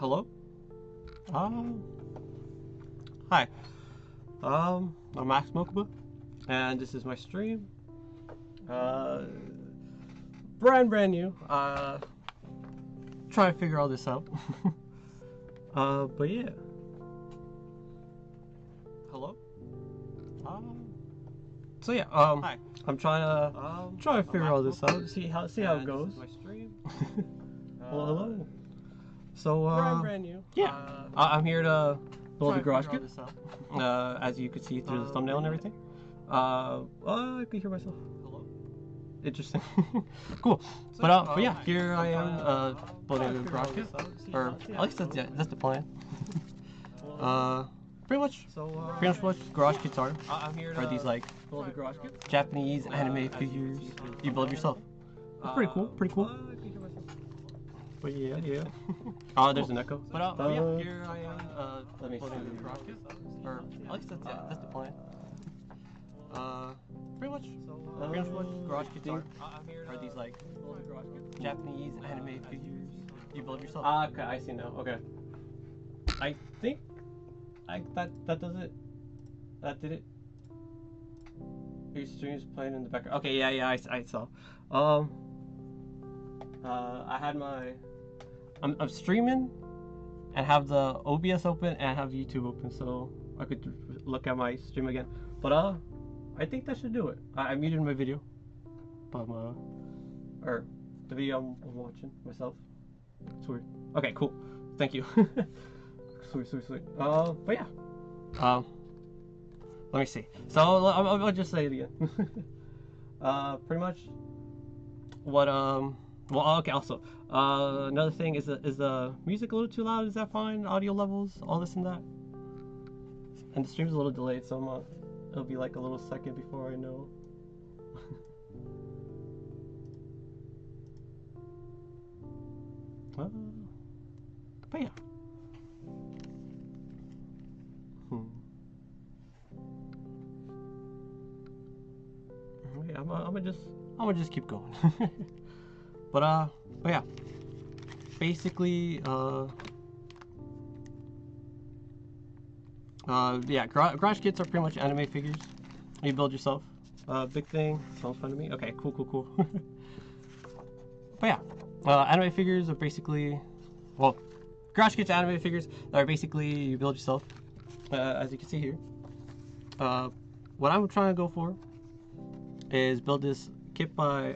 Hello? Hi. I'm Axed Mokuba, and this is my stream. Brand new. Trying to figure all this out. But yeah. Hello? So yeah, hi. I'm trying to figure all this out. See how it goes. This is my stream. Well, hello. So brand new. Yeah, I'm here to build a garage kit. As you can see through the thumbnail and everything. I can hear myself. Hello. Interesting. Cool. But yeah, here I am building a garage kit, or at least that's the plan. Pretty much what garage kits are these like Japanese anime figures you build yourself. It's pretty cool. But yeah. Oh, there's an echo. But yeah, here I am. Let me see. Or at least that's the plan. Pretty much what garage kits are these like Japanese anime figures you build yourself. Okay, I see now. Okay. I think that does it. That did it. Your stream is playing in the background. Okay, yeah, I saw. I had my. I'm streaming and have the OBS open and have YouTube open, so I could look at my stream again. But I think that should do it. I muted my video, or the video I'm watching myself. It's weird. Okay, cool. Thank you. Sweet. But yeah. Let me see. So I'll just say it again. Pretty much what well, okay. Also, another thing is the music a little too loud? Is that fine? Audio levels, all this and that. And the stream's a little delayed, so it'll be like a little second before I know. But yeah. Okay, I'm gonna just keep going. But yeah. Basically, yeah, garage kits are pretty much anime figures you build yourself. Big thing. Sounds fun to me. Okay, cool. But yeah, anime figures are basically, well, garage kits anime figures that are basically you build yourself. As you can see here. What I'm trying to go for is build this kit by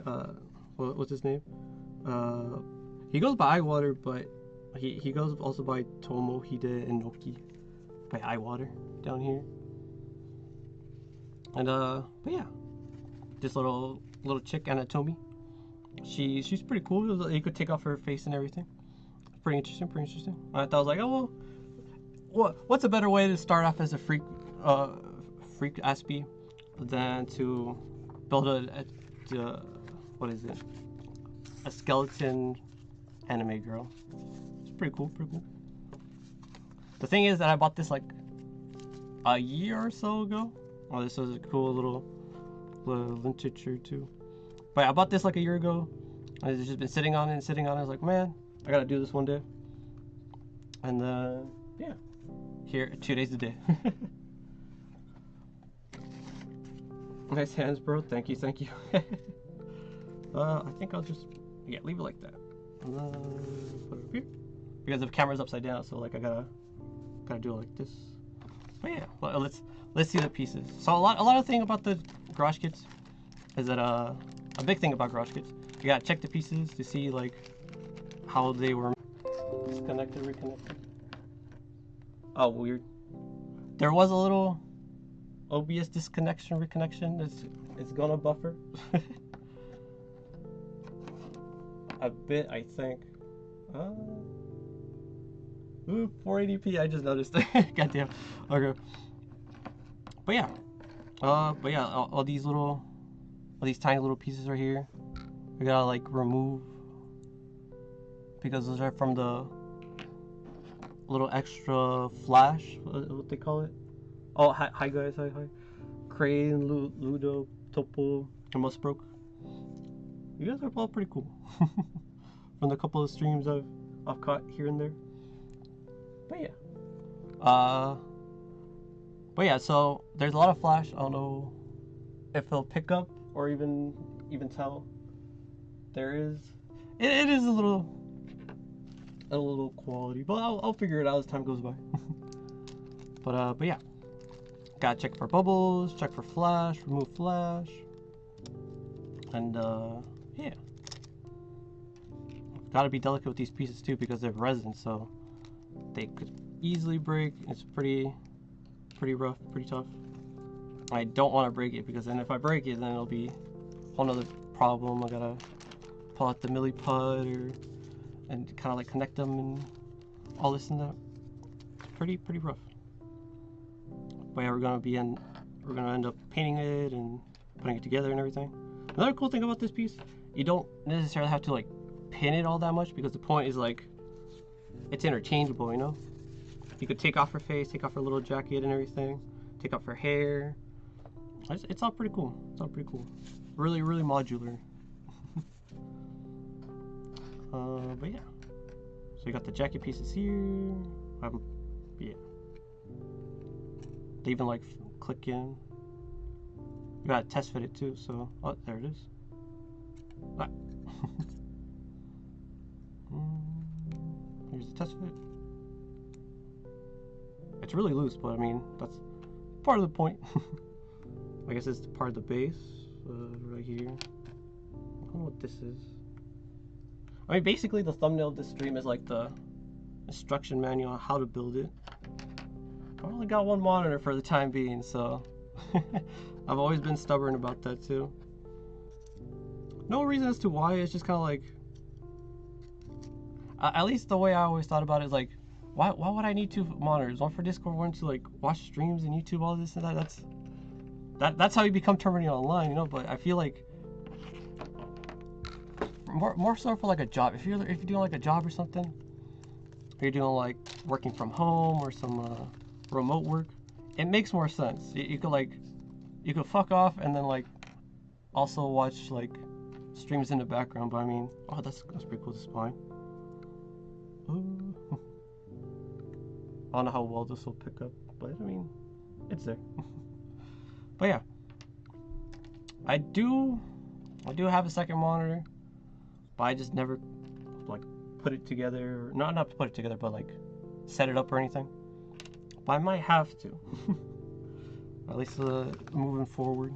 what's his name? He goes by eyewater, but he goes also by Tomohide Inoki by eyewater down here. And but yeah, this little chick Anatomy. She's pretty cool. You could take off her face and everything. Pretty interesting. I thought I was like, oh well, what's a better way to start off as a freak aspie than to build a what is it? A skeleton anime girl. It's pretty cool. The thing is that I bought this like a year or so ago. Oh, this is a cool little vintage too. But I bought this like a year ago. I've just been sitting on it. I was like, man, I gotta do this one day. And yeah, here 2 days a day. Nice hands, bro. Thank you. I think I'll just leave it like that. And then put it up here because the camera's upside down, so like I gotta do it like this. But yeah, well, let's see the pieces. So a lot of thing about the garage kits is that a big thing about garage kits, you gotta check the pieces to see like how they were disconnected, reconnected. Oh, weird. There was a little OBS disconnection, reconnection. It's gonna buffer. A bit, I think. 480p. I just noticed. Goddamn. Okay. But yeah. All these tiny little pieces right here, we gotta like remove because those are from the little extra flash. What they call it? Oh, hi guys. Hi. Crane, Ludo, Topo, and Musbroke. You guys are all pretty cool. From the couple of streams I've caught here and there. But yeah. But yeah, so there's a lot of flash. I don't know if it'll pick up or even tell. There is. It is a little quality, but I'll figure it out as time goes by. But yeah, gotta check for bubbles, check for flash, remove flash, and yeah, gotta be delicate with these pieces too because they're resin, so they could easily break. It's pretty rough, pretty tough. I don't want to break it because then if I break it, then it'll be a whole nother problem. I gotta pull out the milliput and kind of like connect them and all this and that. It's pretty rough. But yeah, we're gonna end up painting it and putting it together and everything. Another cool thing about this piece, you don't necessarily have to like pin it all that much because the point is like it's interchangeable, you know. You could take off her face, take off her little jacket and everything, take off her hair. It's all pretty cool. It's all pretty cool. Really modular. But yeah. So you got the jacket pieces here. Yeah. They even like click in. You gotta test fit it too, so oh, there it is. Ah. Here's the test fit. It's really loose, but I mean that's part of the point. I guess it's part of the base right here. I don't know what this is. I mean, basically the thumbnail of this stream is like the instruction manual on how to build it. I only got one monitor for the time being, so I've always been stubborn about that too. No reason as to why, it's just kind of like, at least the way I always thought about it is like, why would I need two monitors? One for Discord, one to like watch streams and YouTube, all this and that. That's how you become terminating online, you know. But I feel like more so for like a job. If you're doing like a job or something, or you're doing like working from home or some remote work, it makes more sense. You could fuck off and then like also watch like streams in the background. But I mean, oh, that's pretty cool. This spine. Ooh. I don't know how well this will pick up, but I mean, it's there. But yeah, I do have a second monitor, but I just never like put it together. Not put it together, but like set it up or anything. But I might have to, at least moving forward,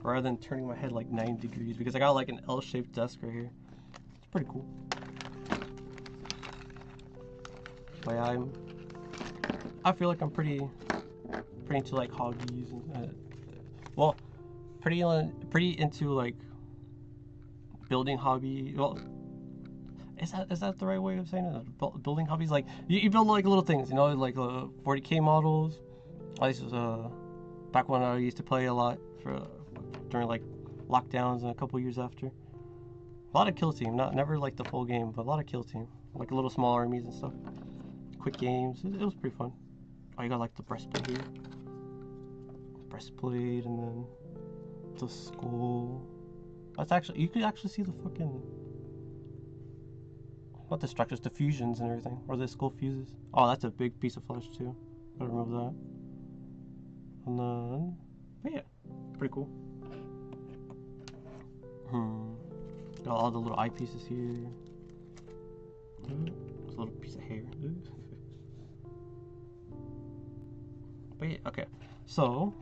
rather than turning my head like 90 degrees, because I got like an L-shaped desk right here. It's pretty cool. But yeah, I feel like I'm pretty into like hobbies and well, pretty into like building hobby. Well, is that the right way of saying it? Building hobbies, like you build like little things, you know, like 40K models. This was back when I used to play a lot during like lockdowns and a couple years after. A lot of kill team, never like the full game, but a lot of kill team, like little small armies and stuff. Quick games. It was pretty fun. Oh, you got like the breastplate here. Breastplate, and then the skull. That's actually, you could actually see the fucking, not the structures, the fusions and everything, or the skull fuses. Oh, that's a big piece of flesh too. Gotta remove that. And then, but yeah, pretty cool. Got all the little eyepieces here. There's a little piece of hair. But yeah, okay, so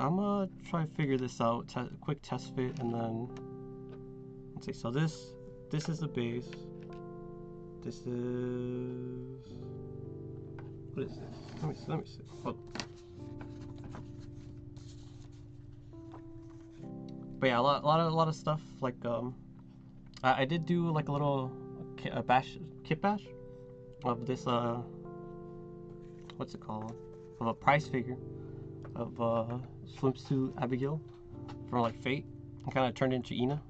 I'm gonna try to figure this out, quick test fit, and then let's see. So this is the base. This is, what is this? Let me see. Oh. But yeah, a lot of stuff like I did do like a little kit bash of this what's it called, of a prize figure of swimsuit Abigail from like Fate, and kind of turned into Ina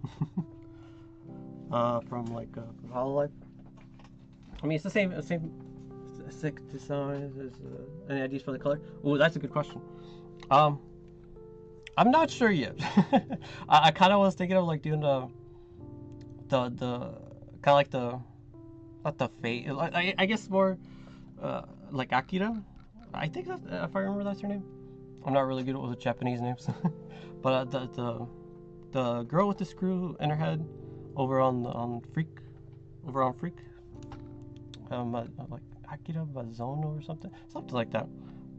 from like Hololive. I mean, it's the same sick design. Any ideas for the color? Oh, that's a good question. I'm not sure yet. I kind of was thinking of like doing the kind of like not the face. I guess more like Akira. I think that's, if I remember that's her name. I'm not really good with Japanese names, but the girl with the screw in her head over on Freak, like Akira Bazono or something like that.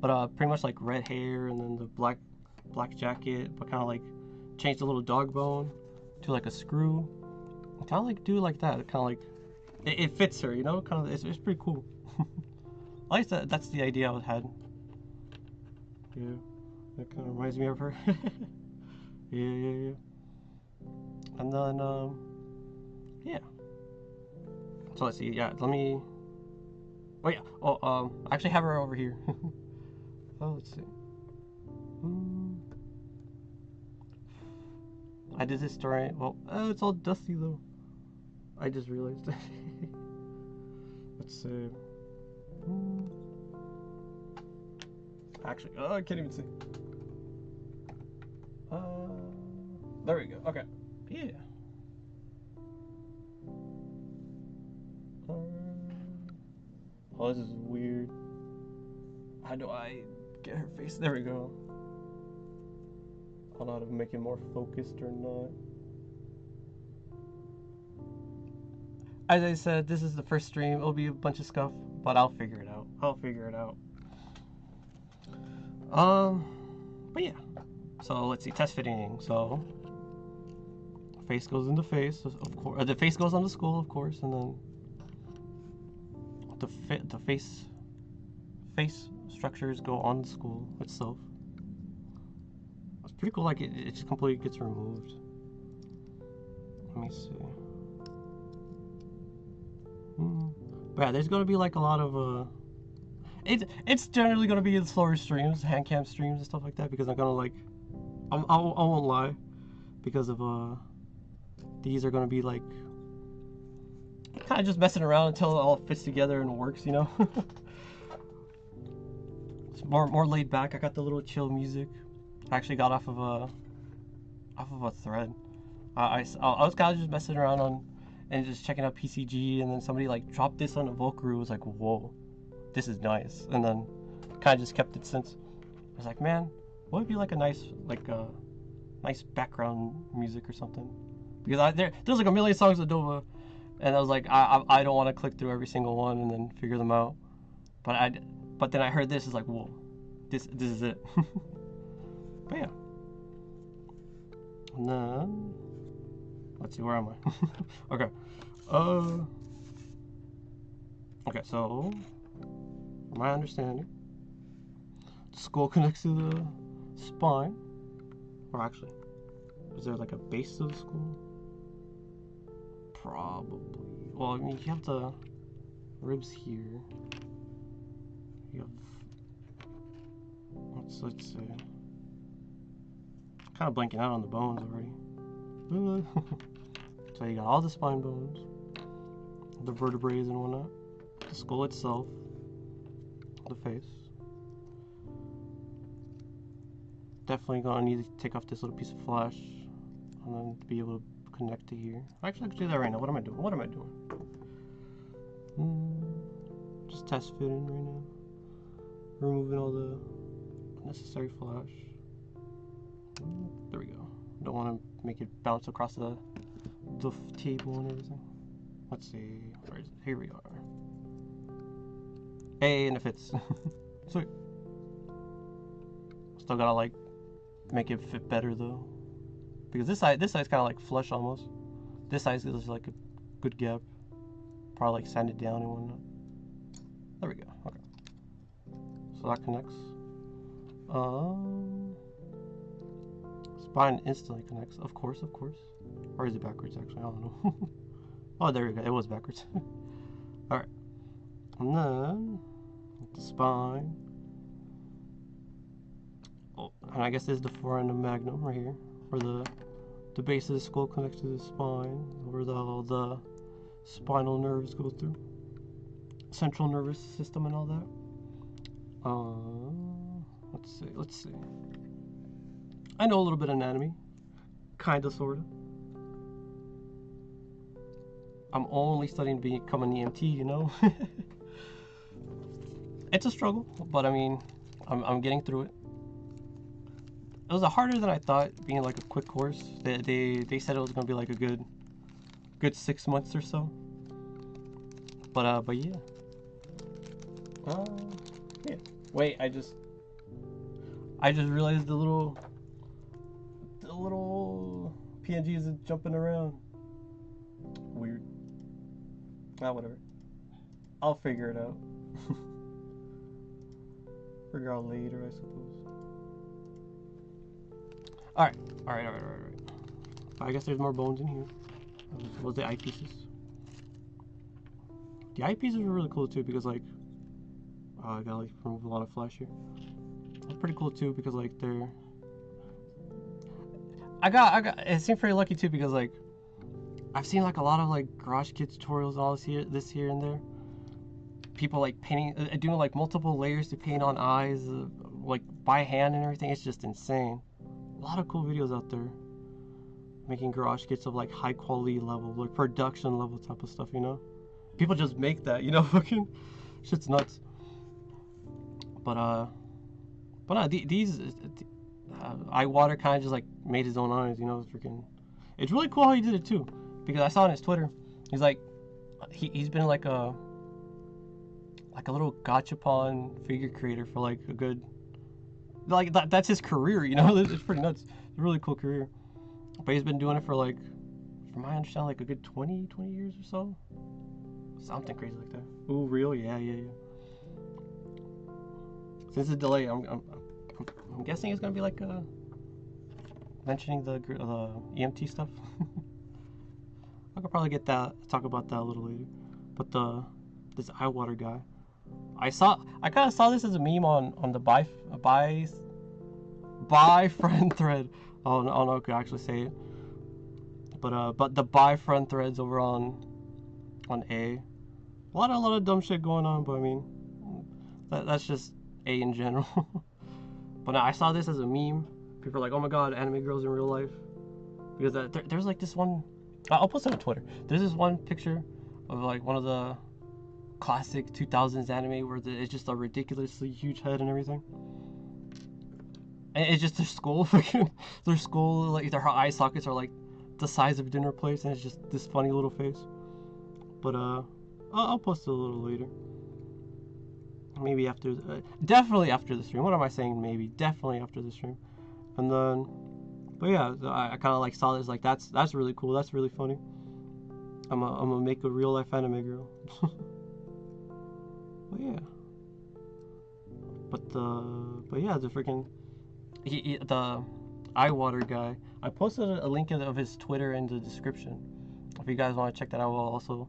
But pretty much like red hair and then the black jacket, but kind of like change the little dog bone to like a screw. Kind of like do like that. Kind of like it fits her, you know. Kind of it's pretty cool. At least that's the idea I had. Yeah, that kind of reminds me of her. yeah. And then yeah. So let's see. Yeah, let me. Oh yeah. Oh I actually have her over here. Oh, let's see. I did this story. Well, it's all dusty though. I just realized. Let's see. Actually, I can't even see. There we go. Okay. Yeah. Oh, this is weird. How do I get her face? There we go. I don't know how to make it more focused or not. As I said, this is the first stream. It'll be a bunch of stuff, but I'll figure it out. But yeah. So let's see, test fitting. So face goes into face, of course. The face goes on the skull, of course, and then the face structures go on the skull itself. It's pretty cool. Like it just completely gets removed. Let me see. But yeah, there's gonna be like a lot of it's generally gonna be slower streams, hand cam streams and stuff like that, because I'm gonna like I won't lie, because of these are gonna be like kind of just messing around until it all fits together and works, you know. It's more laid back. I got the little chill music. I actually got off of a thread. I was kind of just messing around on and just checking out PCG, and then somebody like dropped this on a Volkru. Was like, whoa, this is nice, and then kind of just kept it since. I was like, man, what would be like a nice nice background music or something? Because there's like a million songs of Dova, and I was like, I don't want to click through every single one and then figure them out. But then I heard this, is like, whoa, this is it. But yeah. And then let's see, where am I? Okay. Okay, so my understanding, the skull connects to the spine. Or actually, is there like a base to the skull? Probably. Well, I mean, you have the ribs here. You have. Let's see. Kind of blanking out on the bones already. So you got all the spine bones, the vertebrae and whatnot, the skull itself, the face. Definitely gonna need to take off this little piece of flesh and then be able to connect to here. Actually, I can do that right now. What am I doing? Just test fitting right now. Removing all the unnecessary flesh. There we go. Don't want to make it bounce across the table and everything. Let's see. Where is it? Here we are. Hey, and it fits. Sweet. Still gotta like make it fit better though, because this side's kind of like flush almost. This side is like a good gap. Probably like sand it down and whatnot. There we go. Okay. So that connects. Spine instantly connects. Of course. Or is it backwards actually? I don't know. Oh, there we go. It was backwards. Alright. And then the spine. Oh, and I guess this is the foramen magnum right here, where the base of the skull connects to the spine, where all the spinal nerves go through, central nervous system and all that. Let's see. I know a little bit of anatomy, kinda, sorta. I'm only studying to become an EMT, you know. It's a struggle, but I mean, I'm getting through it. It was harder than I thought, being like a quick course. They said it was gonna be like a good 6 months or so. But yeah. Yeah. Wait, I just realized the little PNG is jumping around. Weird. Whatever. I'll figure it out. Figure out later, I suppose. Alright. I guess there's more bones in here. Was the eyepieces? The eyepieces are really cool too because like I gotta like remove a lot of flesh here. It's pretty cool too because like they're I got it seemed pretty lucky too because like I've seen like a lot of like garage kit tutorials and all this here and there. People like painting doing like multiple layers to paint on eyes like by hand and everything. It's just insane. A lot of cool videos out there making garage kits of like high quality level, like production level type of stuff, you know? People just make that, you know, fucking shit's nuts. But no, these eyewater kind of just like made his own eyes, you know, it's really cool how he did it too. Because I saw on his Twitter, he's like he's been like a little gachapon figure creator for like a good like that's his career, you know. It's pretty nuts. It's a really cool career. But he's been doing it for like, from my understanding, like a good 20 years or so. Something crazy like that. Ooh, real? Yeah. Since the delay, I'm guessing it's gonna be like mentioning the EMT stuff. I could probably talk about that a little later. But this eyewater guy, I kind of saw this as a meme on the buy friend thread. I don't know if I could actually say it. But the buy friend threads over on A. A lot of dumb shit going on, but I mean that's just A in general. But I saw this as a meme. People are like, oh my god, anime girls in real life. Because there's like this one, I'll post it on Twitter. There's this one picture of like one of the classic 2000s anime where it's just a ridiculously huge head and everything. And it's just their skull, their skull, like their eye sockets are like the size of dinner plates, and it's just this funny little face. But I'll post it a little later. Maybe after, definitely after the stream. What am I saying? Maybe, definitely after the stream. And then, but yeah, I kind of like saw this, like that's really cool. That's really funny. I'm gonna make a real life anime girl. But yeah. But yeah, the freaking. The eyewater guy, I posted a link of his Twitter in the description. If you guys want to check that out, I will also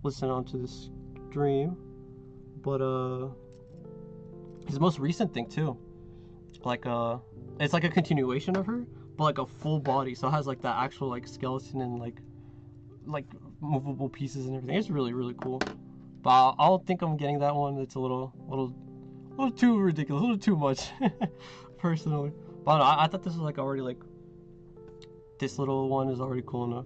listen on to this stream. But his most recent thing too, like it's like a continuation of her, but like a full body, so it has like the actual like skeleton and like movable pieces and everything. It's really cool. But I don't think I'm getting that one. It's a little too ridiculous, a little too much. Personally, but I thought this was like already like this little one is already cool enough,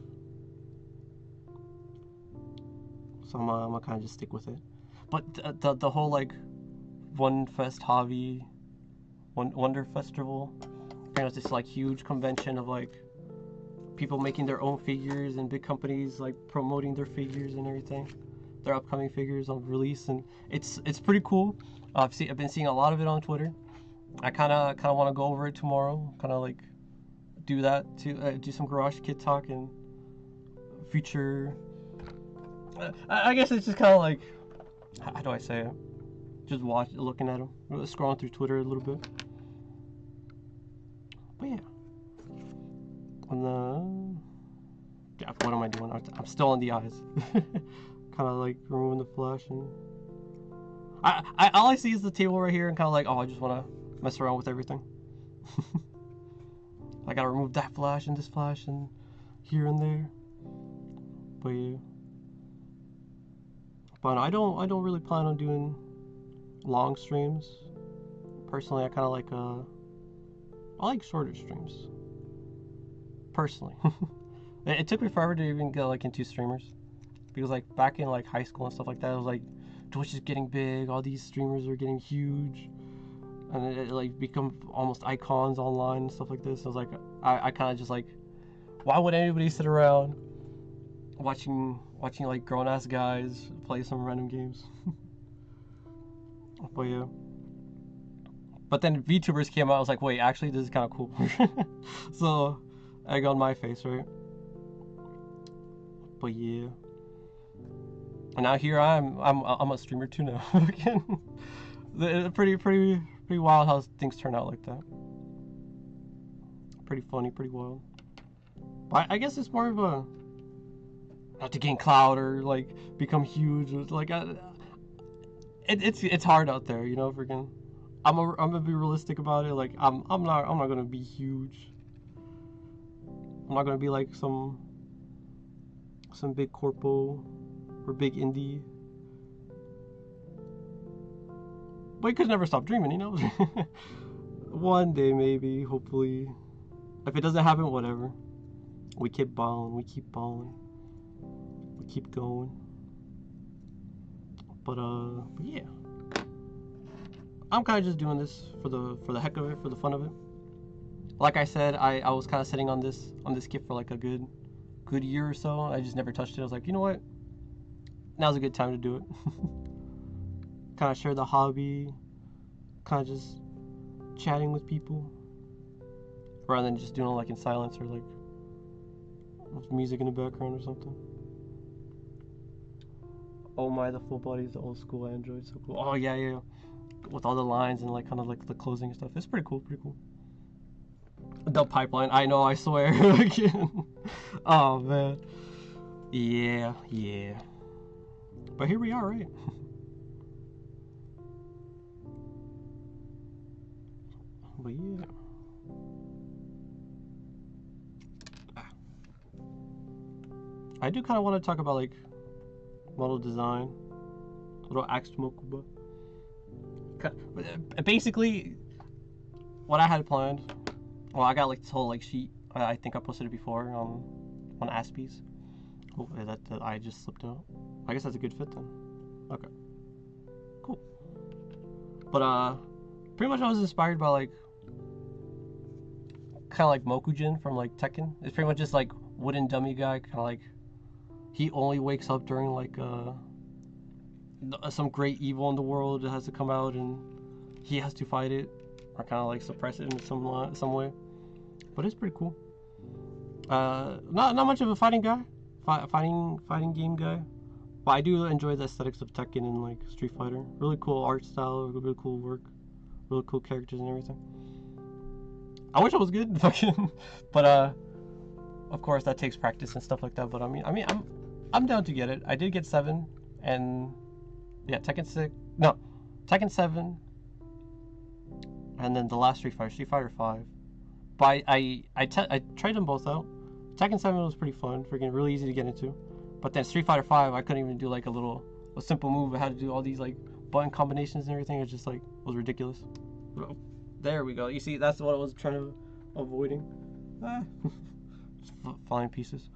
so I'm gonna kind of just stick with it. But the whole like Wonder Festival, you know, it's this like huge convention of like people making their own figures and big companies like promoting their figures and everything, their upcoming figures on release, and it's pretty cool. I've been seeing a lot of it on Twitter. I kind of want to go over it tomorrow. Kind of like do that to do some garage kit talk and future. I guess it's just kind of like, how do I say it? Just looking at them, scrolling through Twitter a little bit. But yeah. And then, yeah, what am I doing? I'm still on the eyes. Kind of like removing the flesh, and I all I see is the table right here, and kind of like, oh, I just want to mess around with everything. I gotta remove that flash and this flash and here and there. But yeah. But I don't really plan on doing long streams. Personally, I kind of like I like shorter streams. Personally. It took me forever to even get like into streamers. because like back in like high school and stuff like that, it was like Twitch is getting big, all these streamers are getting huge, and it like become almost icons online and stuff like this. I was like, I kind of just like, why would anybody sit around watching like grown ass guys play some random games? But yeah. But then VTubers came out. I was like, wait, actually, this is kind of cool. So, egg on my face, right? But yeah. And now here I'm a streamer too now. pretty wild how things turn out like that. Pretty funny, pretty wild. But I guess it's more of a not to gain clout or like become huge. It's like it's hard out there, you know. Freaking, I'm gonna be realistic about it. Like I'm not gonna be huge. I'm not gonna be like some big corpo or big indie. But you could never stop dreaming, you know. One day maybe, hopefully. If it doesn't happen, whatever. We keep balling, we keep balling. We keep going. But yeah. I'm kind of just doing this for the heck of it, for the fun of it. Like I said, I was kind of sitting on this kit for like a good year or so. I just never touched it. I was like, you know what? Now's a good time to do it. Kind of share the hobby. Kind of just chatting with people, rather than just doing it like in silence or like with music in the background or something. Oh my, the full body is the old school Android, so cool. Oh yeah. With all the lines and like kind of like the closing and stuff. It's pretty cool. The pipeline, I know, I swear. Again. Oh man. Yeah. But here we are, right? But yeah. I do kind of want to talk about like model design, little Axed Mokuba. Basically, what I had planned. Well, I got like this whole like sheet. I think I posted it before on Aspies. Oh, that I just slipped out. I guess that's a good fit then. Okay, cool. But pretty much I was inspired by like kind of like Mokujin from like Tekken. It's pretty much just like wooden dummy guy, kind of like he only wakes up during like some great evil in the world that has to come out and he has to fight it or kind of like suppress it in some way. But it's pretty cool. Not much of a fighting guy, fighting game guy, but I do enjoy the aesthetics of Tekken and like Street Fighter. Really cool art style, really cool work, really cool characters and everything. I wish I was good, but of course that takes practice and stuff like that. But I mean, I'm down to get it. I did get 7, and yeah, Tekken 7, and then the last Street Fighter 5. But I tried them both out. Tekken 7 was pretty fun, freaking really easy to get into. But then Street Fighter 5, I couldn't even do like a simple move. I had to do all these like button combinations and everything. It just like was ridiculous. There we go. You see, that's what I was trying to avoiding. Just flying pieces.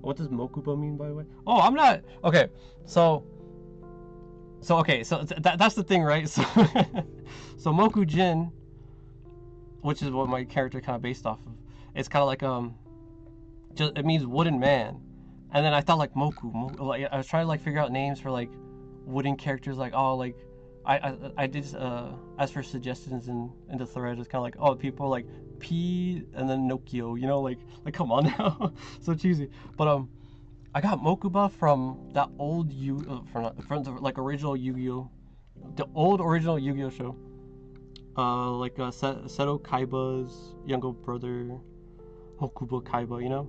What does Mokuba mean, by the way? Oh, I'm not. Okay, so that's the thing, right? So Mokujin, which is what my character kind of based off of, it's kind of like just it means wooden man, and then I thought like like I was trying to like figure out names for like wooden characters, like like I did ask for suggestions in the thread. It's kind of like, oh, people are like P and then Nokio, you know, like come on now. So cheesy. But I got Mokuba from that old from the like original Yu-Gi-Oh, the old original Yu-Gi-Oh show. Like Seto Kaiba's younger brother, Mokuba Kaiba, you know.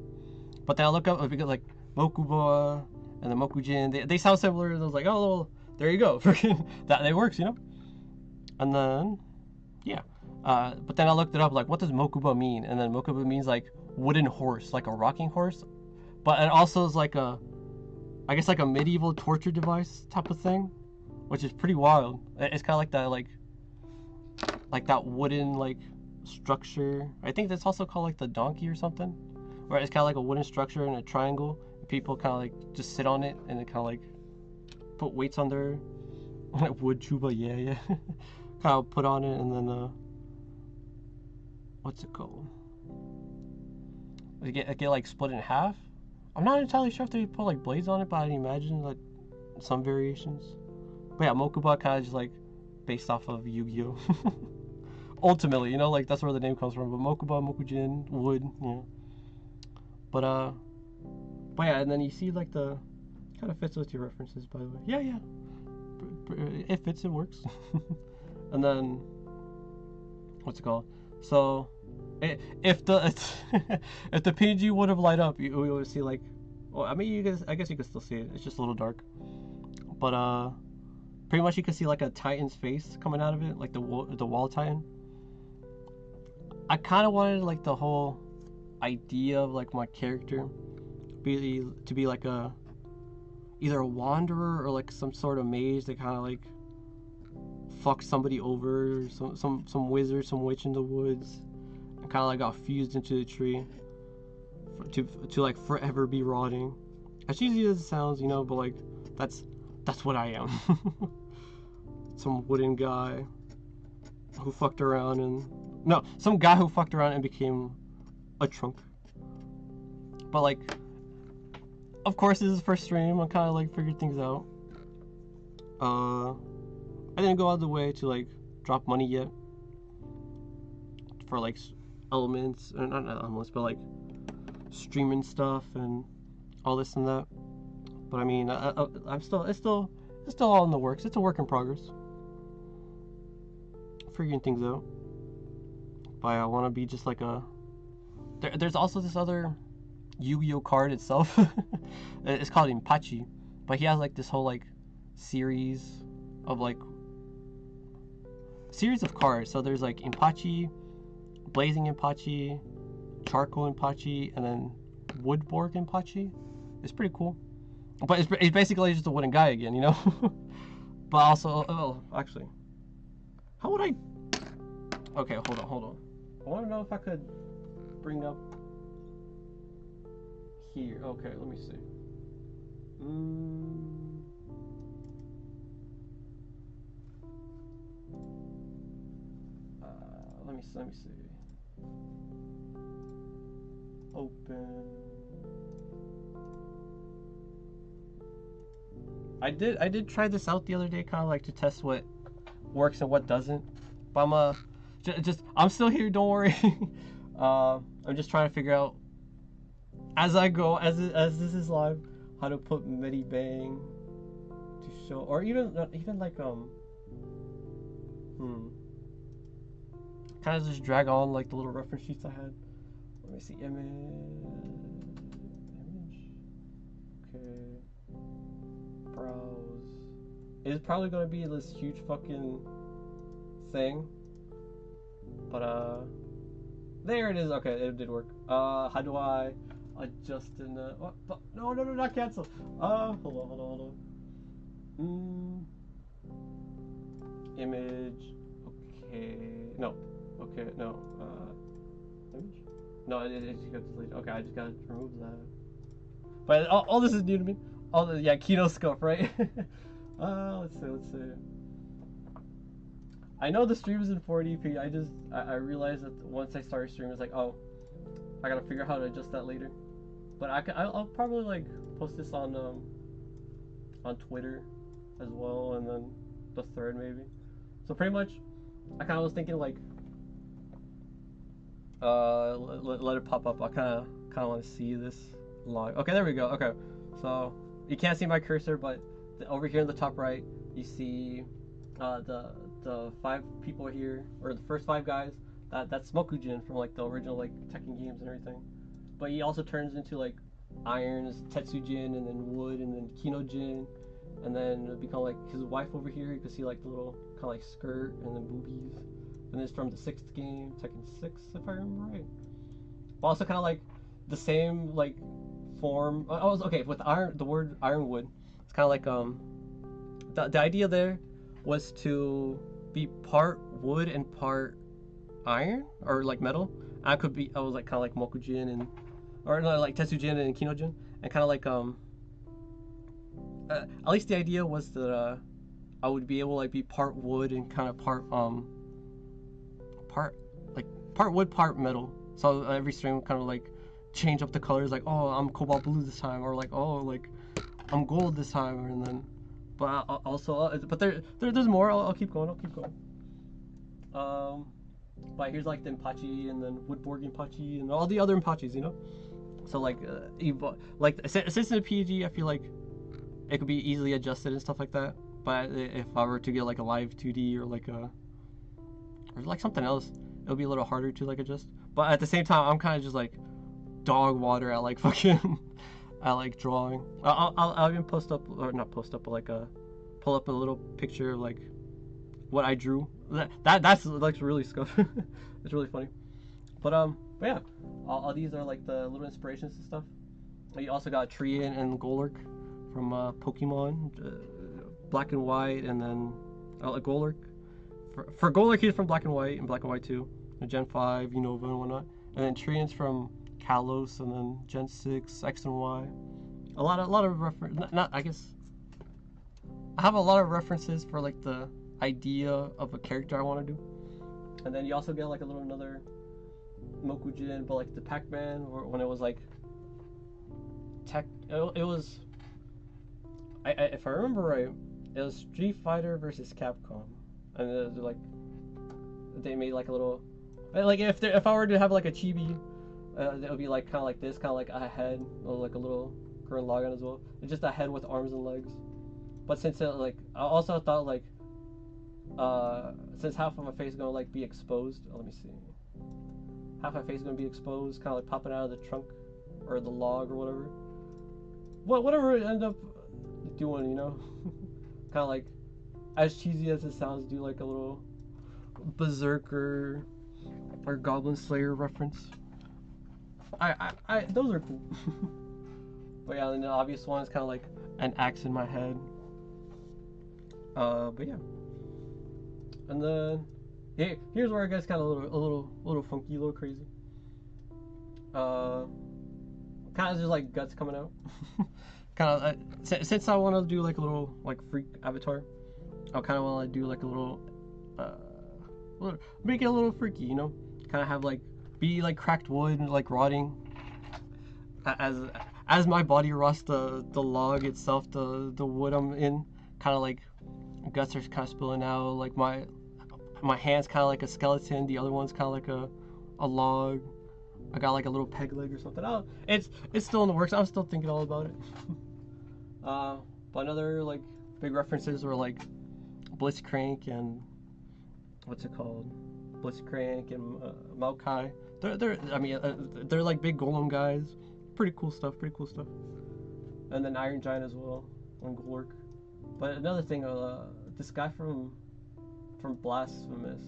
But then I look up because like Mokuba and the Mokujin, they sound similar. And I was like, oh, well, there you go. That it works, you know. And then yeah, but then I looked it up, like, what does Mokuba mean? And then Mokuba means like wooden horse, like a rocking horse. But it also is like I guess like a medieval torture device type of thing, which is pretty wild. It's kind of like that like that wooden like structure. I think that's also called like the donkey or something, where it's kind of like a wooden structure in a triangle. people kind of like just sit on it and then kind of like put weights on their wood chuba, yeah. Kind of put on it and then what's it called? It get like split in half. I'm not entirely sure if they put like blades on it, but I imagine like some variations. But yeah, Mokuba kind of just like based off of Yu-Gi-Oh. Ultimately, you know, like that's where the name comes from. But Mokuba, Mokujin, wood, yeah. But yeah, and then you see like the kind of fits with your references, by the way. Yeah. It fits, it works. And then what's it called? So if the if the PNG would have light up, you would see like, well, I mean, I guess you could still see it. It's just a little dark, but pretty much you can see like a Titan's face coming out of it, like the wall Titan. I kind of wanted like the whole idea of like my character to be like either a wanderer or like some sort of mage that kind of like fuck somebody over, some wizard, some witch in the woods, and kind of like got fused into the tree to like forever be rotting. As cheesy as it sounds, you know, but like that's what I am. Some wooden guy who fucked around some guy who fucked around and became a trunk. But like, of course, this is the first stream. I kind of like figured things out. I didn't go out of the way to like drop money yet for like elements, or not elements, but like streaming stuff and all this and that. But I mean, it's still all in the works. It's a work in progress. Figuring things out. But I want to be just like there's also this other Yu-Gi-Oh card itself. It's called Impachi, but he has like this whole like series of cards. So there's like Impachi, Blazing Impachi, Charcoal Impachi, and then Woodborg Impachi. It's pretty cool, but it's basically just a wooden guy again, you know. But also, actually, how would I? Okay, hold on. I want to know if I could bring up here. Okay, let me see. Let me see. Open. I did try this out the other day, kind of like to test what works and what doesn't. But I'm still here. Don't worry. I'm just trying to figure out as I go, as this is live, how to put Medibang to show, or even like kind of just drag on like the little reference sheets I had. Let me see, image. Okay. Browse. It's probably gonna be this huge fucking thing. But there it is. Okay, it did work. How do I adjust in the? What? No, not cancel. Hold on. Image. Okay. No. Okay. No. Image. No, it just got deleted. Okay, I just gotta remove that. But all this is new to me. Kino scope, right? Let's see. I know the stream is in 480p. I realized that once I started streaming, it's like, oh, I gotta figure out how to adjust that later. But I'll probably like post this on Twitter as well, and then the thread maybe. So pretty much, I kind of was thinking like, let it pop up. I kind of want to see this log. Okay, there we go. Okay, so you can't see my cursor, but over here in the top right, you see the 5 people here, or the first 5 guys. That's Mokujin from like the original like Tekken games and everything. But he also turns into like irons, Tetsujin, and then wood, and then Kinojin, and then it become like his wife over here. You can see like the little kind of like skirt and then boobies. And it's from the 6th game, Tekken 6, if I remember right. But also kind of like the same like form. Okay, with the word ironwood. It's kind of like the idea there was to be part wood and part iron, or like metal. I was like kind of like Mokujin or no, like Tetsujin and Kinojin, and kind of like at least the idea was that I would be able to like be part wood and kind of part like part wood, part metal. So every stream would kind of like change up the colors, like, oh, I'm cobalt blue this time, or like, oh, like I'm gold this time, and then, but also, but there's more. I'll keep going. I'll keep going. But here's like the Impachi and then Woodborg Impachi and all the other Impachis, you know. So like, like since in the PG, I feel like it could be easily adjusted and stuff like that. But if I were to get like a live 2D or like something else, it would be a little harder to like adjust. But at the same time, I'm kind of just like dog water at like fucking at like drawing. I'll even post up, or not post up, but like pull up a little picture of like what I drew. That's like really scuff. It's really funny. But yeah, all these are like the little inspirations and stuff. You also got Treant and Golurk from Pokemon, Black and White, and then Golurk. For Golurk, he's from Black and White 2, Gen 5, Unova and whatnot. And then Treant's from Kalos, and then Gen 6, X and Y. A lot of reference. Not I guess. I have a lot of references for like the idea of a character I want to do. And then you also get like another Mokujin, but like the Pac-Man, or when it was like tech. It was. If I remember right, it was Street Fighter versus Capcom, and it was like they made like a little, like if I were to have like a chibi, it would be like kind of like this, kind of like a head, or like a little Gurren Lagann as well. It's just a head with arms and legs. But since it like, I also thought like, since half of my face is gonna like be exposed. Let me see. Half my face is gonna be exposed, kind of like popping out of the trunk or the log or whatever. Whatever it ended up doing, you know, kind of like, as cheesy as it sounds, do like a little Berserker or Goblin Slayer reference. I those are cool. But yeah, and the obvious one is kind of like an axe in my head. But yeah, and then here's where I guess kind of a little funky, a little crazy. Kind of just like guts coming out. Kind of since I want to do like a little like freak avatar, I kind of want to do like a little make it a little freaky, you know, kind of have like be like cracked wood and like rotting as my body rots the log itself, the wood I'm in, kind of like guts are kind of spilling out, like my hand's kind of like a skeleton, the other one's kind of like a log. I got like a little peg leg or something. Oh, it's still in the works. I'm still thinking all about it. But another like big references were like Blitzcrank and what's it called? Blitzcrank and Maokai. They're like big golem guys. Pretty cool stuff. And then Iron Giant as well on Golurk. But another thing, this guy from Blasphemous.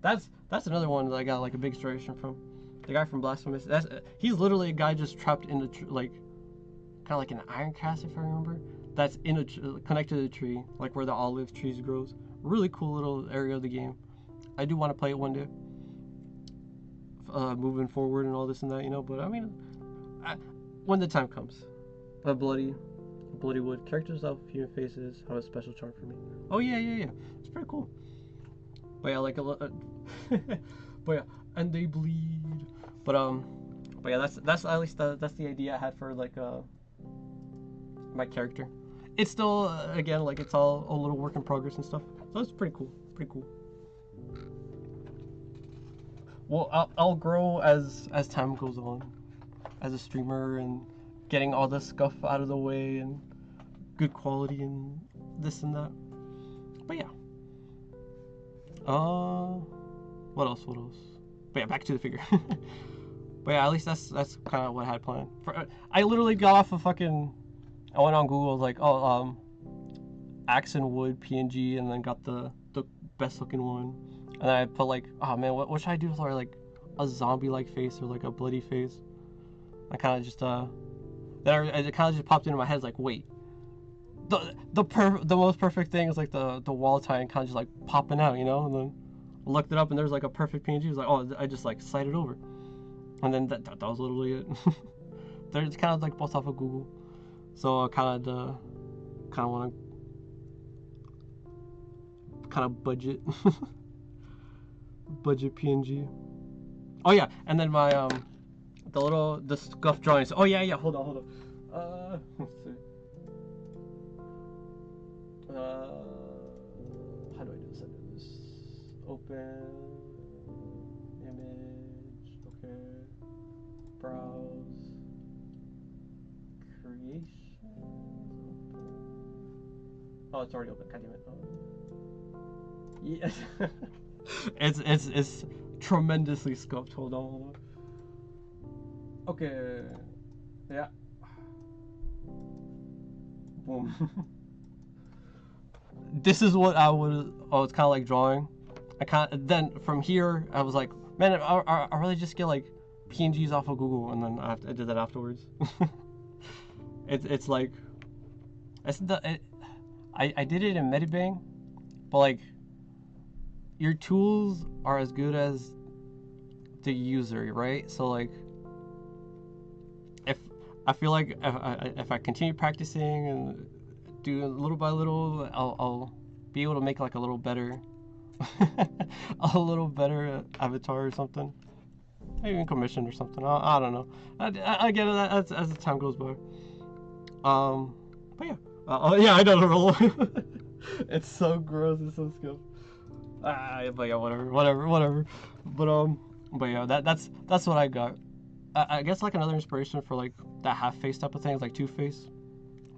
That's another one that I got like a big inspiration from. The guy from Blasphemous. He's literally a guy just trapped in a like, kind of like an iron cast, if I remember. That's in connected to the tree, like where the olive trees grows. Really cool little area of the game. I do want to play it one day. Moving forward and all this and that, you know. But I mean, when the time comes. Bloody wood. Characters of human faces have a special charm for me. Oh yeah. It's pretty cool. But yeah, like but yeah, and they bleed. But yeah, that's at least that's the idea I had for like my character. It's still again like it's all a little work in progress and stuff. So it's pretty cool. Well, I'll grow as time goes on, as a streamer, and getting all the scuff out of the way and good quality and this and that. But yeah. What else? But yeah, back to the figure. But yeah, at least that's kind of what I had planned. I literally got off of fucking. I went on Google, like, axe and wood PNG, and then got the best looking one. And then I put like, oh man, what should I do for like a zombie like face or like a bloody face? I kind of just then it kind of just popped into my head, like, wait, the most perfect thing is like the wall tie kind of just like popping out, you know. And then I looked it up, and there's like a perfect PNG. It was like, oh, I just like slide it over, and then that was literally it. they're kind of like both off of Google, so I kind of want to kind of budget PNG. Oh yeah, and then my the scuff drawings. Oh yeah, hold on. Let's see. How do I do this? Open image. Okay. Browse. Creation. Oh, it's already open. God damn it. Oh. Yeah. it's tremendously scuffed. Hold on. Okay. Yeah. Boom. This is what I would. Oh, it's kind of like drawing. Then from here I was like, man, I really just get like PNGs off of Google, and then I did that afterwards. It's like I did it in Medibang, but like your tools are as good as the user, right? So like if I feel like if I continue practicing and do little by little, I'll be able to make like a little better avatar or something. Maybe even commission or something. I don't know. I get it as the time goes by. But yeah. Oh yeah, I know the rule. It's so gross. It's so skilled. But yeah, whatever. But yeah, that's what I got. I guess like another inspiration for like that half face type of thing is like Two-Face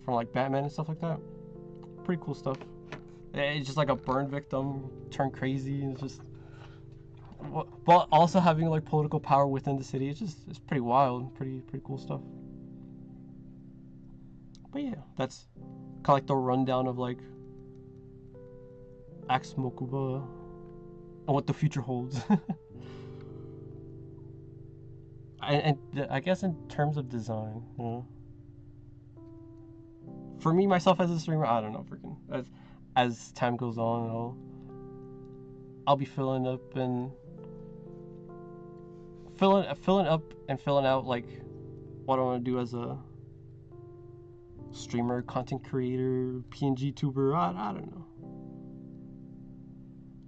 from like Batman and stuff like that. Pretty cool stuff. It's just like a burn victim turned crazy, and it's just, but also having like political power within the city. It's pretty wild, pretty cool stuff. But yeah, that's kind of like the rundown of like Axed Mokuba and what the future holds. and I guess in terms of design, you know, for me myself as a streamer, I don't know, freaking as time goes on, I'll be filling up and filling out like what I want to do as a streamer, content creator, PNG tuber. I don't know.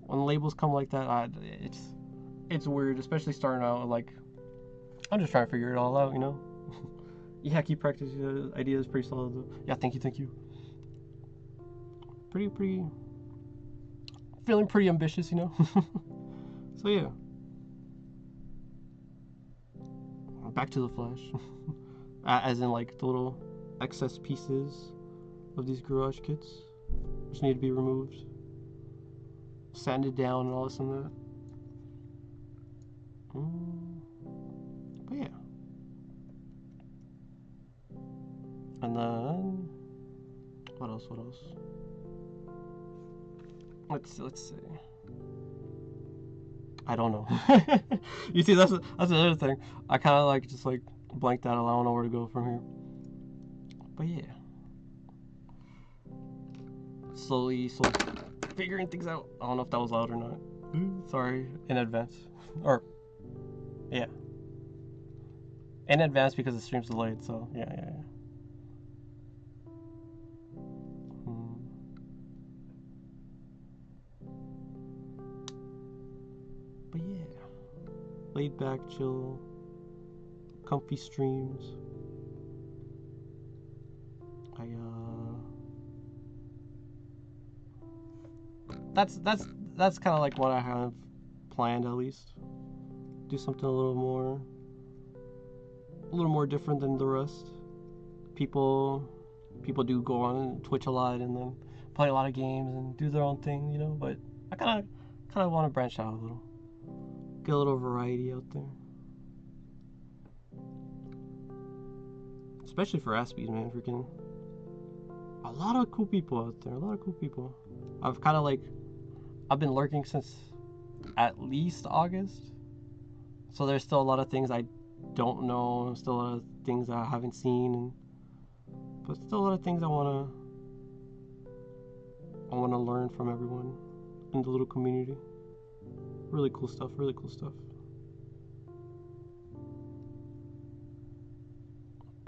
When labels come like that, it's weird, especially starting out. Like, I'm just trying to figure it all out, you know. Yeah, keep practicing. The idea is pretty solid though. Yeah, thank you. Pretty feeling pretty ambitious, you know. So yeah, back to the Flash. As in like the little excess pieces of these garage kits which need to be removed, sanded down and all this and that. But yeah, and then what else? Let's see. I don't know. You see, that's another thing. I kind of like just like blanked out. I don't know where to go from here. But yeah, slowly figuring things out. I don't know if that was loud or not. Sorry in advance. Or yeah, in advance because the stream's delayed. So yeah. But yeah, laid back, chill, comfy streams. That's kind of like what I have planned, at least. Do something a little more different than the rest. People do go on Twitch a lot and then play a lot of games and do their own thing, you know. But I kind of want to branch out a little, get a little variety out there. Especially for Aspies, man. Freaking a lot of cool people out there. I've been lurking since at least August. So there's still a lot of things I don't know, still a lot of things I haven't seen, but still a lot of things I wanna learn from everyone in the little community. Really cool stuff.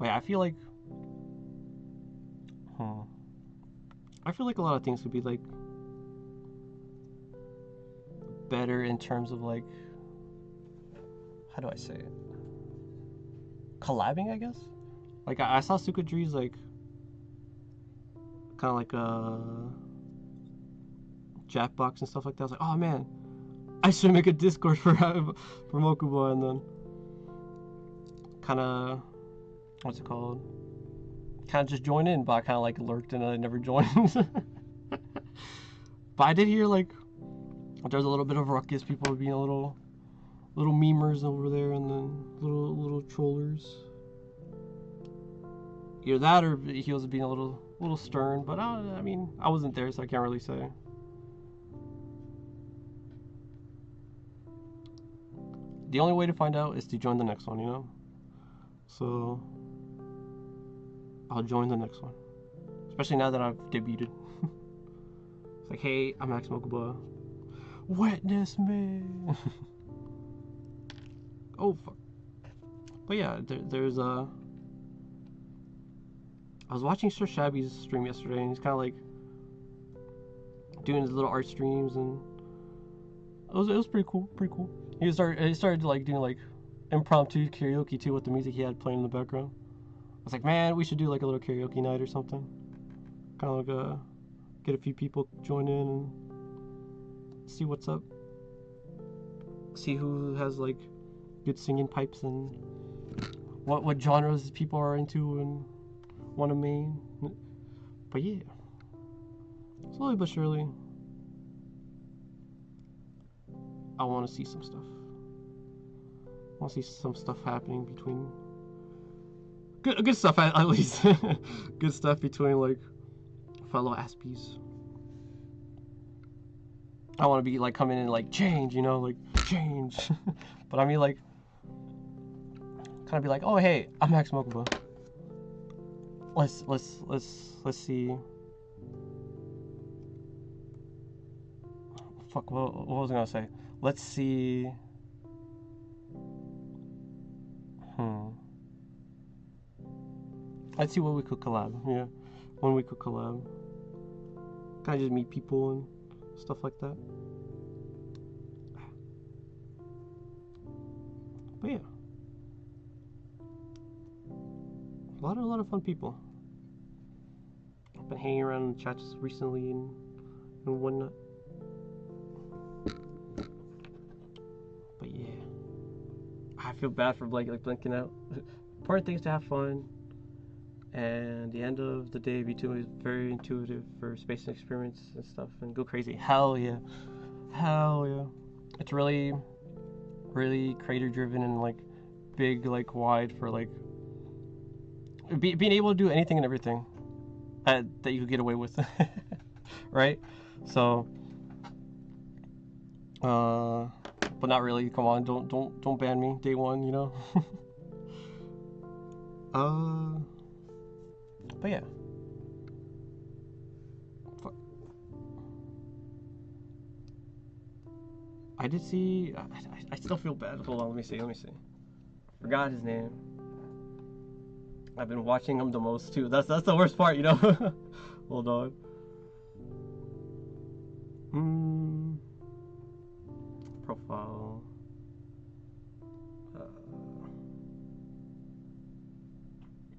But yeah, I feel like a lot of things could be like better in terms of like, how do I say it? Collabing, I guess. Like I saw Sukadri's like kind of like a Jackbox and stuff like that. I was like, oh man, I should make a Discord for Mokuba, and then kind of, what's it called? Kind of just join in, but I kind of like lurked and I never joined. But I did hear like there's a little bit of ruckus. People are being a little memers over there, and then little trollers. Either that or he was being a little stern. But I mean, I wasn't there, so I can't really say. The only way to find out is to join the next one, you know? So I'll join the next one. Especially now that I've debuted. It's like, hey, I'm Axed Mokuba. Witness me! Oh, fuck. But yeah, there's I was watching Sir Shabby's stream yesterday, and he's kind of like doing his little art streams, and it was pretty cool, He started like doing like impromptu karaoke too with the music he had playing in the background. I was like, man, we should do like a little karaoke night or something. Kind of like get a few people join in and see what's up. See who has like good singing pipes and what genres people are into and want to main. But yeah, slowly but surely, I want to see some stuff. I want to see some stuff happening between good stuff at least. Good stuff between like fellow Aspies. I want to be like coming in like change, you know, like change. But I mean like kind of be like, oh hey, I'm Axed Mokuba. Let's see. Fuck, what was I gonna say? Let's see. Let's see what we could collab. Yeah, when we could collab. Kind of just meet people and stuff like that. But yeah, a lot of fun people. I've been hanging around in the chats recently and whatnot. But yeah, I feel bad for like blinking out. Important things to have fun. And the end of the day, V2 is very intuitive for space and experiments and stuff, and go crazy. Hell yeah. It's really creator driven and like big, like wide for like being able to do anything and everything that you could get away with, right? So, but not really. Come on, don't ban me day one, you know. But yeah. Fuck. I did see. I still feel bad. Hold on, let me see. Forgot his name. I've been watching him the most too. That's the worst part, you know. Hold on. Profile.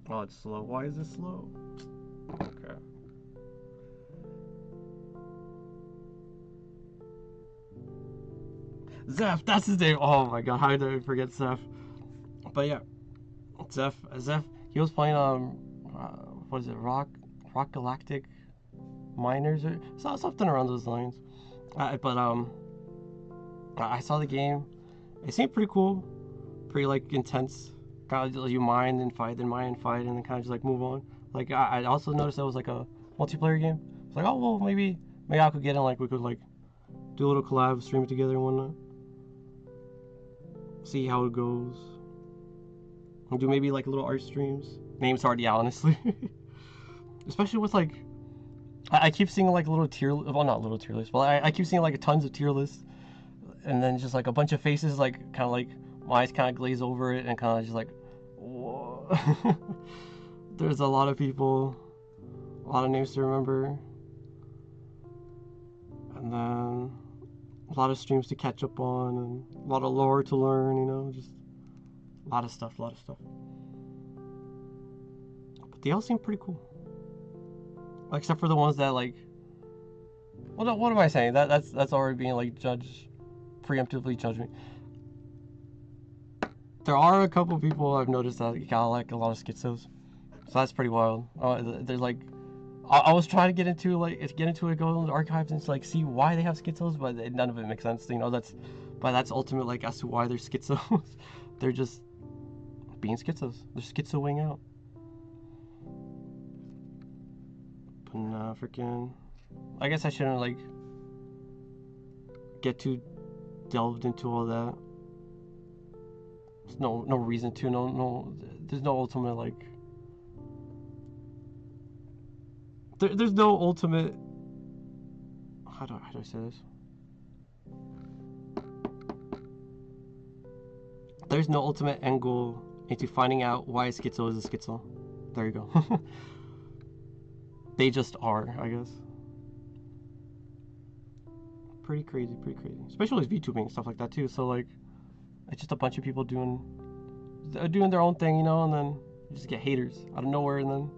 Oh, it's slow. Why is it slow? Okay. Zeph, that's his name. Oh my god, how did I forget Zeph? But yeah, Zeph, he was playing what is it, Rock Galactic Miners or something around those lines. But I saw the game. It seemed pretty cool, pretty like intense. Kind of you mine and fight, and then kind of just like move on. Like I also noticed that was like a multiplayer game. It's like, oh well, maybe I could get in, like we could like do a little collab, stream it together and whatnot. See how it goes. And do maybe like little art streams. Name's hard, yeah, honestly. Especially with like, I keep seeing like little tier, well not little tier lists, but I keep seeing like tons of tier lists, and then just like a bunch of faces, like kind of like my eyes kind of glaze over it and kind of just like, whoa. there's a lot of people, a lot of names to remember, and then a lot of streams to catch up on, and a lot of lore to learn, you know, just a lot of stuff. But they all seem pretty cool. Except for the ones that, like, well, what am I saying? That's already being, like, preemptively judge me. There are a couple people I've noticed that got, like, a lot of schizos, so that's pretty wild. There's, like, I was trying to get into it, go in the archives and like see why they have schizos, but none of it makes sense. You know, that's ultimate, like, as to why they're schizos. They're just being schizos. They're schizoing out. But nah, freaking. I guess I shouldn't, like, get too delved into all that. There's no reason to. No. There's no ultimate, like. There's no ultimate. How do I say this? There's no ultimate end goal into finding out why a schizo is a schizo. There you go. They just are, I guess. Pretty crazy. Especially with VTubing and stuff like that too. So, like, it's just a bunch of people doing their own thing, you know, and then you just get haters out of nowhere, and then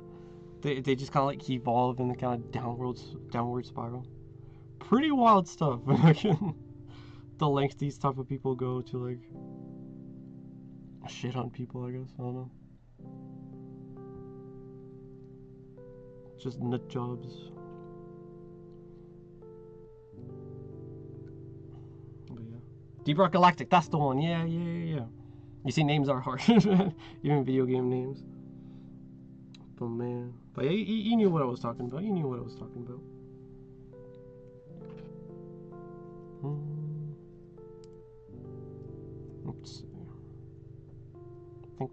they just kind of, like, evolve in the kind of downward spiral. Pretty wild stuff. The lengths these type of people go to, like, shit on people, I guess. I don't know. Just nut jobs. But yeah. Deep Rock Galactic, that's the one. Yeah. You see, names are hard. Even video game names. But man. But yeah, you knew what I was talking about. Let's see. I think.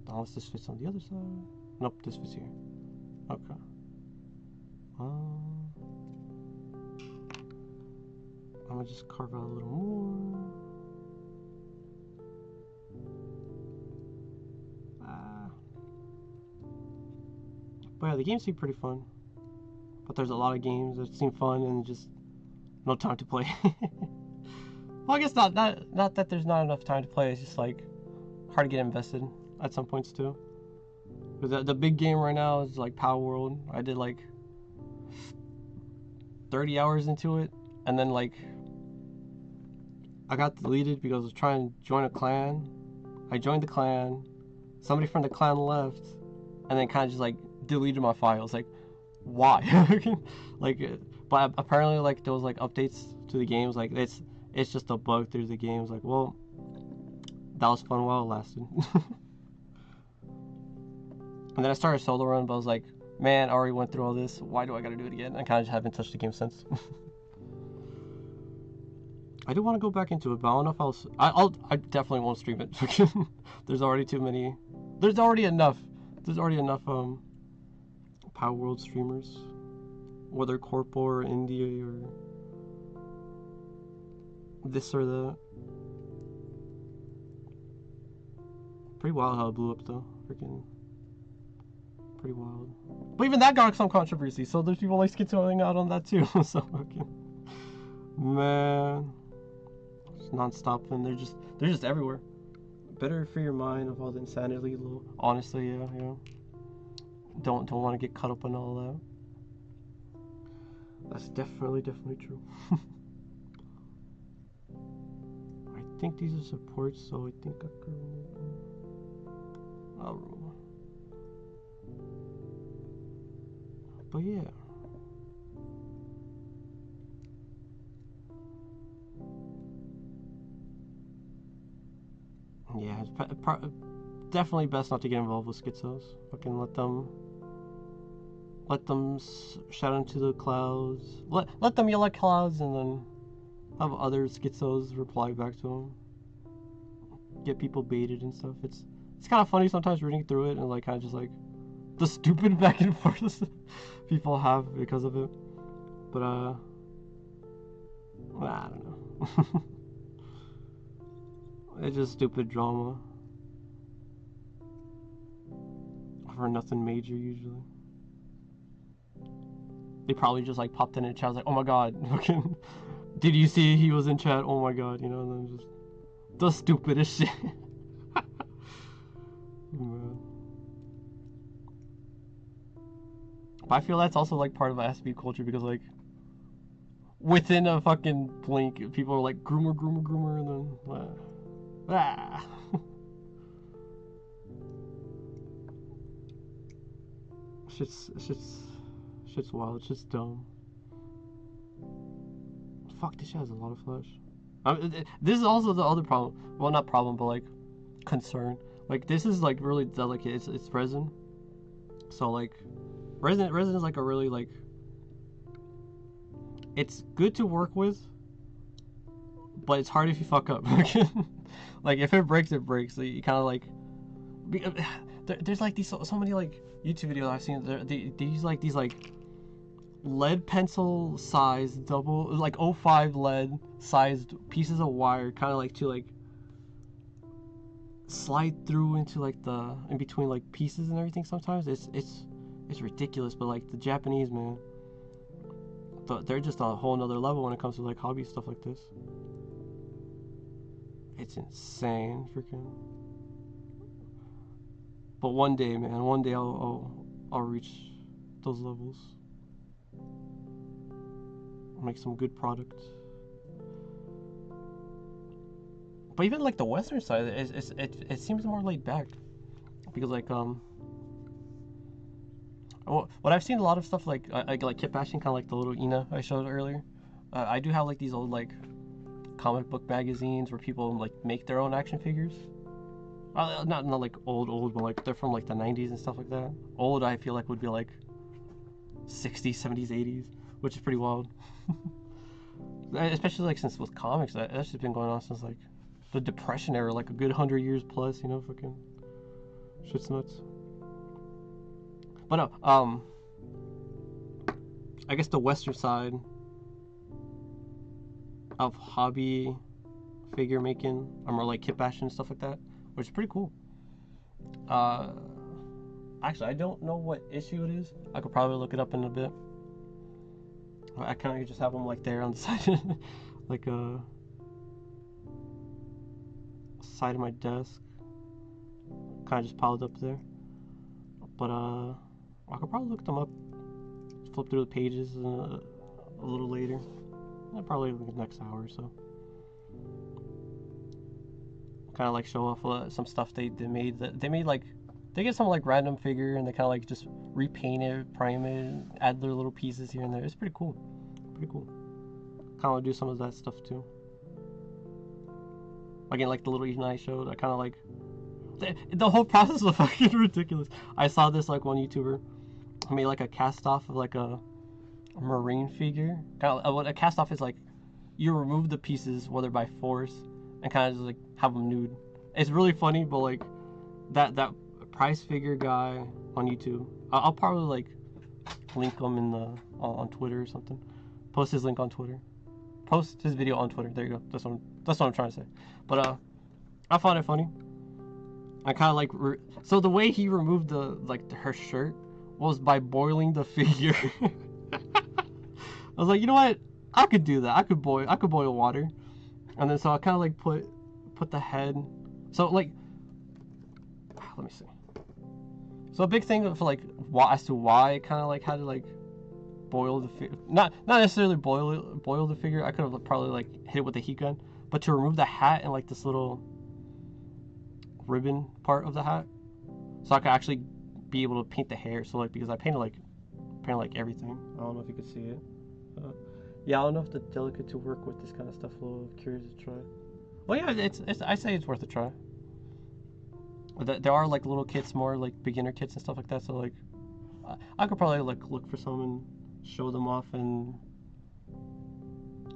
Unless this fits on the other side. Nope, this fits here. Okay. I'm gonna just carve out a little more. But yeah, the games seem pretty fun. But there's a lot of games that seem fun and just no time to play. Well, I guess not that there's not enough time to play. It's just, like, hard to get invested at some points too. The big game right now is, like, Power World. I did, like, 30 hours into it, and then, like, I got deleted because I was trying to join a clan. I joined the clan. Somebody from the clan left, and then kind of just, like, deleted my files. Like, why? Like, but apparently, like, there was, like, updates to the games. Like, it's just a bug through the games. Like, well, that was fun while it lasted. And then I started a solo run, but I was like, man, I already went through all this. Why do I gotta do it again? I kind of just haven't touched the game since. I do want to go back into it, but I don't know if I definitely won't stream it. There's already too many. There's already enough Power World streamers, whether corpo or indie or this or that. Pretty wild how it blew up though. Freaking pretty wild. But even that got some controversy, so there's people, like, schizoing out on that too. So okay. Man, just non-stop, and they're just everywhere. Better for your mind of all the insanity. Honestly, yeah. Don't want to get caught up in all that. That's definitely true. I think these are supports, so I think I can remove them. I'll remove them. But yeah. Yeah, it's definitely best not to get involved with schizos. Fucking let them shout into the clouds. Let them yell at clouds, and then have other schizos reply back to them. Get people baited and stuff. It's kind of funny sometimes reading through it and, like, kind of just, like, the stupid back and forth people have because of it. But I don't know. It's just stupid drama. for nothing major usually. They probably just like popped in chat. I was like, oh my god, fucking, did you see he was in chat? Oh my god, you know, and then just the stupidest shit. Man. But I feel that's also like part of SB culture because like within a fucking blink, people are like groomer, groomer, groomer, and then ah. Shit's wild. It's just dumb. Fuck, this shit has a lot of flesh. This is also the other problem. Well, not problem, but like concern. Like this is like really delicate. It's resin. So like resin is like a really like. It's good to work with, but it's hard if you fuck up. Like if it breaks, it breaks. So you kind of like. There's like these so many like YouTube videos I've seen. They use like these like lead pencil sized double like 05 lead sized pieces of wire, kind of like to like slide through into like the in between like pieces and everything. Sometimes it's ridiculous, but like the Japanese, man, they're just on a whole nother level when it comes to like hobby stuff like this. It's insane, freaking. But one day, man, one day I'll reach those levels. I'll make some good product. But even like the Western side, it seems more laid back, because like what I've seen a lot of stuff like kit bashing, kind of like the little Ina I showed earlier. I do have like these old like comic book magazines where people like make their own action figures. Not like old, but like they're from like the 90s and stuff like that. Old, I feel like would be like 60s, 70s, 80s, which is pretty wild. Especially like since with comics, that's just been going on since like the Depression era, like a good 100 years plus. You know, fucking shit's nuts. But no, I guess the Western side of hobby figure making, or more like kit bashing and stuff like that, which is pretty cool. Actually, I don't know what issue it is. I could probably look it up in a bit. I kind of just have them like there on the side, like side of my desk, kind of just piled up there. But I could probably look them up, flip through the pages a little later. Probably like the next hour or so. Kind of like show off some stuff they made. They made like, they get some like random figure and they kind of like just repaint it, prime it, add their little pieces here and there. It's pretty cool. Pretty cool. Kind of want to do some of that stuff too. Again, like the little Eden I showed, I kind of like the whole process was fucking ridiculous. I saw this like one YouTuber made like a cast off of like a marine figure. What a cast off is like, you remove the pieces whether by force and kind of just like have them nude. It's really funny, but like that price figure guy on YouTube, I'll probably like link him in the on Twitter or something. Post his link on Twitter. Post his video on Twitter. There you go. That's what I'm trying to say. But I found it funny. I kind of like so the way he removed her shirt was by boiling the figure. I was like, you know what? I could do that. I could boil water, and then so I kind of like put the head. So like, let me see. So a big thing for like as to why I kind of like had to like boil the figure, not necessarily boil the figure. I could have probably like hit it with a heat gun, but to remove the hat and like this little ribbon part of the hat, so I could actually be able to paint the hair. So like, because I painted like everything. I don't know if you could see it. Yeah, I don't know if it's delicate to work with this kind of stuff. A little curious to try. Well, yeah, I say it's worth a try. There are like little kits, more like beginner kits and stuff like that. So like, I could probably like look for some and show them off and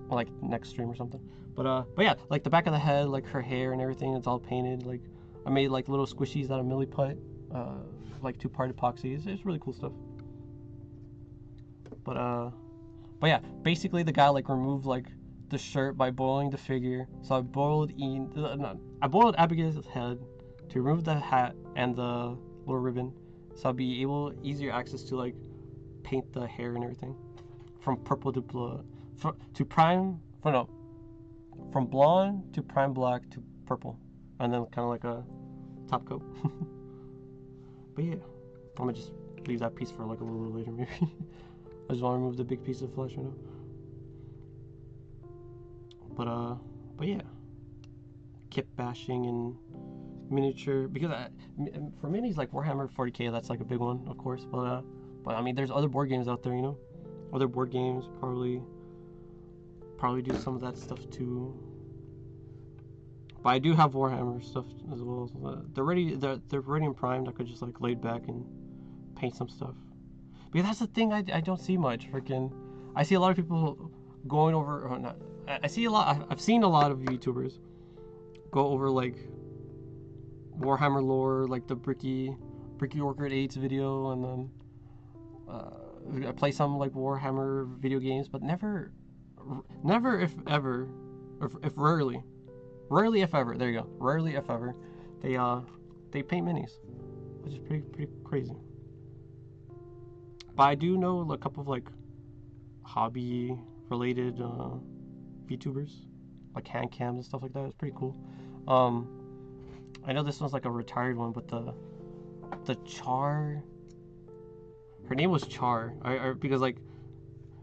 like next stream or something. But yeah, like the back of the head, like her hair and everything, it's all painted. Like I made like little squishies out of milliput, like 2-part epoxy. It's really cool stuff. But yeah, basically the guy like removed like the shirt by boiling the figure. So I boiled Abigail's head to remove the hat and the little ribbon, So I'll be able easier access to like paint the hair and everything from purple to blue, to prime. No, from blonde to prime black to purple, and then kind of like a top coat. But yeah, I'm gonna just leave that piece for like a little bit later maybe. I just want to remove the big piece of flesh, you know. But yeah, kit bashing and miniature, because for minis like Warhammer 40k, that's like a big one, of course. But I mean, there's other board games out there, you know. Other board games probably do some of that stuff too. But I do have Warhammer stuff as well. They're ready and primed. I could just like lay back and paint some stuff. Because that's the thing I don't see much. Freaking, I see a lot of people going over. Or not, I see a lot. I've seen a lot of YouTubers go over like Warhammer lore, like the Bricky Orchid 8's video, and then play some like Warhammer video games, but never, if ever, if rarely, if ever. There you go. Rarely, if ever, they paint minis, which is pretty crazy. But I do know a couple of like hobby related VTubers, like hand cams and stuff like that. It's pretty cool. I know this one's like a retired one, but the Char, her name was Char. Because like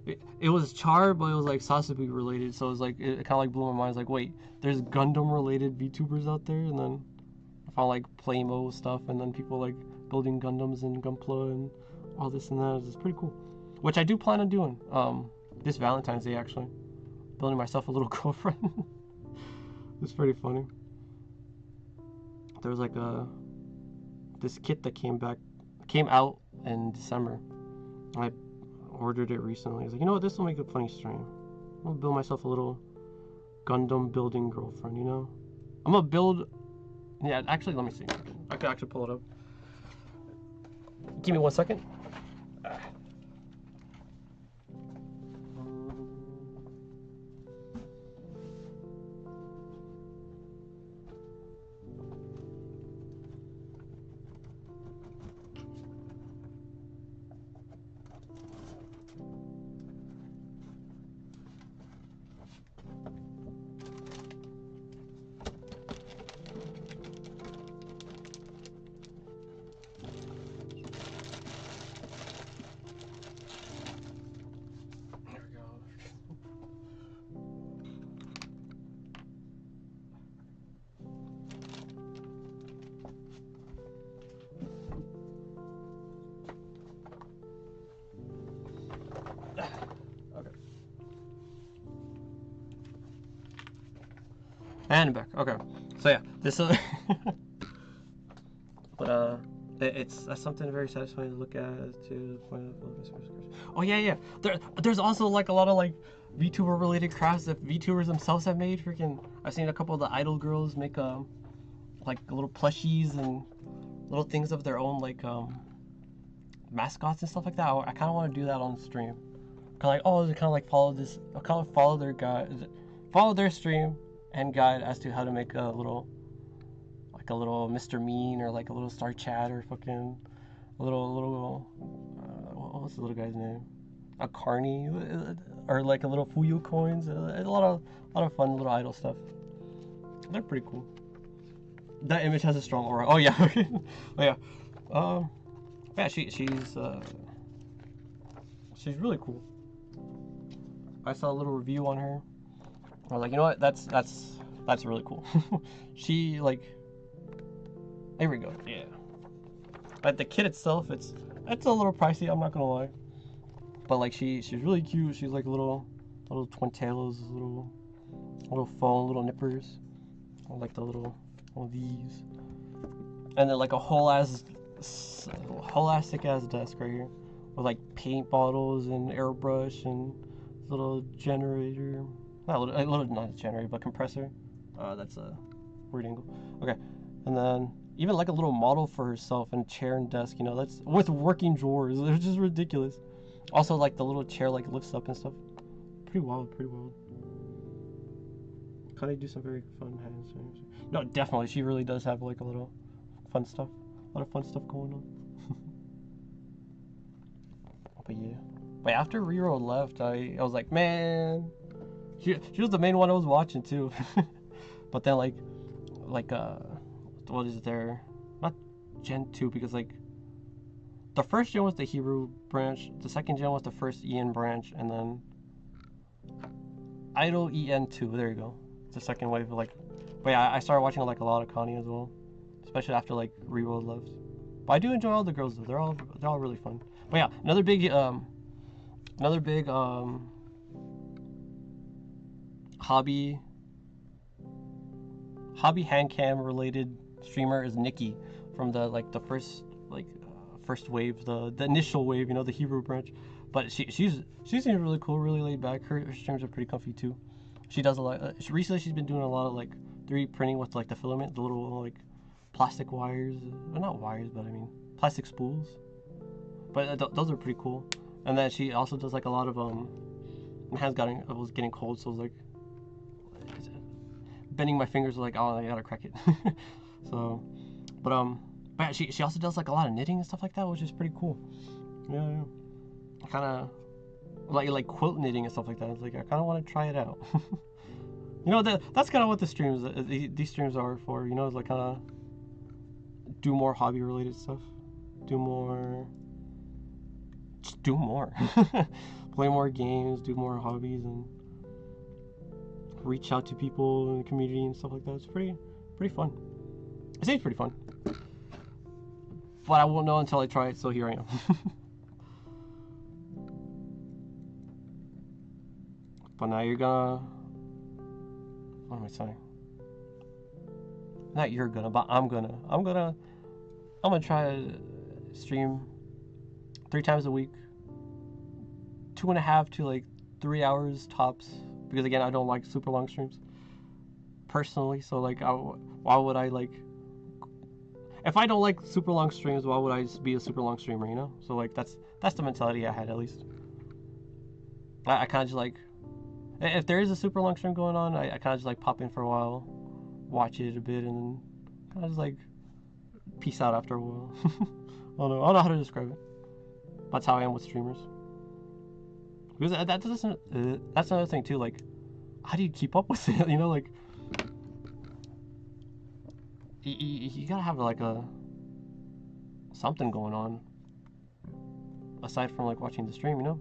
it was Char, but it was like Sasabi related, so it was like it kind of like blew my mind. It's like, wait, there's Gundam related VTubers out there, and then I found like Playmo stuff, and then people like building Gundams and Gunpla and all this and that. It's pretty cool, which I do plan on doing this Valentine's Day, actually, building myself a little girlfriend. It's pretty funny. There was like this kit that came out in December. I ordered it recently. I was like, you know what, this will make a funny stream. I'm gonna build myself a little Gundam building girlfriend, you know? I'm gonna build. Yeah, actually, let me see. I could actually pull it up. Give me 1 second. And back. Okay. So yeah, this is but that's something very satisfying to look at to the point of. Oh yeah. There's also like a lot of like VTuber related crafts that VTubers themselves have made. Freaking, I've seen a couple of the idol girls make like little plushies and little things of their own, like mascots and stuff like that. I kind of want to do that on stream. Kind of like follow this. I'll kind of follow their guide, follow their stream and guide as to how to make a little Mr. Mean, or like a little Star Chat, or fucking a little what's the little guy's name? A Carney, or like a little Fuyu coins. A lot of fun little idol stuff. They're pretty cool. That image has a strong aura. Oh yeah. Oh yeah. Yeah. She's really cool. I saw a little review on her. I was like, you know what? That's really cool. She like. There we go. Yeah. But the kit itself, it's a little pricey. I'm not gonna lie. But like she's really cute. She's like little twin tails, little phone, little nippers. I like the little one of these. And then like a whole sick ass desk right here with like paint bottles and airbrush and little generator. Not a generator, but compressor. That's a weird angle. Okay, and then even like a little model for herself and chair and desk. You know, that's with working drawers. They're just ridiculous. Also, like the little chair like lifts up and stuff. Pretty wild. Kind of do some very fun hands. No, definitely, she really does have like a little fun stuff. A lot of fun stuff going on. But yeah. But after Riro left, I was like, man, she was the main one I was watching too. But then like what is there? Not Gen 2 because like the first gen was the Hebrew branch, the second gen was the first EN branch, and then Idol EN2. There you go. The second wave of like. But yeah, I started watching like a lot of Connie as well, especially after like Riro left. But I do enjoy all the girls though. They're all really fun. But yeah, another big hobby hand cam related streamer is Nikki from the first wave, the initial wave, you know, the Hebrew branch. But she seems really cool, really laid back. Her streams are pretty comfy too. She does a lot. Recently, she's been doing a lot of like 3D printing with like the filament, the little like plastic wires. Well, not wires, but I mean plastic spools. But those are pretty cool. And then she also does like a lot of my hands was getting cold, so I was like bending my fingers, like, oh, I gotta crack it. So, but she also does like a lot of knitting and stuff like that, which is pretty cool. Yeah. Kind of like quilt knitting and stuff like that. I was like, I kind of want to try it out. You know, that's kind of what these streams are for. You know, like kind of do more hobby related stuff, just do more, play more games, do more hobbies, and reach out to people in the community and stuff like that. It's pretty fun. It seems pretty fun, but I won't know until I try it. So here I am. But now you're gonna. What am I saying? Not you're gonna, but I'm gonna try to stream 3 times a week, 2.5 to like 3 hours tops. Because again, I don't like super long streams personally. So like, why would I like? If I don't like super long streams, why would I just be a super long streamer? You know? So like, that's the mentality I had at least. I kind of just like. If there is a super long stream going on, I kind of just like pop in for a while, watch it a bit, and then kind of just like peace out after a while. I don't know how to describe it. That's how I am with streamers. Because that's another thing too. Like, how do you keep up with it? You know, like you gotta have like something going on aside from like watching the stream. You know.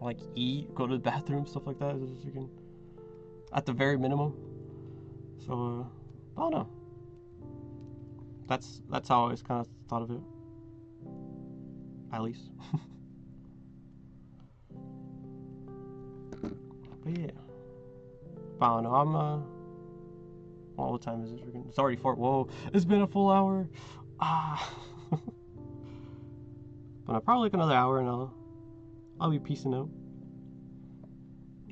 Like eat, go to the bathroom, stuff like that. Just you can, at the very minimum. So I don't know. That's how I always kind of thought of it, at least. But yeah, but I don't know. Well, what time is it? It's already 4. Whoa, it's been a full hour. But probably like another hour, and I'll be piecing out,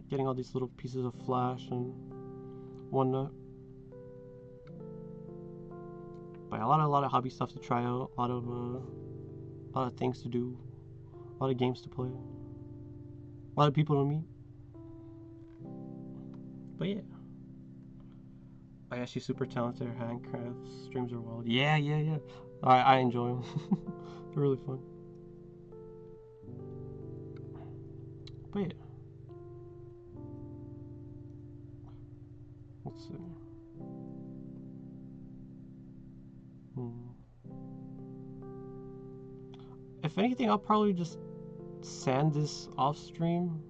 getting all these little pieces of flash and whatnot. But a lot of hobby stuff to try out, a lot of things to do, a lot of games to play, a lot of people to meet. But yeah, I guess she's super talented. Her handcraft streams are wild. Yeah. I enjoy them. They're really fun. But yeah, let's see. If anything, I'll probably just sand this off stream.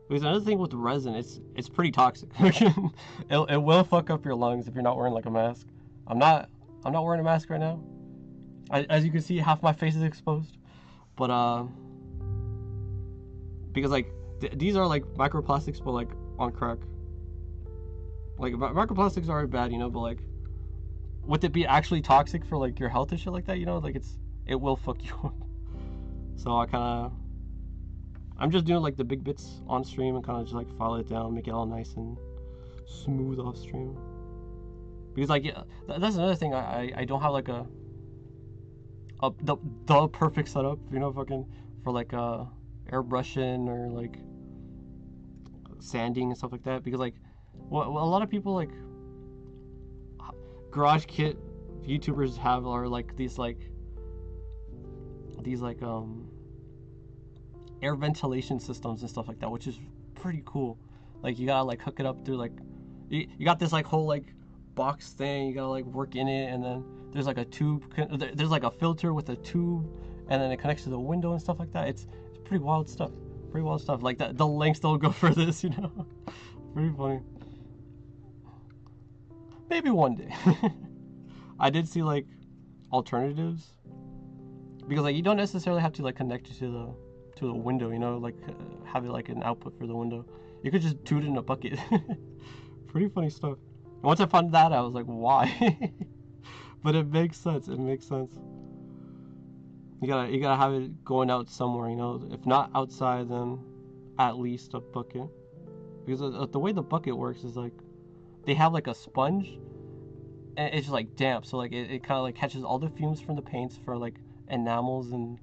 Because another thing with resin, it's pretty toxic. It will fuck up your lungs if you're not wearing like a mask. I'm not wearing a mask right now. As you can see, half my face is exposed. But because like these are like microplastics, but like on crack. Like microplastics are bad, you know, but like would it be actually toxic for like your health and shit like that, you know? Like it will fuck you up. So I'm just doing like the big bits on stream and kind of just like file it down, make it all nice and smooth off stream. Because like yeah, that's another thing, I don't have like the perfect setup, you know, fucking for like airbrushing or like sanding and stuff like that. Because like what a lot of people like garage kit YouTubers have are like these air ventilation systems and stuff like that, which is pretty cool. Like you gotta like hook it up through like you got this like whole like box thing. You gotta like work in it, and then there's like a tube. There's like a filter with a tube, and then it connects to the window and stuff like that. It's pretty wild stuff. Pretty wild stuff. Like the lengths they'll go for this, you know. Pretty funny. Maybe one day. I did see like alternatives, because like you don't necessarily have to like connect it to the window, you know, like have it like an output for the window. You could just do it in a bucket. Pretty funny stuff. And once I found that, I was like, why? But it makes sense. It makes sense. You gotta have it going out somewhere, you know. If not outside, then at least a bucket. Because the way the bucket works is like they have like a sponge, and it's just like damp, so like it kind of like catches all the fumes from the paints for like enamels and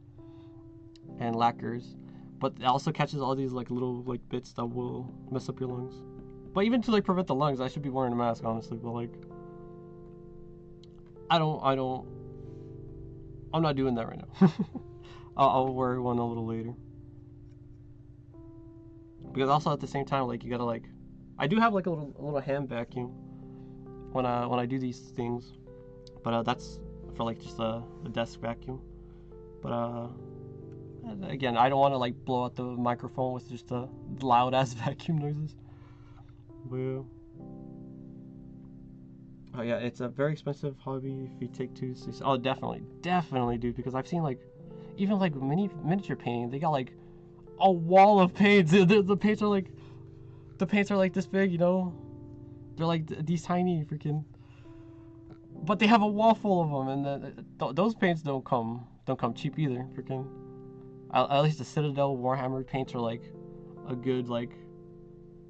lacquers, but it also catches all these like little like bits that will mess up your lungs. But even to like prevent the lungs, I should be wearing a mask, honestly. But like, I'm not doing that right now. I'll wear one a little later. Because also at the same time, like you gotta like, I do have like a little hand vacuum when I do these things, but that's for like just a desk vacuum. But again, I don't want to like blow out the microphone with just the loud ass vacuum noises. But yeah. Oh yeah, it's a very expensive hobby if you take two. Oh, definitely, dude. Because I've seen like, even like miniature painting, they got like a wall of paints. The paints are like this big, you know. They're like these tiny freaking. But they have a wall full of them, and those paints don't come cheap either. Freaking. At least the Citadel Warhammer paints are like a good like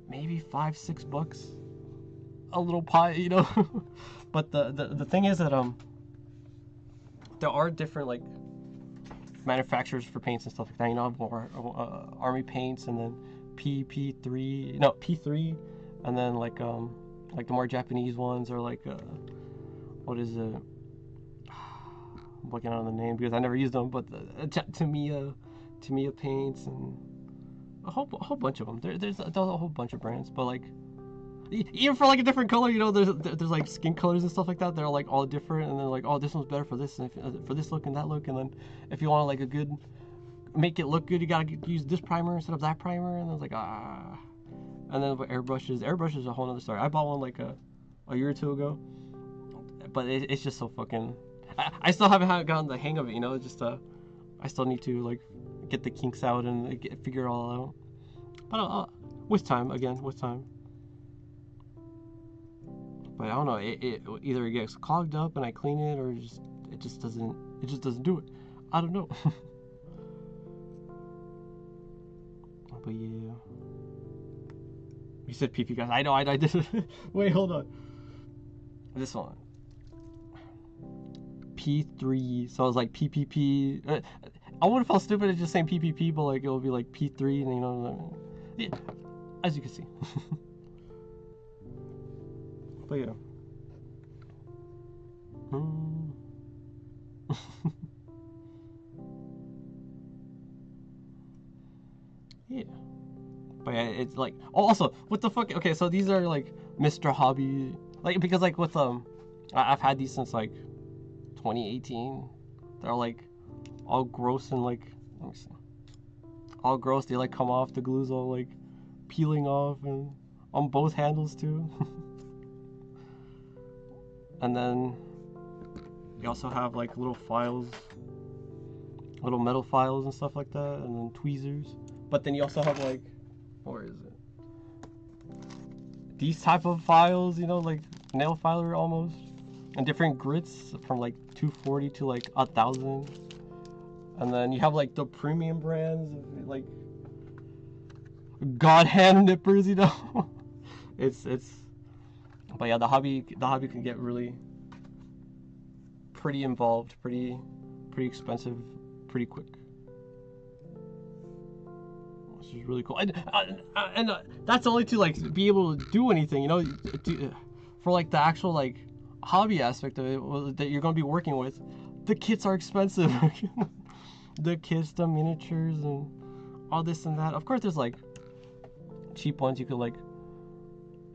maybe $5-6 a little pot, you know. But the thing is that there are different like manufacturers for paints and stuff like that, you know. Army paints, and then P3, and then like the more Japanese ones are like what is it? I'm blanking on the name because I never used them, but Tamiya paints, and a whole bunch of them. There's a whole bunch of brands, but like even for like a different color, you know, there's like skin colors and stuff like that. They're like all different, and then like, oh, this one's better for this and for this look and that look. And then if you want like make it look good, you gotta use this primer instead of that primer. And I was like, ah. And then airbrushes is a whole other story. I bought one like a year or two ago, but it's just so fucking. I still haven't gotten the hang of it, you know. It's just I still need to like get the kinks out and figure it all out. But with time. But I don't know. It either it gets clogged up and I clean it, or it just doesn't do it. I don't know. But yeah. You said PP, guys. I know. I did. Wait, hold on. This one. P3. So I was like PPP. I would have felt stupid at just saying PPP, but like it would be like P3, and you know, yeah, as you can see. But yeah. Yeah. But yeah, it's like, oh, also, what the fuck? Okay, so these are like Mr. Hobby, like, because like with I've had these since like 2018. They're like all gross and like, let me see, all gross. They like come off. The glue's all like peeling off, and on both handles too. And then you also have like little files, little metal files and stuff like that, and then tweezers. But then you also have like, where is it? These type of files, you know, like nail filer almost, and different grits from like 240 to like 1,000. And then you have like the premium brands, like God hand nippers, you know. it's. But yeah, the hobby can get really pretty involved, pretty expensive, pretty quick, which is really cool. And that's only to like be able to do anything, you know, for like the actual like hobby aspect of it that you're gonna be working with. The kits are expensive. The kits, the miniatures, and all this and that. Of course, there's like cheap ones you could like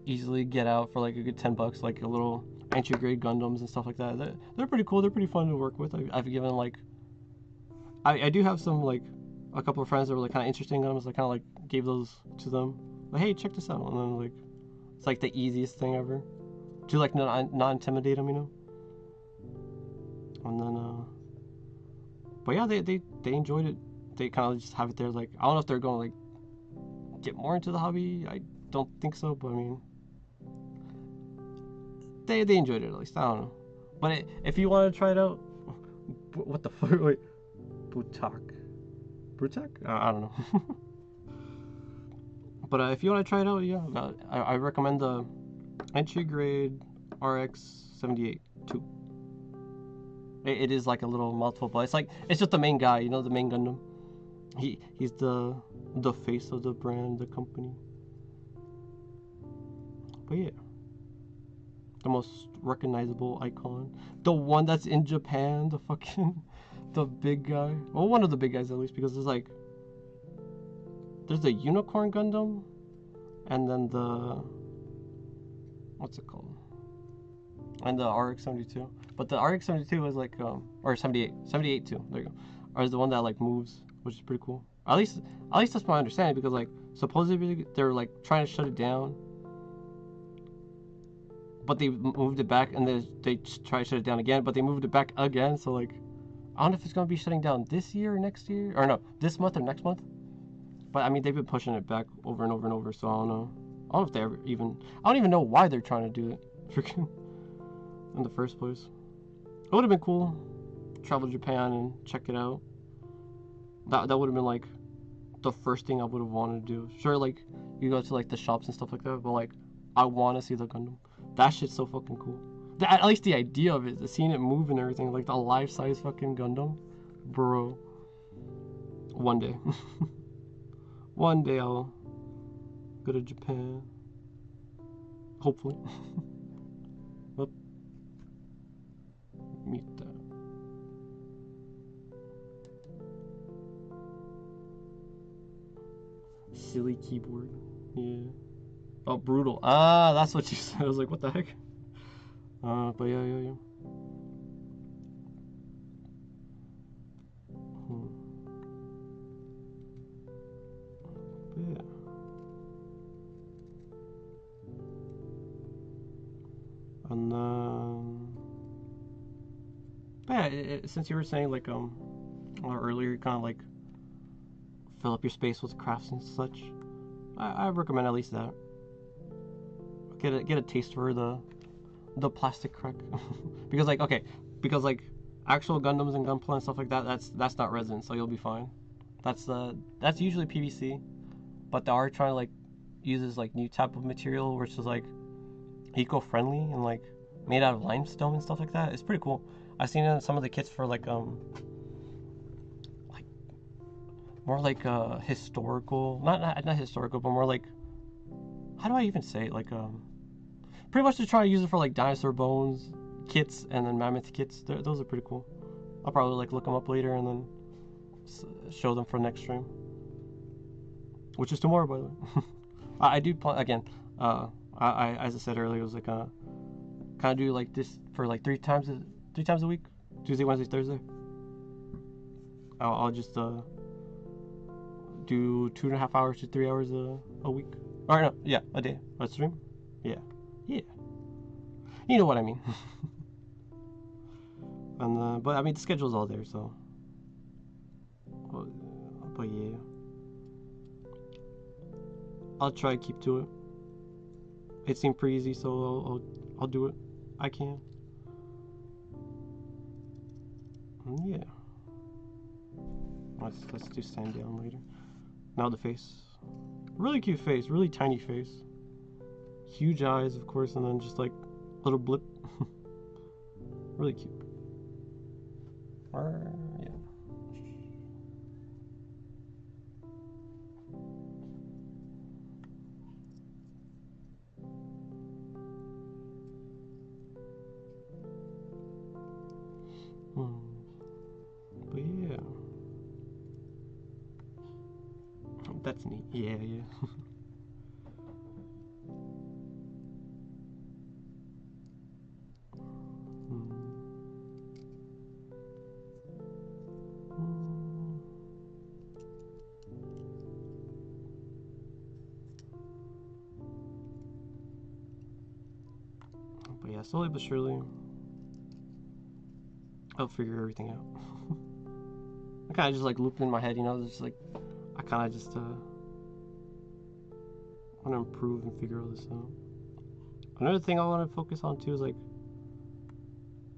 easily get out for like a good $10, like a little entry grade Gundams and stuff like that. They're pretty cool. They're pretty fun to work with. I've given like I do have some like a couple of friends that were like kind of interested in Gundams. I kind of like gave those to them. Like, hey, check this out, and then like it's like the easiest thing ever to like not intimidate them, you know. And then but yeah, they enjoyed it. They kind of just have it there. Like, I don't know if they're going to like get more into the hobby. I don't think so, but I mean, they enjoyed it at least. I don't know. But if you want to try it out, what the fuck? Wait, Brutak? I don't know. But if you want to try it out, yeah, I recommend the entry grade RX 78 too. It is like a little mouthful, but it's just the main guy, you know, the main Gundam. He's the face of the brand, the company. But yeah, the most recognizable icon, the one that's in Japan, the fucking the big guy. Well, one of the big guys at least, because there's the Unicorn Gundam, and then the what's it called? And the RX-72. But the RX-72 is like or 78 too. There you go. Or is the one that like moves, which is pretty cool. At least that's my understanding, because like supposedly they're like trying to shut it down, but they moved it back, and they try to shut it down again, but they moved it back again. So like, I don't know if it's gonna be shutting down this year or next year, or no, this month or next month. But I mean, they've been pushing it back over and over and over, so I don't know. I don't know if they ever even. I don't even know why they're trying to do it, freaking, in the first place. It would have been cool, travel to Japan and check it out. That would have been like the first thing I would have wanted to do. Sure, like you go to like the shops and stuff like that, but like I want to see the Gundam. That shit's so fucking cool. At least the idea of it, seeing it move and everything, like the life-size fucking Gundam, bro. One day, one day I'll go to Japan. Hopefully. Whoop. Mute that. Silly keyboard. Yeah. Oh, brutal. Ah, that's what you said. I was like, what the heck? But yeah. But yeah. And then, but yeah, since you were saying like earlier, kind of like fill up your space with crafts and such, I recommend at least that. Get a taste for the plastic crack. because like actual Gundams and Gunpla and stuff like that, that's not resin, so you'll be fine. That's usually PVC, but they are trying to like use this like new type of material which is like eco-friendly and like made out of limestone and stuff like that. It's pretty cool. I've seen it in some of the kits for like more like historical, not historical, but more like, how do I even say it? Like pretty much to try to use it for like dinosaur bones kits and then mammoth kits. Those are pretty cool. I'll probably like look them up later and then show them for next stream, which is tomorrow, by the way. I do again. I as I said earlier, it was like kind of do like this for like three times a week, Tuesday, Wednesday, Thursday. I'll just do 2.5 hours to 3 hours a week. Or no, yeah, a day, a stream. Yeah. You know what I mean. And but I mean the schedule's all there, so. But yeah, I'll try to keep to it. It seemed pretty easy, so I'll do it. I can. Yeah. Let's do stand down later. Now the face. Really cute face, really tiny face. Huge eyes, of course, and then just like little blip. Really cute. Yeah. But yeah. That's neat. Yeah, yeah. But yeah, slowly but surely, I'll figure everything out. I kind of just like looped in my head, you know, just like I kind of just want to improve and figure all this out. Another thing I want to focus on too is like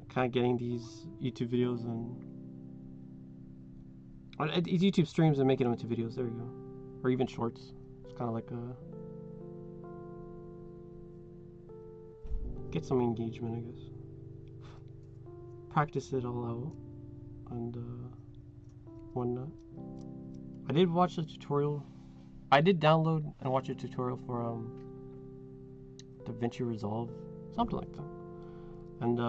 kind of getting these YouTube videos and these YouTube streams and making them into videos. There you go, or even shorts. It's kind of like get some engagement, I guess. Practice it all out and whatnot. I did watch the tutorial. I did download and watch a tutorial for DaVinci Resolve, something like that, and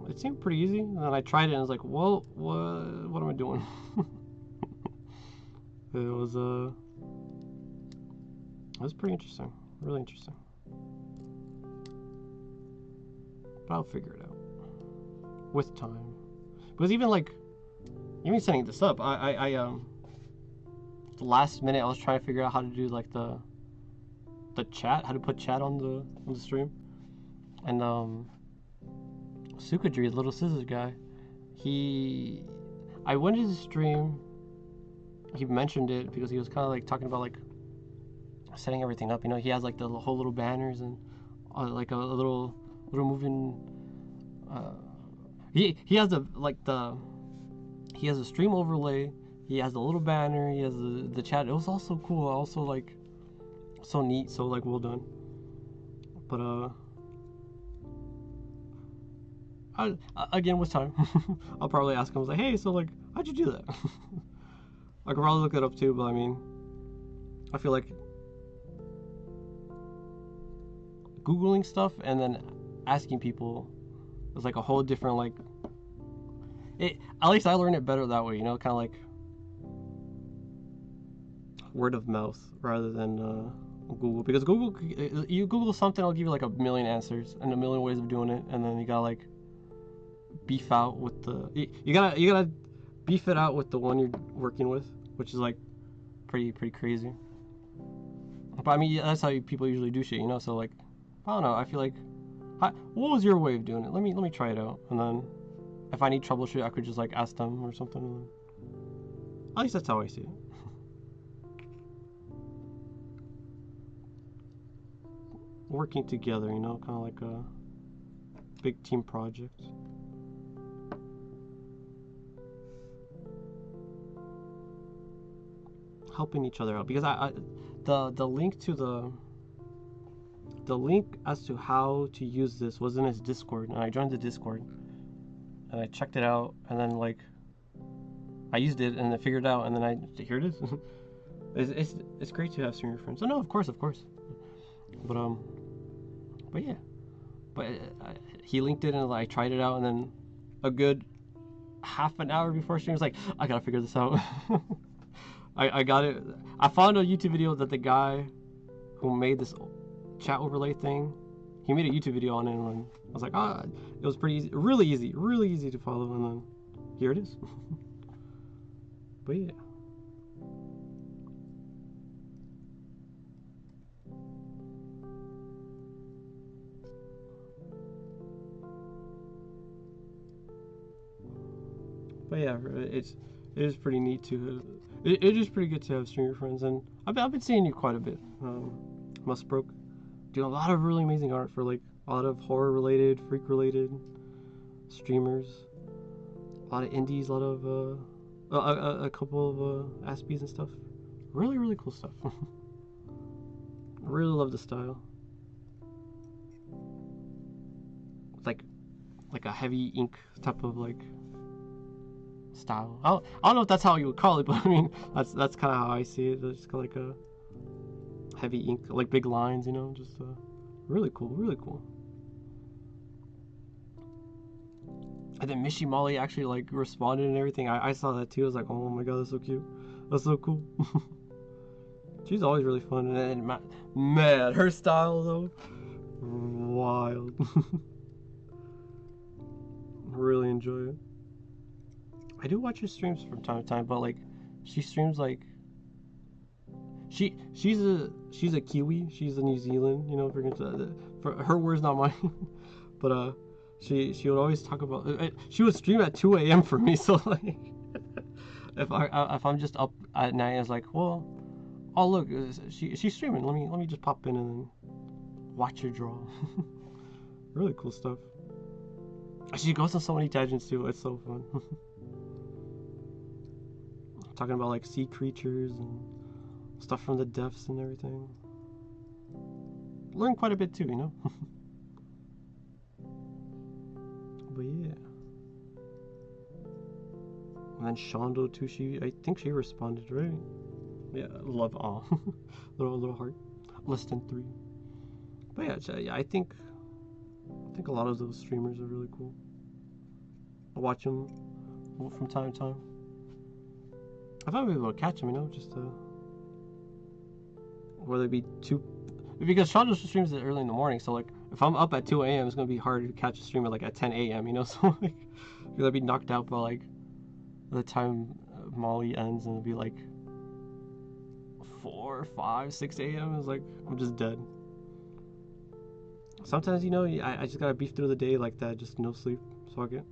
it seemed pretty easy. And then I tried it and I was like, well, what am I doing? It was pretty interesting, really interesting. But I'll figure it out with time. Because even setting this up, I the last minute I was trying to figure out how to do like the chat, how to put chat on the stream, and Sukadri, the Little Scissors guy, I went to the stream. He mentioned it because he was kind of like talking about like setting everything up. You know, he has like the whole little banners and like a little moving. He has he has a stream overlay. He has a little banner. He has the chat. It was also cool. Also like so neat. So like well done. But again with time, I'll probably ask him. I was like, hey, so like how'd you do that? I could probably look it up too. But I mean, I feel like Googling stuff and then asking people is like a whole different like. At least I learned it better that way, you know, kind of like word of mouth rather than Google. Because Google, you Google something, it'll give you like a million answers and a million ways of doing it, and then you gotta like beef out with the you gotta beef it out with the one you're working with, which is like pretty crazy. But I mean, that's how people usually do shit, you know. So like, I don't know. I feel like, what was your way of doing it? Let me try it out, and then if I need troubleshoot, I could just like ask them or something. At least that's how I see it. Working together, you know, kind of like a big team project. Helping each other out, because the link to the link as to how to use this was in his Discord, and I joined the Discord and I checked it out, and then like I used it and I figured it out, and then here it is. It's great to have streamer friends. So no, of course, but yeah, but he linked it and I tried it out, and then a good half an hour before stream, I was like, I gotta figure this out. I got it. I found a YouTube video that the guy who made this chat overlay thing, he made a YouTube video on it, and I was like, it was pretty easy, really easy to follow, and then here it is. But yeah. But yeah, it is pretty neat to. It is pretty good to have streamer friends, and I've been seeing you quite a bit. Mustbroke, do a lot of really amazing art for like a lot of horror related, freak related streamers. A lot of indies, a lot of a couple of Aspies and stuff. Really cool stuff. Really love the style. Like a heavy ink type of like style. I don't know if that's how you would call it, but I mean that's kind of how I see it. It's just like a heavy ink, like big lines, you know, just really cool. And then Mishi Molly actually like responded and everything. I saw that too. I was like, oh my god, that's so cute. That's so cool. She's always really fun, and man, her style though, wild. Really enjoy it. I do watch her streams from time to time, but like, she streams like she's a Kiwi. She's a New Zealand, you know. For her words, not mine. But she would always talk about. She would stream at 2 a.m. for me. So like, if I'm just up at night, it's like, well, oh look, she's streaming. Let me just pop in and then watch her draw. Really cool stuff. She goes on so many tangents too. It's so fun. Talking about like sea creatures and stuff from the depths and everything. Learn quite a bit too, you know. But yeah. And then Shondo too. I think she responded, right? Yeah, love all. little heart. Less than 3. But yeah, I think a lot of those streamers are really cool. I watch them from time to time. I thought we'd be able to catch them, you know, just whether it be because Chandra streams it early in the morning, so like if I'm up at 2 a.m. it's gonna be hard to catch a stream at 10 a.m. you know, so like you'll be knocked out by like the time Molly ends, and it'll be like 4, 5, 6 a.m. It's like I'm just dead. Sometimes, you know, I just gotta beef through the day like that, just no sleep. Fuck it.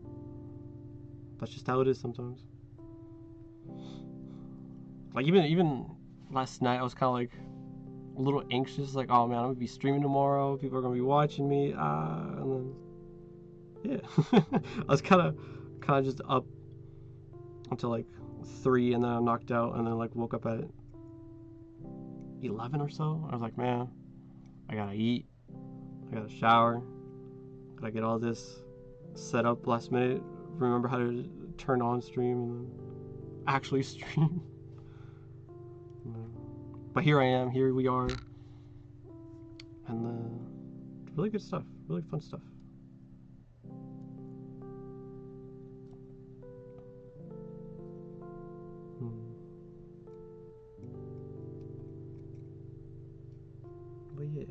That's just how it is sometimes. Like even last night, I was kind of like a little anxious, like, oh man, I'm gonna be streaming tomorrow. People are gonna be watching me. And then yeah, I was kind of just up until like 3, and then I'm knocked out, and then like woke up at 11 or so. I was like, man, I gotta eat. I gotta shower, gotta get all this set up last minute, remember how to turn on stream and then actually stream. But here I am, here we are, and really good stuff, really fun stuff. But yeah.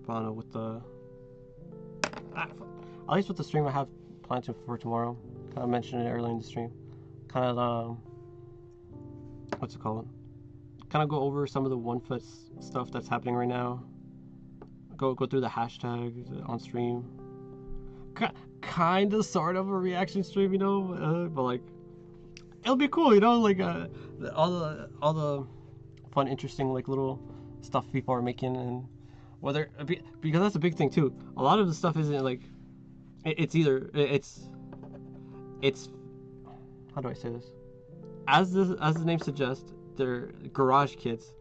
I don't know, with the at least with the stream I have planned for tomorrow. Kind of mentioned it earlier in the stream. Kind of what's it called? Kind of go over some of the OneFoot stuff that's happening right now. Go through the hashtags on stream. Kind of, sort of a reaction stream, you know, but like it'll be cool, you know, like all the fun, interesting, like little stuff people are making, and whether because that's a big thing too. A lot of the stuff isn't like it's how do I say this? As the name suggests, they're garage kits.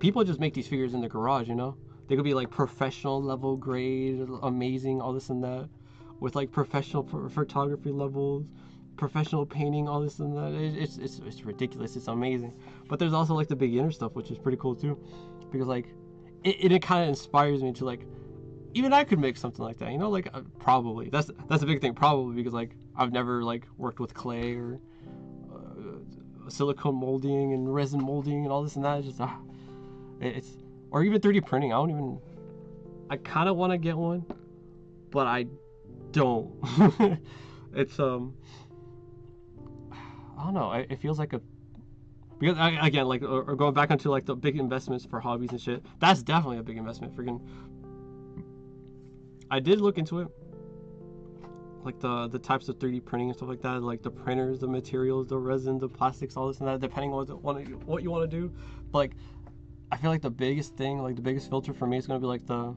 People just make these figures in the garage, you know. They could be like professional level grade, amazing, all this and that, with like professional photography levels, professional painting, all this and that. It's ridiculous. It's amazing. But there's also like the beginner stuff, which is pretty cool too, because like it kind of inspires me to like, even I could make something like that, you know, like probably that's a big thing, probably, because like I've never like worked with clay or silicone molding and resin molding and all this and that. It's just it's, or even 3D printing. I kind of want to get one, but I don't. It's I don't know, it feels like a, because again, like, or going back onto like the big investments for hobbies and shit, that's definitely a big investment. Freaking, I did look into it, like the types of 3D printing and stuff like that, like the printers, the materials, the resin, the plastics, all this and that, depending on what you want to do. But like, I feel like the biggest thing, like the biggest filter for me is gonna be like the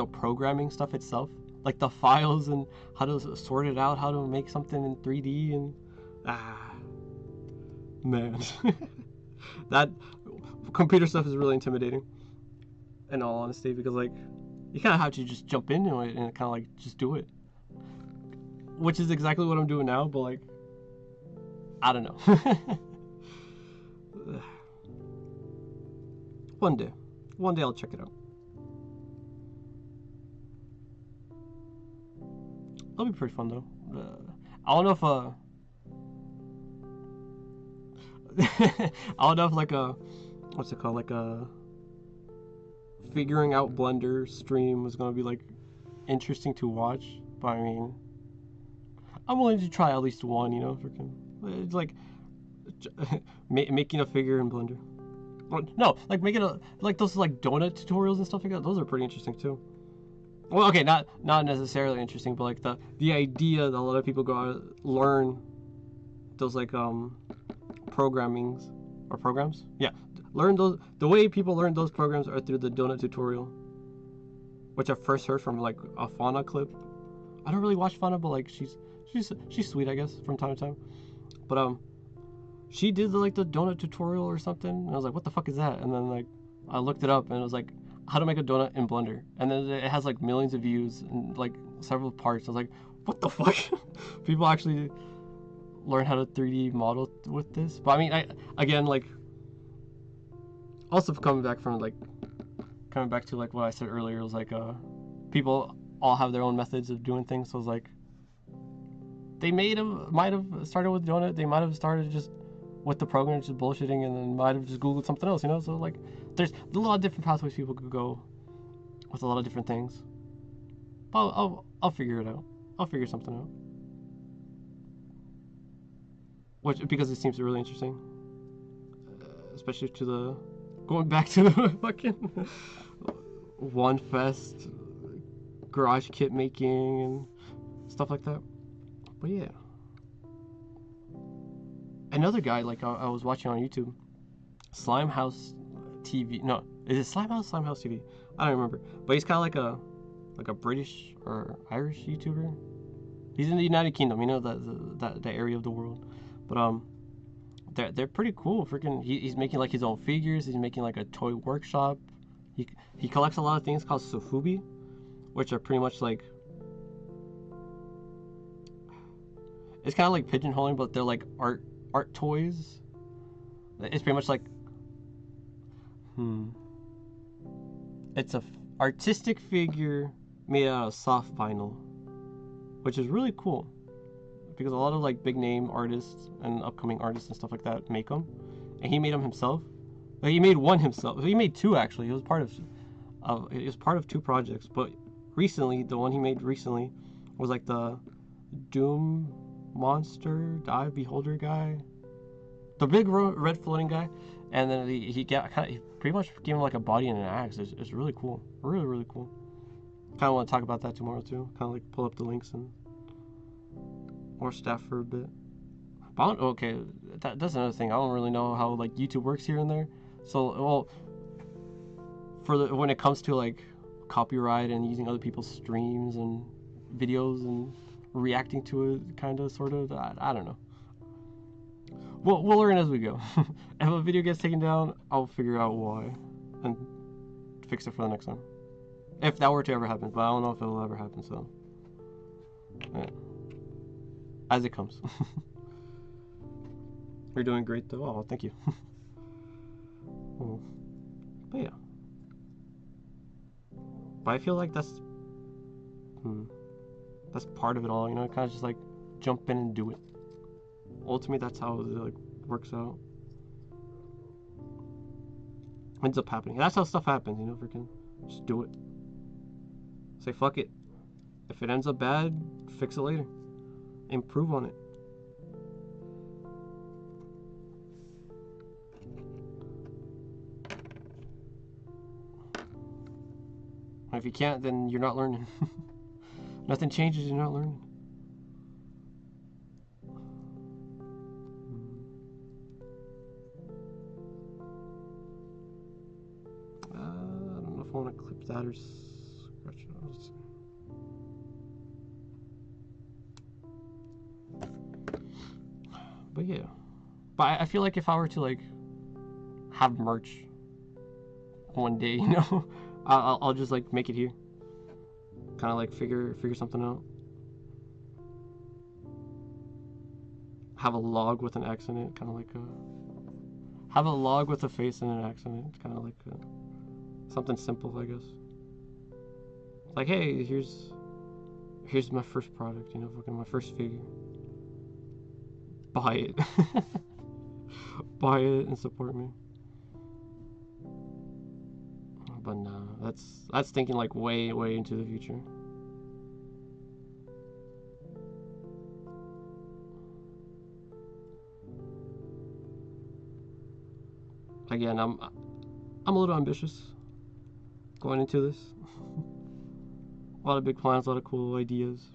programming stuff itself, like the files and how to sort it out, how to make something in 3D, and man, that computer stuff is really intimidating, in all honesty, because like you kind of have to just jump into it and kind of like just do it, which is exactly what I'm doing now. But like, I don't know. One day I'll check it out. That'll be pretty fun though. I don't know if I don't know if like a what's it called, like a figuring out Blender stream was gonna be like interesting to watch, but I mean, I'm willing to try at least one. You know, freaking, it's like making a figure in Blender. No, like making a like those like donut tutorials and stuff like that. Those are pretty interesting too. Well, okay, not necessarily interesting, but like the idea that a lot of people go out learn those like programmings or programs. Yeah, learn those. The way people learn those programs are through the donut tutorial, which I first heard from like a Fauna clip. I don't really watch Fauna, but like she's sweet, I guess, from time to time. But she did like the donut tutorial or something, and I was like, what the fuck is that? And then like I looked it up, and it was like how to make a donut in Blender, and then it has like millions of views and like several parts. I was like, what the fuck? People actually learn how to 3D model with this. But I mean, I again, like, also coming back to like what I said earlier, it was like people all have their own methods of doing things. So it was like they might have started with donut, they might have started just with the program just bullshitting, and then might have just googled something else, you know. So like there's a lot of different pathways people could go with a lot of different things. But I'll figure it out. I'll figure something out. Which, because it seems really interesting, especially to the going back to the fucking One Fest garage kit making and stuff like that. But yeah, another guy like I was watching on YouTube, Slimehouse TV. No, is it Slimehouse TV? I don't remember. But he's kind of like a British or Irish YouTuber. He's in the United Kingdom, you know, that area of the world. But they're pretty cool. Freaking, he's making like his own figures. He's making like a toy workshop. He collects a lot of things called sofubi, which are pretty much like, it's kind of like pigeonholing, but they're like art toys. It's pretty much like it's a artistic figure made out of soft vinyl, which is really cool because a lot of like big name artists and upcoming artists and stuff like that make them, and he made them himself. Like, he made one himself. He made two actually. It was part of two projects. But recently, the one he made recently was like the Doom Monster Dive Beholder guy, the big red floating guy, and then he pretty much gave him like a body and an axe. It's really cool, really cool. Kind of want to talk about that tomorrow too. Kind of like pull up the links and or staff for a bit. But okay, that's another thing. I don't really know how like YouTube works here and there. So well, when it comes to like copyright and using other people's streams and videos and reacting to it, kind of, sort of, I don't know. We'll learn as we go. If a video gets taken down, I'll figure out why and fix it for the next time. If that were to ever happen, but I don't know if it will ever happen, so. Yeah. As it comes. You're doing great though. Oh, thank you. But yeah. But I feel like that's part of it all, you know, kind of just like jump in and do it. Ultimately, that's how it like works out. Ends up happening. That's how stuff happens, you know, freaking just do it. Say fuck it. If it ends up bad, fix it later. Improve on it. If you can't, then you're not learning. Nothing changes, you're not learning. I don't know if I want to clip that or scratch it out. But yeah. But I feel like if I were to like have merch one day, you know, I'll just like make it here. Kind of like figure something out. Have a log with an X in it, kind of like a. Have a log with a face and an X in it, kind of like something simple, I guess. Like, hey, here's here's my first product, you know, fucking my first figure. Buy it. Buy it and support me. But no, that's thinking like way into the future. Again, I'm a little ambitious going into this. A lot of big plans, a lot of cool ideas.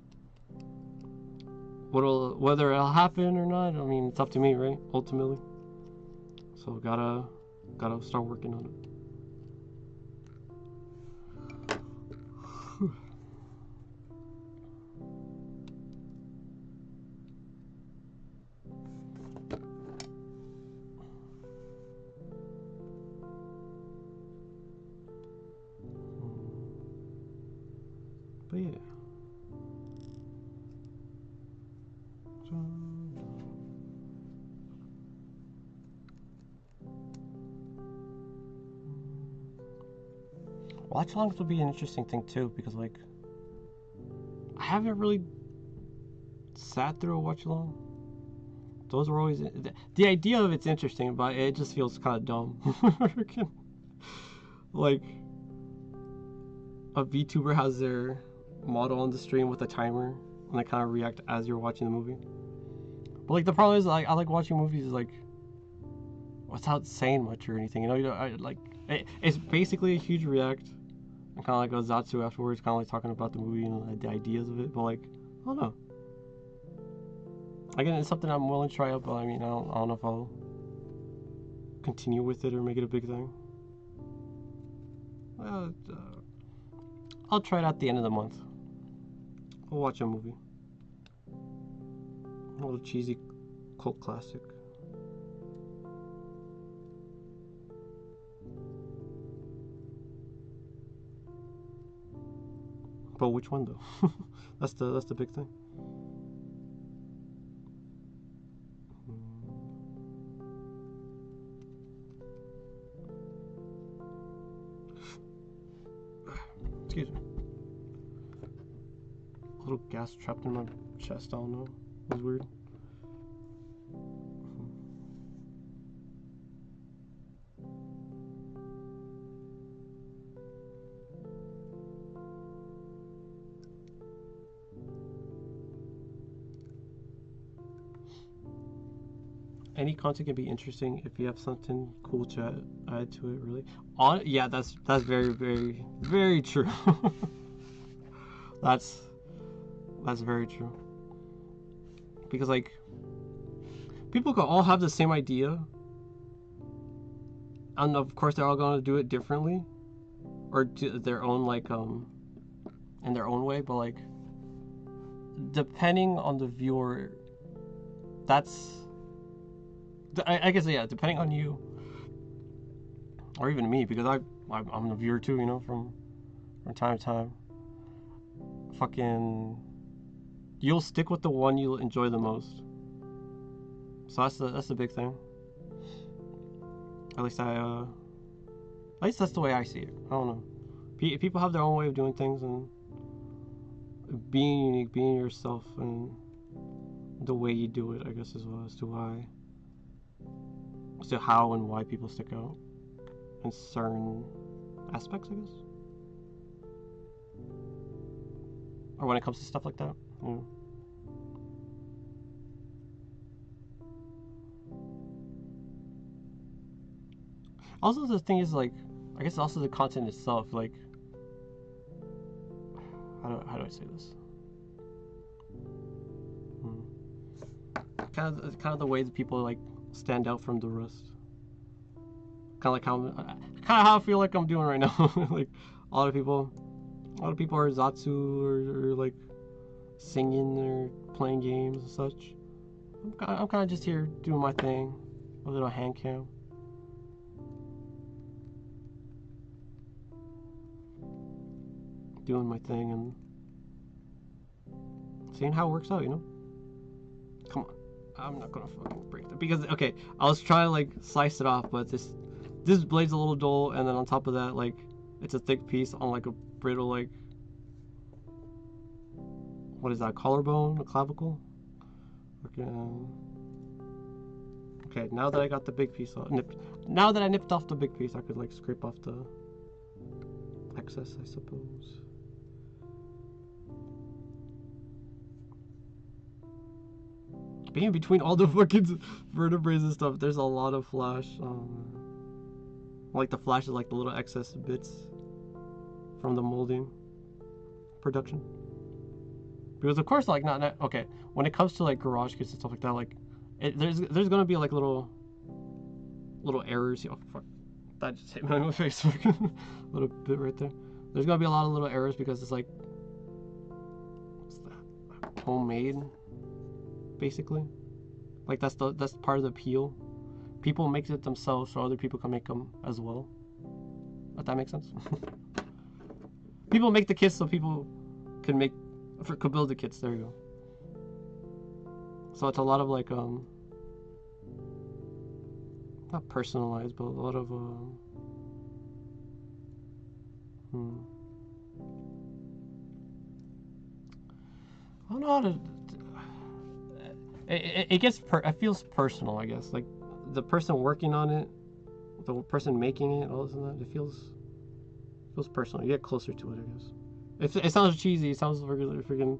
Whether it'll happen or not, I mean, it's up to me, right? Ultimately. So gotta start working on it. But yeah. Watch alongs will be an interesting thing too, because like I haven't really sat through a watch along. Those were always the idea of it's interesting, but it just feels kind of dumb. Like a VTuber has their model on the stream with a timer, and they kind of react as you're watching the movie. But like the problem is, like I like watching movies like without saying much or anything. You know, I like it's basically a huge react and kind of like a Zatsu afterwards, kind of like talking about the movie and the ideas of it. But like I don't know. Again, it's something I'm willing to try out, but I mean, I don't know if I'll continue with it or make it a big thing. I'll try it at the end of the month. I'll watch a movie. A little cheesy cult classic. But which one though? that's the big thing. Excuse me. A little gas trapped in my chest, I don't know. It was weird. Any content can be interesting if you have something cool to add to it. Really, yeah, that's very true. that's very true. Because like people can all have the same idea, and of course they're all gonna do it differently, or do their own like in their own way. But like depending on the viewer, that's. I guess yeah, depending on you, or even me, because I'm the viewer too, you know, from time to time. Fucking, you'll stick with the one you'll enjoy the most. So that's the big thing. At least that's the way I see it. I don't know. People have their own way of doing things, and being unique, being yourself, and the way you do it, I guess, as well as to how and why people stick out in certain aspects, I guess, or when it comes to stuff like that. Yeah. Also, the thing is, like, I guess also the content itself, like, how do I say this? Kind of the way that people like stand out from the rest. Kind of how I feel like I'm doing right now. Like a lot of people are Zatsu or like singing or playing games and such. I'm kind of just here doing my thing, a little hand cam. Doing my thing and seeing how it works out, you know? Come on. I'm not gonna fucking break that, because okay, I was trying to like slice it off, but this blade's a little dull, and then on top of that, like, it's a thick piece on like a brittle like what is that? Collarbone, a clavicle. Okay. Okay. Now that I got the big piece off, now that I nipped off the big piece, I could like scrape off the excess, I suppose. Being between all the fucking vertebrae and stuff, there's a lot of flash. Like the flash is like the little excess bits from the molding production. Because of course, like not okay. When it comes to like garage kits and stuff like that, like there's gonna be like little errors. Oh fuck, that just hit me in my face. A little bit right there. There's gonna be a lot of little errors because it's like what's that? Homemade, basically. Like that's part of the appeal. People make it themselves, so other people can make them as well. If that makes sense. People make the kits so people can could build the kits. There you go. So it's a lot of like not personalized, but a lot of I don't know how to. It gets it feels personal, I guess. Like the person working on it, the person making it, all this and that. It feels personal. You get closer to it, I guess. It sounds cheesy. It sounds freaking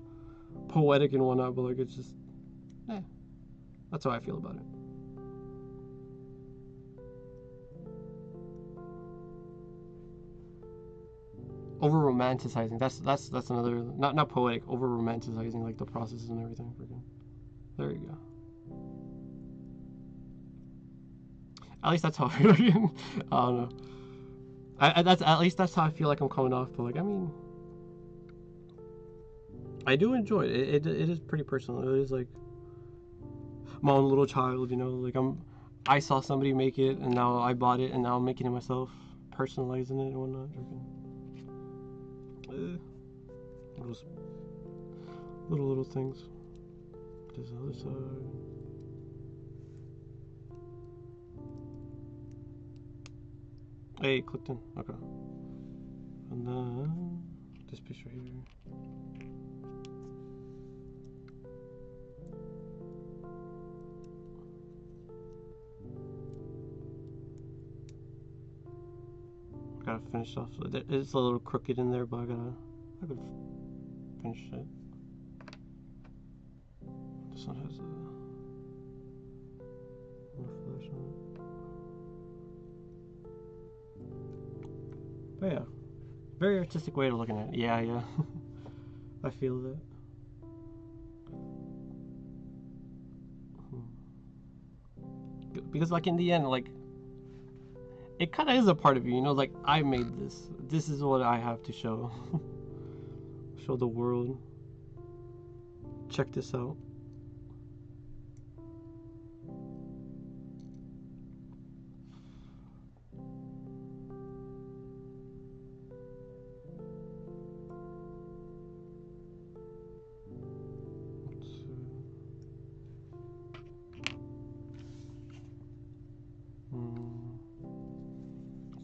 poetic and whatnot, but like it's just, that's how I feel about it. Over romanticizing. That's another, not poetic. Over romanticizing like the processes and everything. Freaking. There you go. At least that's how I feel. I don't know. At least that's how I feel like I'm coming off. But like, I mean, I do enjoy it. It is pretty personal. It is like my own little child, you know. Like I saw somebody make it, and now I bought it, and now I'm making it myself, personalizing it and whatnot. Little things. This other side. Hey, clicked in. Okay. And then this piece right here. Gotta finish off. It's a little crooked in there, but I could finish it. This one has more flash on it. But yeah, very artistic way of looking at it. Yeah. I feel that. Because like in the end, like it kind of is a part of you, you know. Like I made this. This is what I have to show. Show the world. Check this out.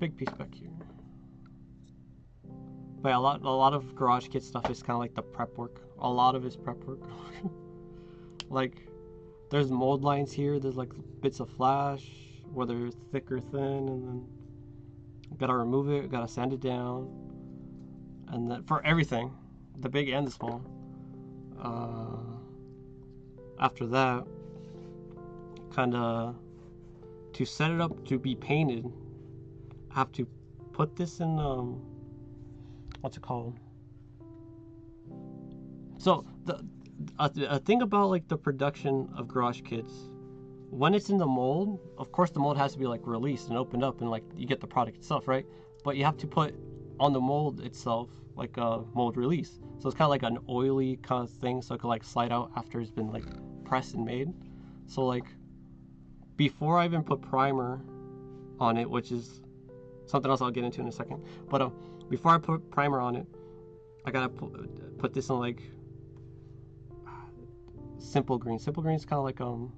Big piece back here. But yeah, a lot of garage kit stuff is kind of like the prep work. A lot of it's prep work. Like there's mold lines here. There's like bits of flash, whether it's thick or thin, and then gotta remove it. Gotta sand it down, and then for everything, the big and the small. After that, kind of to set it up to be painted. Have to put this in what's it called? So a thing about like the production of garage kits, when it's in the mold, of course the mold has to be like released and opened up and like you get the product itself, right? But you have to put on the mold itself like a mold release, so it's kind of like an oily kind of thing, so it can like slide out after it's been like pressed and made. So like before I even put primer on it, which is something else I'll get into in a second. But before I put primer on it, I gotta put this in like simple green. Simple green is kind of like oil,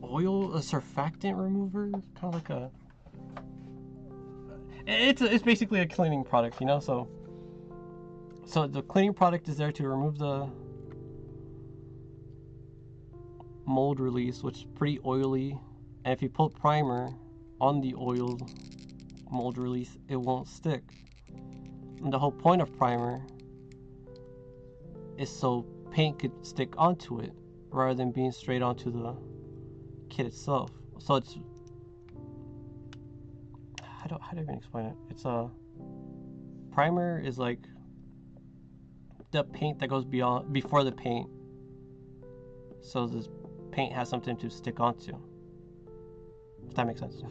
a surfactant remover, kind of like a. It's basically a cleaning product, you know. So So the cleaning product is there to remove the mold release, which is pretty oily. And if you put primer on the oil mold release, it won't stick. And the whole point of primer is so paint could stick onto it rather than being straight onto the kit itself. So it's, how do I even explain it? It's a primer is like the paint that goes before the paint, so this paint has something to stick onto. If that makes sense.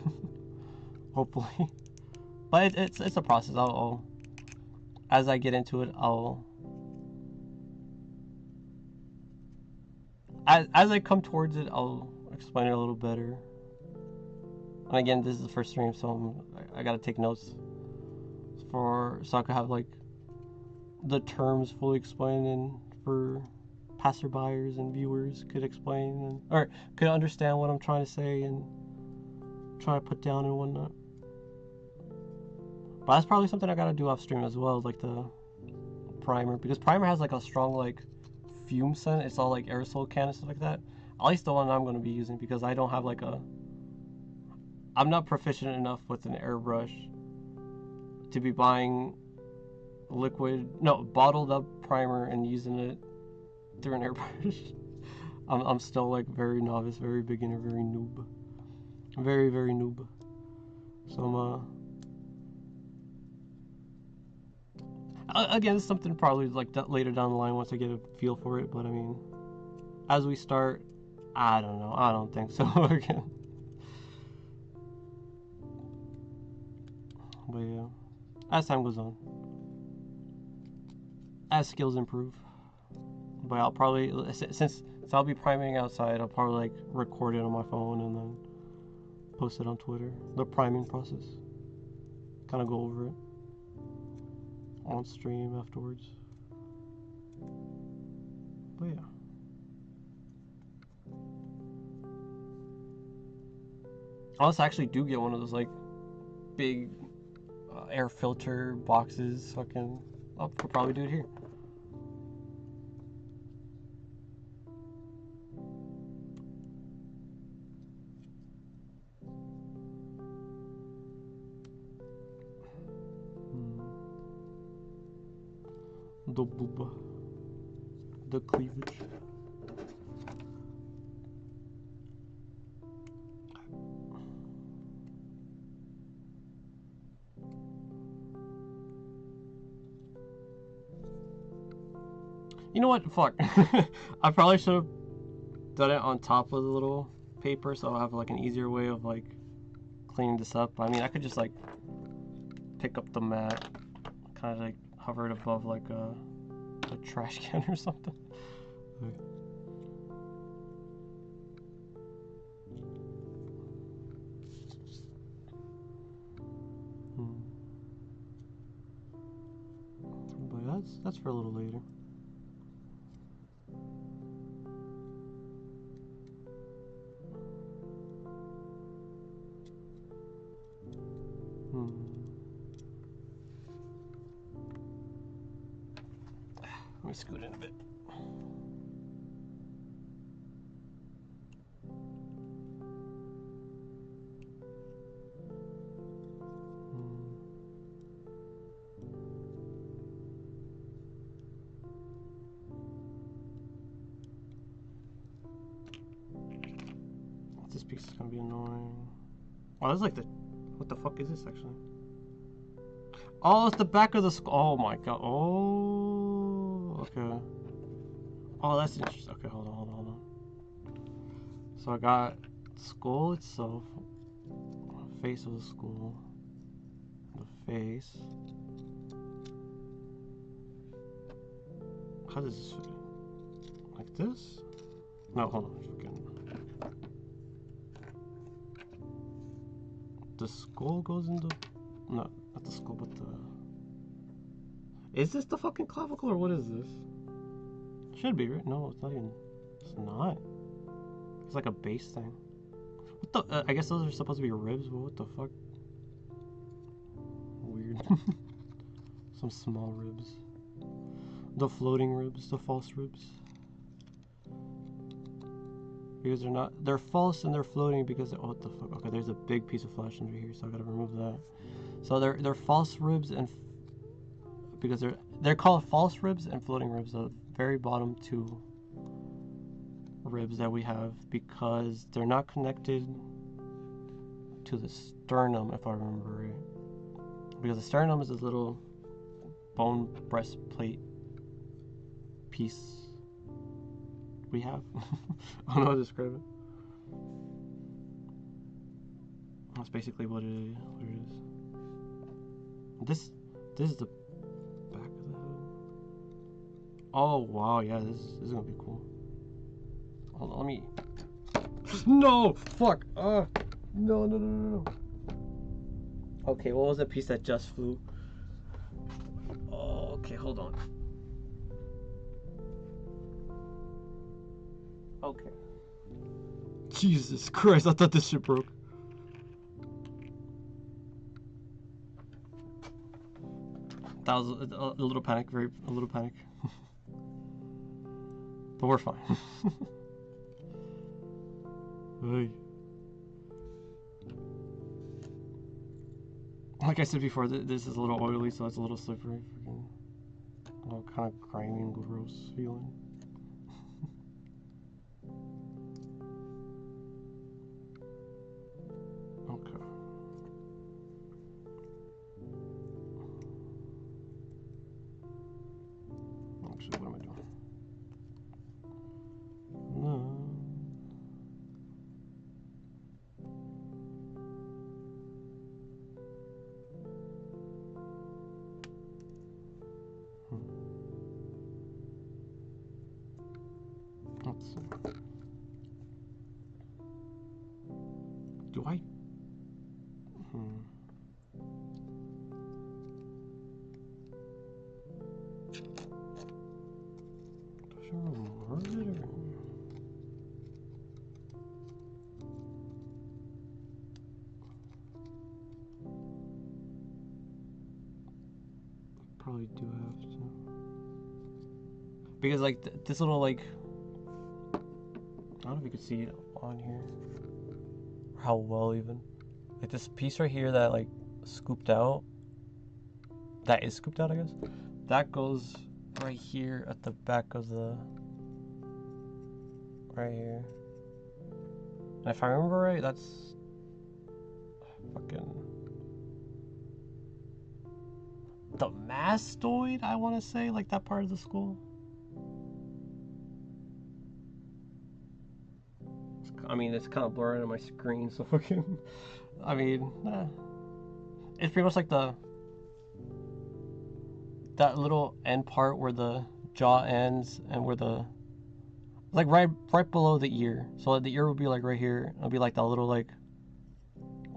Hopefully, but it's a process. I'll as I get into it, as I come towards it, I'll explain it a little better. And again, this is the first stream, so I gotta take notes so I could have like the terms fully explained and for passerbyers and viewers could explain or could understand what I'm trying to say and try to put down and whatnot. But that's probably something I gotta do off stream as well, like the primer, because primer has like a strong like fume scent. It's all like aerosol can and stuff like that. At least the one I'm going to be using, because I don't have like I'm not proficient enough with an airbrush to be buying bottled up primer and using it through an airbrush. I'm still like very novice, very beginner, very noob, very noob. So again, it's something probably like later down the line once I get a feel for it. But I mean, as we start, I don't know. I don't think so again. But yeah, as time goes on, as skills improve. But I'll probably, since I'll be priming outside, I'll probably like record it on my phone and then post it on Twitter. The priming process. Kind of go over it on stream afterwards. But yeah. Unless I actually do get one of those like big air filter boxes, I'll probably do it here. The booba. The cleavage. You know what? Fuck. I probably should have done it on top of the little paper, so I'll have like an easier way of like cleaning this up. I mean, I could just like pick up the mat, kind of like hover it above like a trash can or something. But that's for a little later. Let me scoot in a bit. This piece is gonna be annoying. Oh, that's like what the fuck is this actually? Oh, it's the back of the skull. Oh my god. Oh, okay. Oh, that's interesting. Okay, hold on. So I got the skull itself, face of the skull, the face. How does this fit? Like this? No, hold on. The skull goes in the... No, not the skull, but the... Is this the fucking clavicle or what is this? Should be, right? No, it's not even... It's not. It's like a base thing. What the... I guess those are supposed to be ribs, but what the fuck? Weird. Some small ribs. the floating ribs, the false ribs. Because they're false and they're floating because, oh, what the fuck? Okay, there's a big piece of flesh under here, so I gotta remove that. So they're false ribs and because they're called false ribs and floating ribs, the very bottom two ribs that we have, because they're not connected to the sternum, if I remember right. Because the sternum is a little bone breastplate piece we have. I don't know how to describe it. That's basically what it is. This is the back of the head. Oh wow, yeah, this is gonna be cool. Hold on, let me. No, fuck. No. Okay, what was the piece that just flew? Oh, okay, hold on. Okay. Jesus Christ, I thought this shit broke. That was a little panic, a little panic. But we're fine. Hey. Like I said before, this is a little oily, so it's a little slippery. Freaking, a little kind of grimy and gross feeling. Okay. Actually, what am I doing? No. Let's see. Do I? Does it remove it or? Probably do have to. Because like this little like, I don't know if you could see it on here, or how well even. Like this piece right here that like scooped out, that is scooped out I guess, that goes right here at the back of the, right here. And if I remember right, that's fucking the mastoid, I want to say, like that part of the skull. I mean, it's kind of blurry on my screen, so fucking, I mean, it's pretty much like that little end part where the jaw ends and where the, like right below the ear. So the ear would be like right here. It'll be like that little like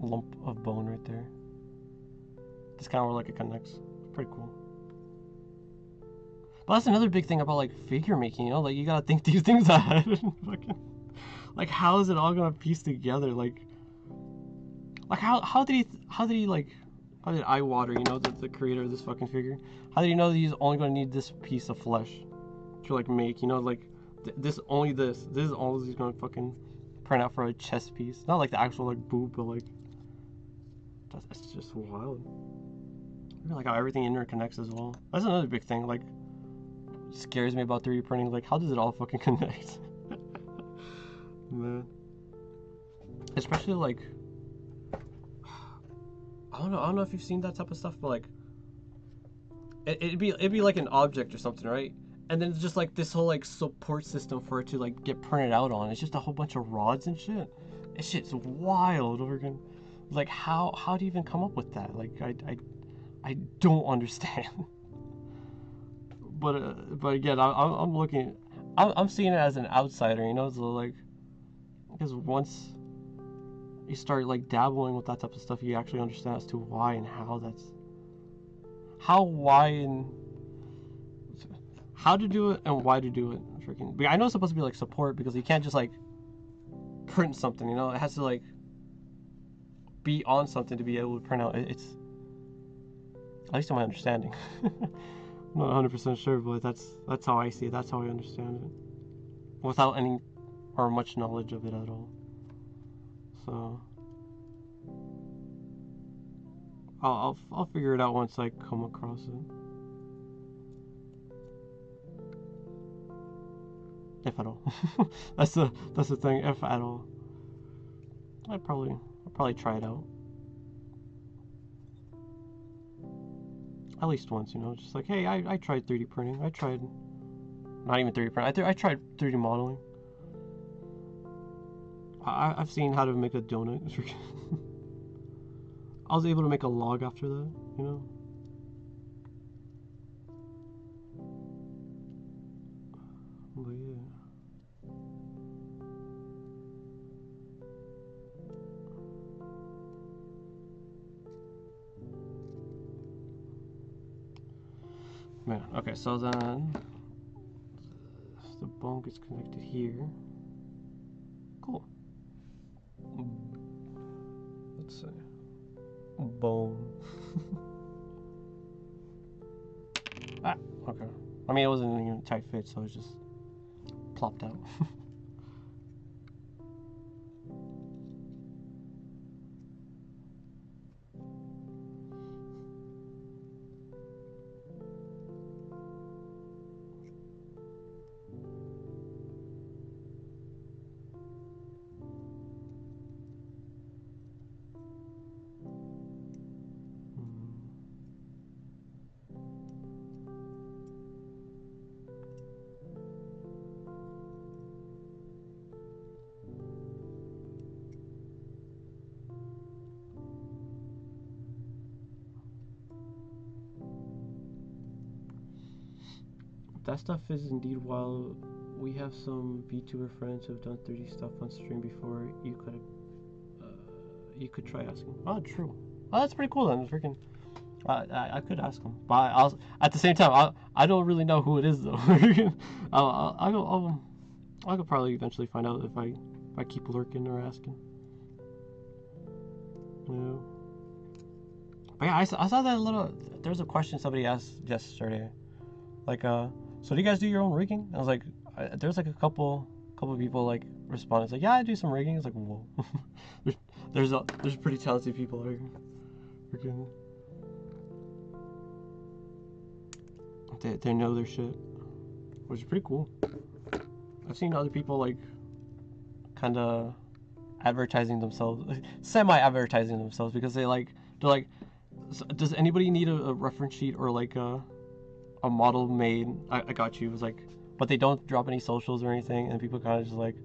lump of bone right there. That's kind of where like it connects. It's pretty cool. But that's another big thing about like figure making, you know, like you gotta think these things ahead. Fucking, like how is it all gonna piece together? Like how did eyewater, you know, the creator of this fucking figure, how did he know that he's only gonna need this piece of flesh to like make, you know, like this is all he's gonna fucking print out for a chest piece, not like the actual like boob, but like that's just wild. I feel like how everything interconnects as well. That's another big thing, like scares me about 3D printing, like how does it all fucking connect? Man, especially like I don't know if you've seen that type of stuff, but like it'd be like an object or something, right? And then it's just like this whole like support system for it to like get printed out on. It's just a whole bunch of rods and shit. This shit's wild. Like how do you even come up with that? Like I don't understand. But again, I'm looking, I'm seeing it as an outsider, you know. So like, because once you start like dabbling with that type of stuff, you actually understand as to why and how how to do it and why to do it. Freaking, I know it's supposed to be like support, because you can't just like print something, you know. It has to like be on something to be able to print out. It's, at least in my understanding. not 100% sure, but that's how I see it. That's how I understand it, without any or much knowledge of it at all. So I'll figure it out once I come across it, if at all. that's the thing, if at all. I'll probably try it out at least once. You know, just like, hey, I tried 3D printing. I tried not even 3D printing. I tried 3D modeling. I've seen how to make a donut. I was able to make a log after that, you know? But yeah. Man, okay, so then the bone gets connected here. Cool. Let's see. Bone. Ah, okay. I mean, it wasn't even a tight fit, so it just plopped out. That stuff is indeed wild. We have some VTuber friends who have done 3D stuff on stream before. You could try asking. Oh, true. Oh, that's pretty cool then. Freaking, I could ask him, but I'll at the same time I don't really know who it is though. I could probably eventually find out if I keep lurking or asking. Yeah. But yeah, I saw that little. There's a question somebody asked yesterday, like so do you guys do your own rigging? I was like, there's like a couple people like responded. It's like, yeah, I do some rigging. It's like, whoa. there's pretty talented people out here. Freaking, they know their shit, which is pretty cool. I've seen other people like kind of advertising themselves, semi-advertising themselves, because they're like, does anybody need a reference sheet or like a model made? I got you. It was like, but they don't drop any socials or anything, and people kind of just like,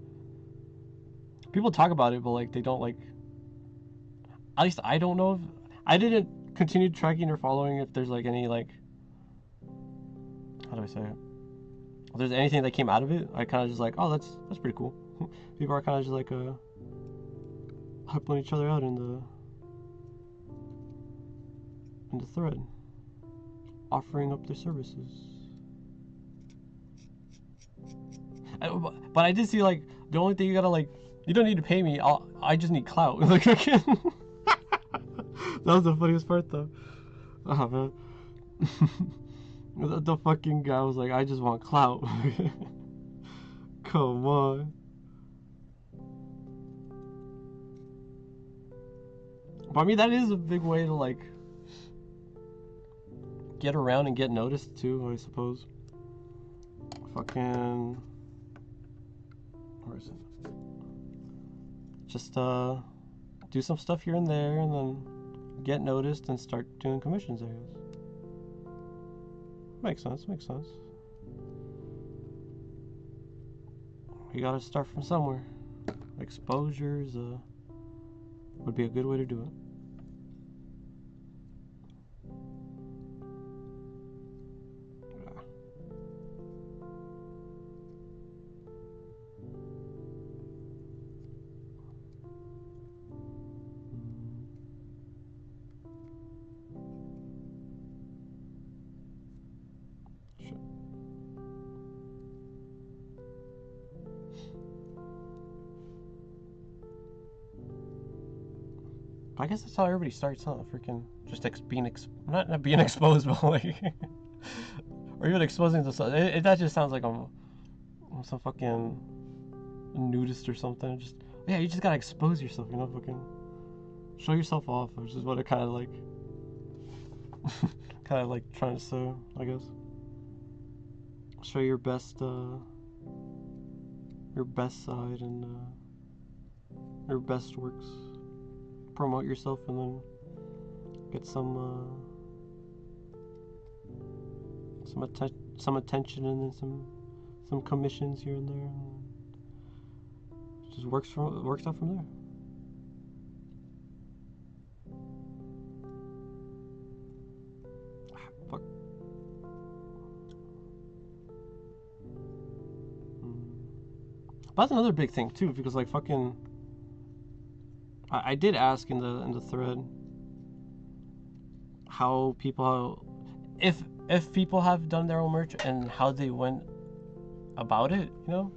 people talk about it, but like they don't like. At least I don't know if I didn't continue tracking or following if there's like any like, how do I say it? If there's anything that came out of it, I kind of just like, oh, that's pretty cool. People are kind of just like hyping each other out in the thread, offering up their services. But I did see like the only thing you gotta like, you don't need to pay me. I just need clout. Like, that was the funniest part though. Oh man. The fucking guy was like, I just want clout. Come on. But I mean, that is a big way to like get around and get noticed too, I suppose. Fucking, where is it? Just do some stuff here and there, and then get noticed and start doing commissions, I guess. Makes sense. You gotta start from somewhere. Exposures would be a good way to do it. I guess that's how everybody starts, huh? Freaking just not being exposed, but like or even exposing the sun. That just sounds like I'm some fucking nudist or something. Just yeah, you just gotta expose yourself, you know, fucking show yourself off, which is what it kind of like, kind of like trying to say, I guess. Show your best side and your best works. Promote yourself and then get some attention and then some commissions here and there. It just works out from there. Fuck. But that's another big thing too, because like fucking, I did ask in the thread how people, if people have done their own merch and how they went about it, you know.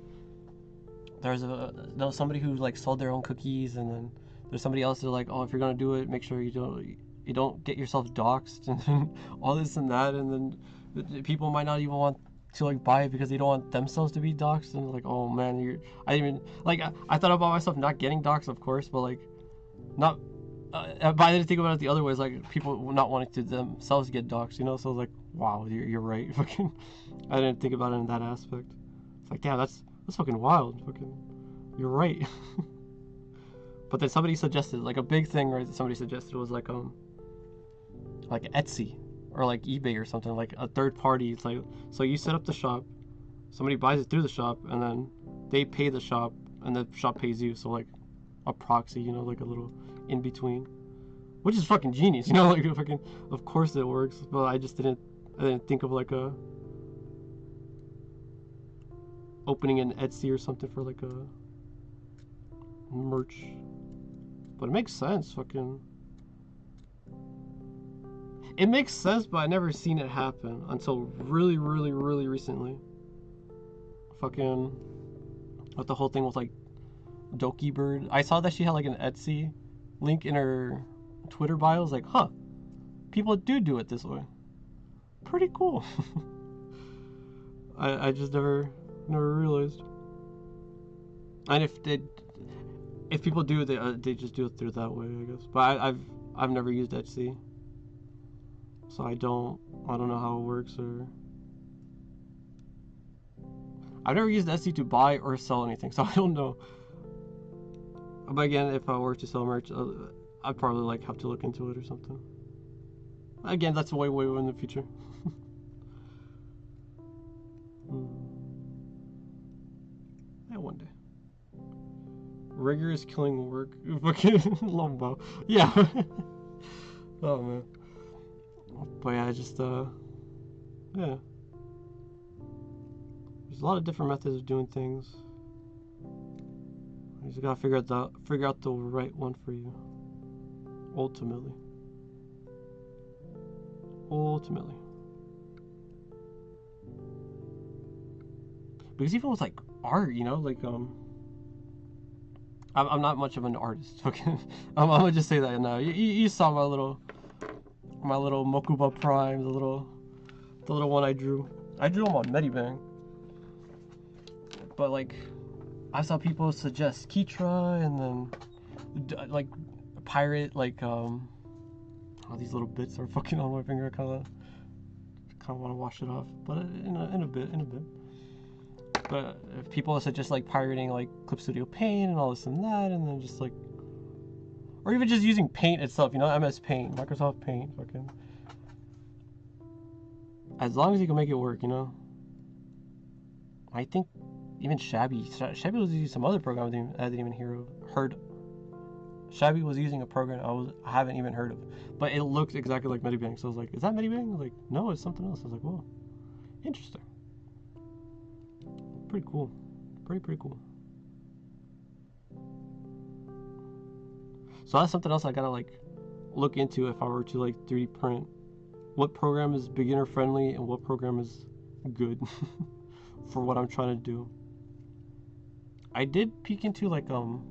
There was somebody who like sold their own cookies, and then there's somebody else that's like, oh, if you're gonna do it, make sure you don't get yourself doxxed, and then all this and that, and then people might not even want to like buy it because they don't want themselves to be doxxed, and like, oh man, I thought about myself not getting doxxed, of course, but like not. But I didn't think about it the other ways, like people not wanting to themselves get doxxed, you know. So I was like, wow, you're right. Fucking, I didn't think about it in that aspect. It's like, damn, that's fucking wild. Fucking, you're right. But then somebody suggested, like a big thing, right? That somebody suggested was like Etsy or like eBay or something, like a third party. It's like, so you set up the shop, somebody buys it through the shop, and then they pay the shop, and the shop pays you. So like a proxy, you know, like a little in between, which is fucking genius, you know. Like fucking, of course it works, but I didn't think of like a opening an Etsy or something for like a merch, but it makes sense. Fucking, it makes sense, but I never seen it happen until really recently. Fucking, with the whole thing with like Doki Bird, I saw that she had like an Etsy link in her Twitter bio. I was like, huh, people do it this way. Pretty cool. I just never realized. And if people do, they just do it through that way, I guess. But I've never used Etsy, so I don't know how it works, or I've never used Etsy to buy or sell anything, so I don't know. But again, if I were to sell merch, I'd probably like have to look into it or something. Again, that's way in the future. Yeah, one day. Rigorous killing work. Fucking Lombo. Yeah. Oh man. But yeah, I just yeah. There's a lot of different methods of doing things. You just gotta figure out the right one for you. Ultimately. Because even with like art, you know, like I'm not much of an artist. Okay, I'm gonna just say that now. You saw my little Mokuba Prime, the little one I drew. I drew them on Medibang. But like, I saw people suggest Kitra and then like pirate, like oh, these little bits are fucking on my finger. I kind of want to wash it off, but in a bit. But if people suggest like pirating like Clip Studio Paint and all this and that, and then just like, or even just using Paint itself, you know, MS Paint, Microsoft Paint, fucking. As long as you can make it work, you know. I think even Shabby was using some other program I didn't even heard. Shabby was using a program I haven't even heard of, but it looked exactly like Medibang. So I was like, is that Medibang? Like, no, it's something else. I was like, whoa, interesting. Pretty cool. Pretty cool. So that's something else I gotta like look into if I were to like 3D print. What program is beginner friendly and what program is good for what I'm trying to do. I did peek into like the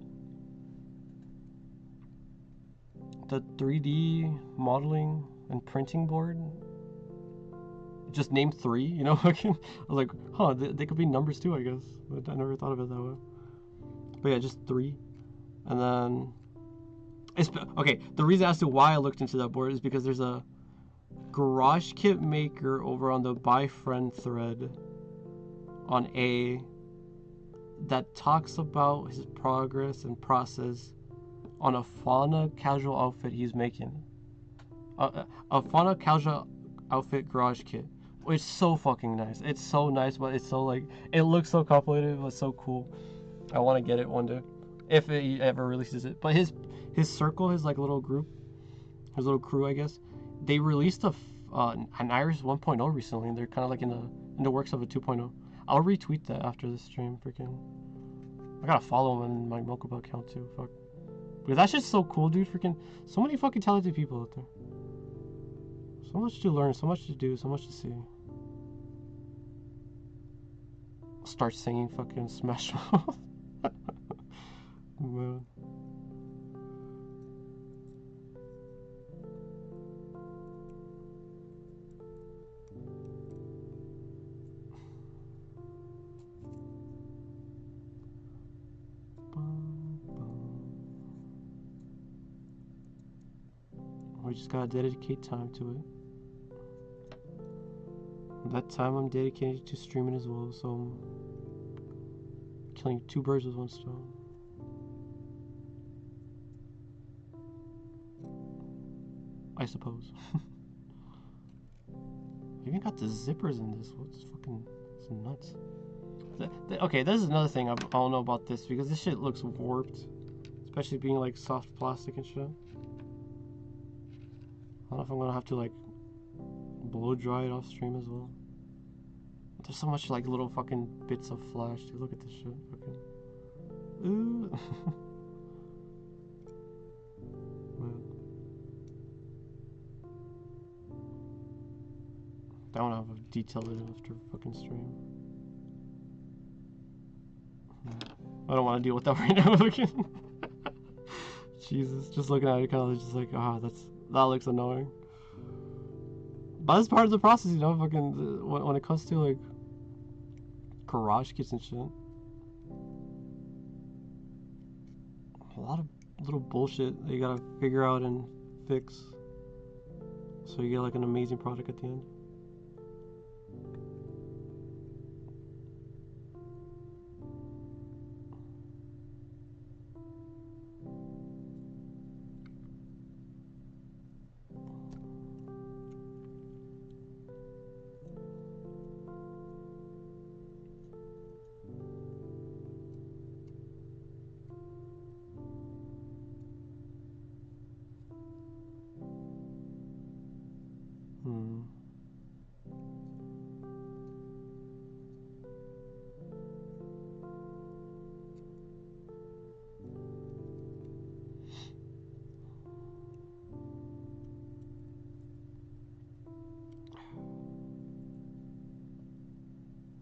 3D modeling and printing board. just name 3, you know? I was like, huh, they could be numbers too, I guess. I never thought of it that way. But yeah, just 3. And then, okay, the reason as to why I looked into that board is because there's a garage kit maker over on the buy friend thread on A that talks about his progress and process on a fauna casual outfit he's making. A fauna casual outfit garage kit. It's so fucking nice. It's so nice, but it's so like, it looks so complicated, but so cool. I want to get it one day, if he ever releases it. But his circle, his like little group, his little crew, I guess, they released an Iris 1.0 recently, and they're kind of like in the works of a 2.0. I'll retweet that after this stream. Freaking, I gotta follow him on my Mokuba account too. Fuck, because that's just so cool, dude. Freaking, so many fucking talented people out there. So much to learn, so much to do, so much to see. Start singing fucking Smash Mouth. Man. We just gotta dedicate time to it. That time I'm dedicated to streaming as well, so I'm killing 2 birds with 1 stone. I suppose. Even got the zippers in this. What's fucking, it's nuts. Okay, this is another thing I don't know about this, because this shit looks warped, especially being like soft plastic and shit. I don't know if I'm gonna have to like blow dry it off stream as well. There's so much like little fucking bits of flash. Dude, look at this shit. Fucking. Ooh. Man. I don't have a detailed enough to fucking stream. I don't want to deal with that right now. Looking. Jesus, just looking at it, kind of just like, that looks annoying. But that's part of the process, you know. Fucking when it comes to like garage kits and shit, a lot of little bullshit that you gotta figure out and fix, so you get like an amazing product at the end.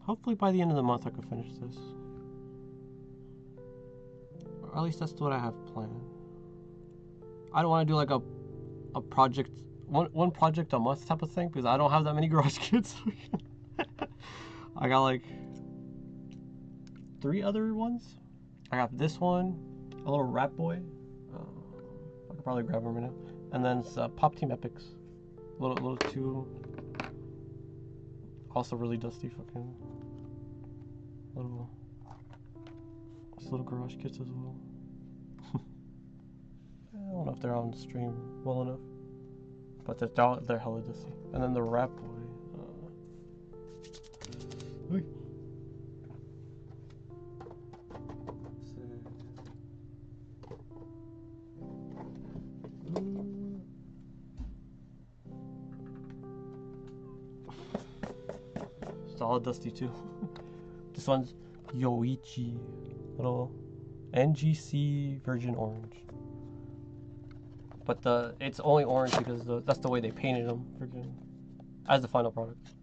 Hopefully by the end of the month I can finish this. Or at least that's what I have planned. I don't want to do like a project, one project a month type of thing, because I don't have that many garage kits. I got like 3 other ones. I got this one, a little Rat Boy. I could probably grab them right now. And then it's Pop Team Epics. Little 2. Also really dusty fucking little garage kits as well. I don't know if they're on stream well enough, but they're hella dusty. And then the Rat Boy. It's all dusty too. This one's Yoichi, little NGC Virgin Orange. But it's only orange because that's the way they painted them as the final product.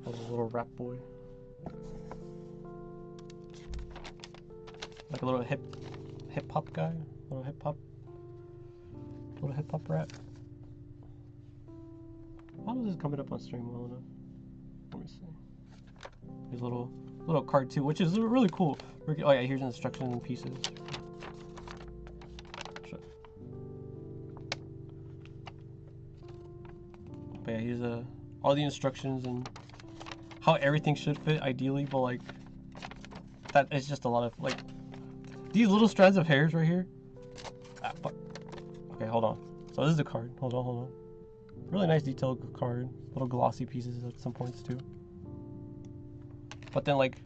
A little Rat Boy. Like a little hip hop guy. Little hip hop rat. don't know if this is coming up on stream well enough. Let me see. There's a little card too, which is really cool. Oh yeah, here's instructions and pieces. But yeah, here's all the instructions and how everything should fit ideally, but like that is just a lot of like these little strands of hairs right here. Ah, fuck. Okay, hold on. So this is the card. Hold on. Really nice detailed card. Little glossy pieces at some points too. But then like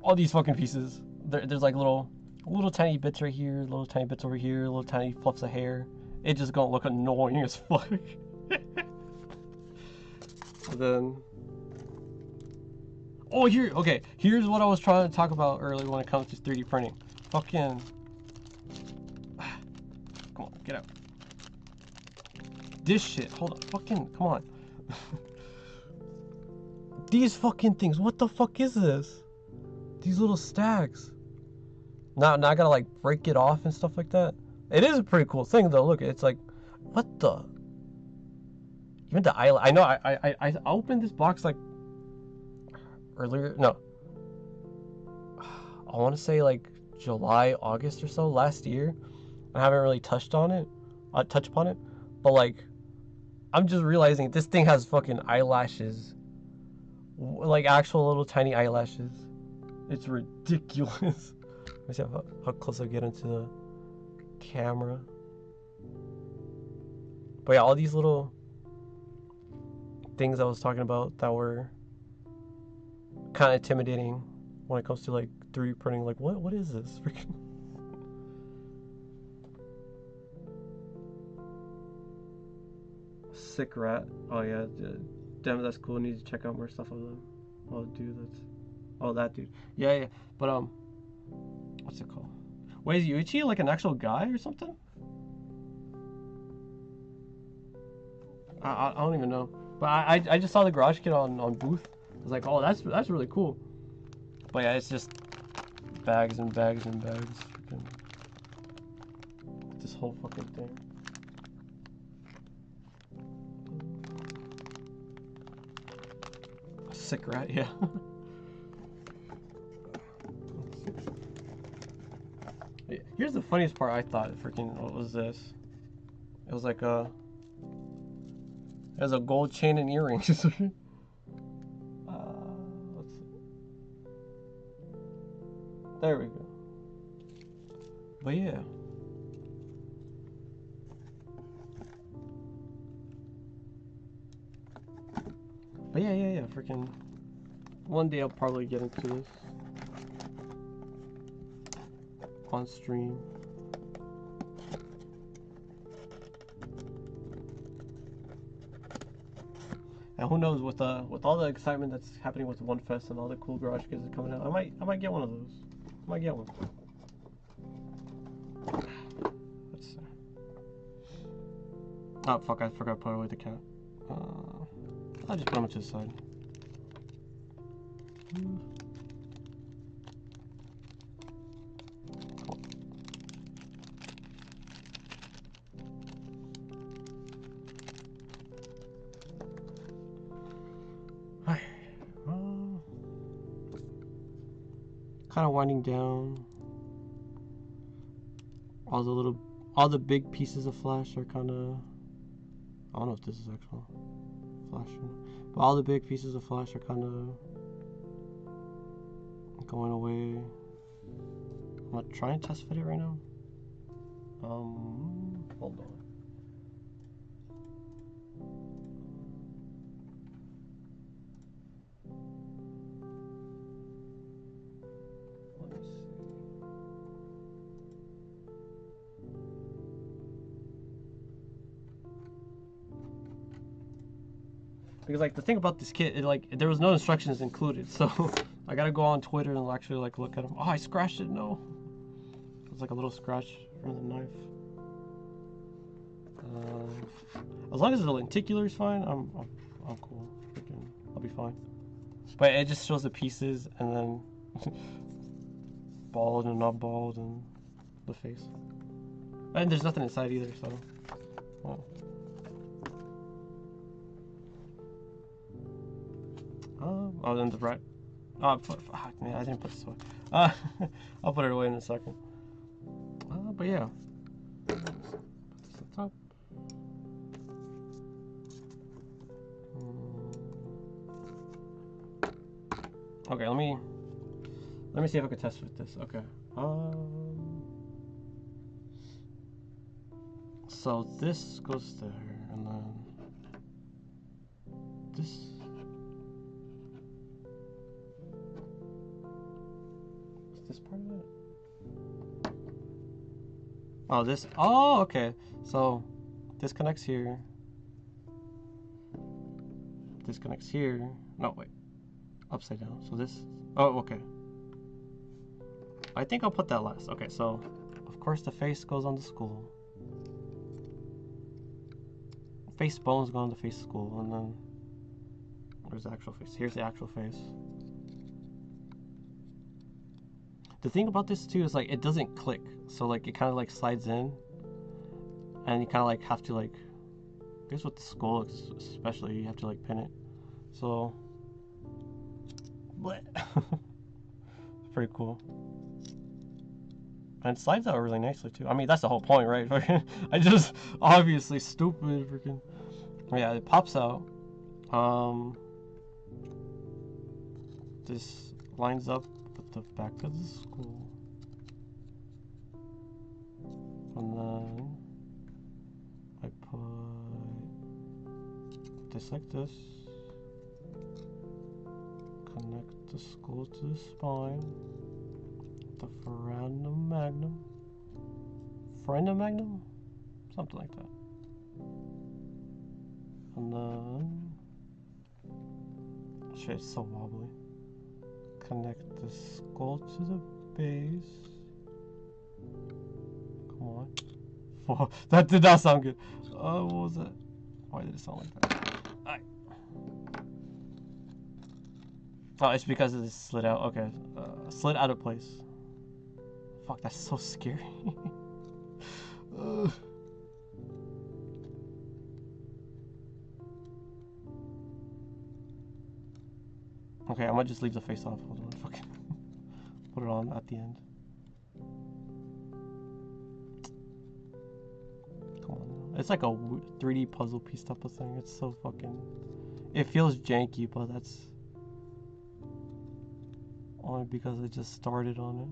all these fucking pieces, there's like little tiny bits right here, little tiny bits over here, little tiny fluffs of hair. It just gonna look annoying as fuck. Then, oh here, okay, here's what I was trying to talk about earlier when it comes to 3D printing. Fucking, come on, get out. This shit, hold on, fucking, come on. These fucking things, what the fuck is this? These little stacks. Now I gotta like break it off and stuff like that. It is a pretty cool thing though. Look, it's like, what the? Even the eyelash. I know. I opened this box like earlier. No. I want to say like July, August or so last year. I haven't really touched upon it. But like, I'm just realizing this thing has fucking eyelashes. Like actual little tiny eyelashes. It's ridiculous. Let me see how close I get into the camera. But yeah, all these little things I was talking about that were kind of intimidating when it comes to like 3D printing. Like, what is this? Freaking sick rat. Oh yeah, damn, that's cool. I need to check out more stuff of them. Oh dude, that dude. Yeah. But what's it called? Wait, is Yuichi like an actual guy or something? I don't even know. But I just saw the Garage Kit on Booth. I was like, oh, that's really cool. But yeah, it's just bags and bags and bags. Freaking, this whole fucking thing. Sick rat, yeah. Here's the funniest part I thought. Freaking, what was this? It was like there's a gold chain and earrings. Let's see. There we go. But yeah. Freaking. One day I'll probably get into this on stream. And who knows, with all the excitement that's happening with One Fest and all the cool garage kits that are coming out, I might get one of those. I might get one. Let's see. Oh fuck! I forgot to put away the cat. I'll just put him to the side. Kind of winding down. All the big pieces of flash are kind of. I don't know if this is actual flash, but all the big pieces of flash are kind of going away. I'm gonna try and test fit it right now. Hold on. Because like the thing about this kit, there was no instructions included, so I gotta go on Twitter and actually like look at them. Oh, I scratched it. No, it's like a little scratch from the knife. As long as the lenticular is fine, I'm cool. I'll be fine. But it just shows the pieces and then bald and not bald and the face. And there's nothing inside either, so. Well. Oh, then the right. Oh, man, I didn't put this away. I'll put it away in a second. But yeah. Put this on top. Okay, let me see if I can test with this. Okay. So this goes there, and then this. Is this part of it? Oh, this. Oh, okay. So this connects here. This connects here. No, wait. Upside down. So this. Oh, okay. I think I'll put that last. Okay, so of course the face goes on the school. Face bones go on the face school, and then where's the actual face? Here's the actual face. The thing about this too is like it doesn't click, so like it kind of like slides in, and you kind of like have to like. I guess with the skull especially, you have to like pin it. So. It's pretty cool. And it slides out really nicely too. I mean, that's the whole point, right? I just obviously stupid freaking. Yeah, it pops out. This lines up with the back of the school, and then I put this like this. Connect the skull to the spine. The foramen magnum. Foramen magnum? Something like that. And then. Shit, it's so wobbly. Connect the skull to the base. Come on. Oh, that did not sound good. What was that? Why did it sound like that? Oh, it's because it slid out. Okay. Slid out of place. Fuck, that's so scary. Okay, I might just leave the face off. Hold on, fucking put it on at the end. Come on, it's like a 3D puzzle piece type of thing. It's so fucking. It feels janky, but that's only because I just started on it.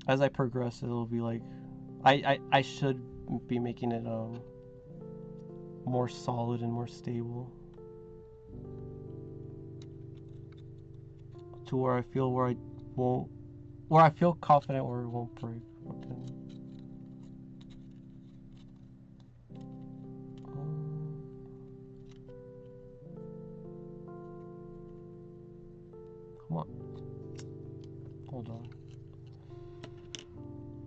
As I progress, it'll be like, I should be making it more solid and more stable, to where I feel where I feel confident where it won't break. Okay. Come on. Hold on.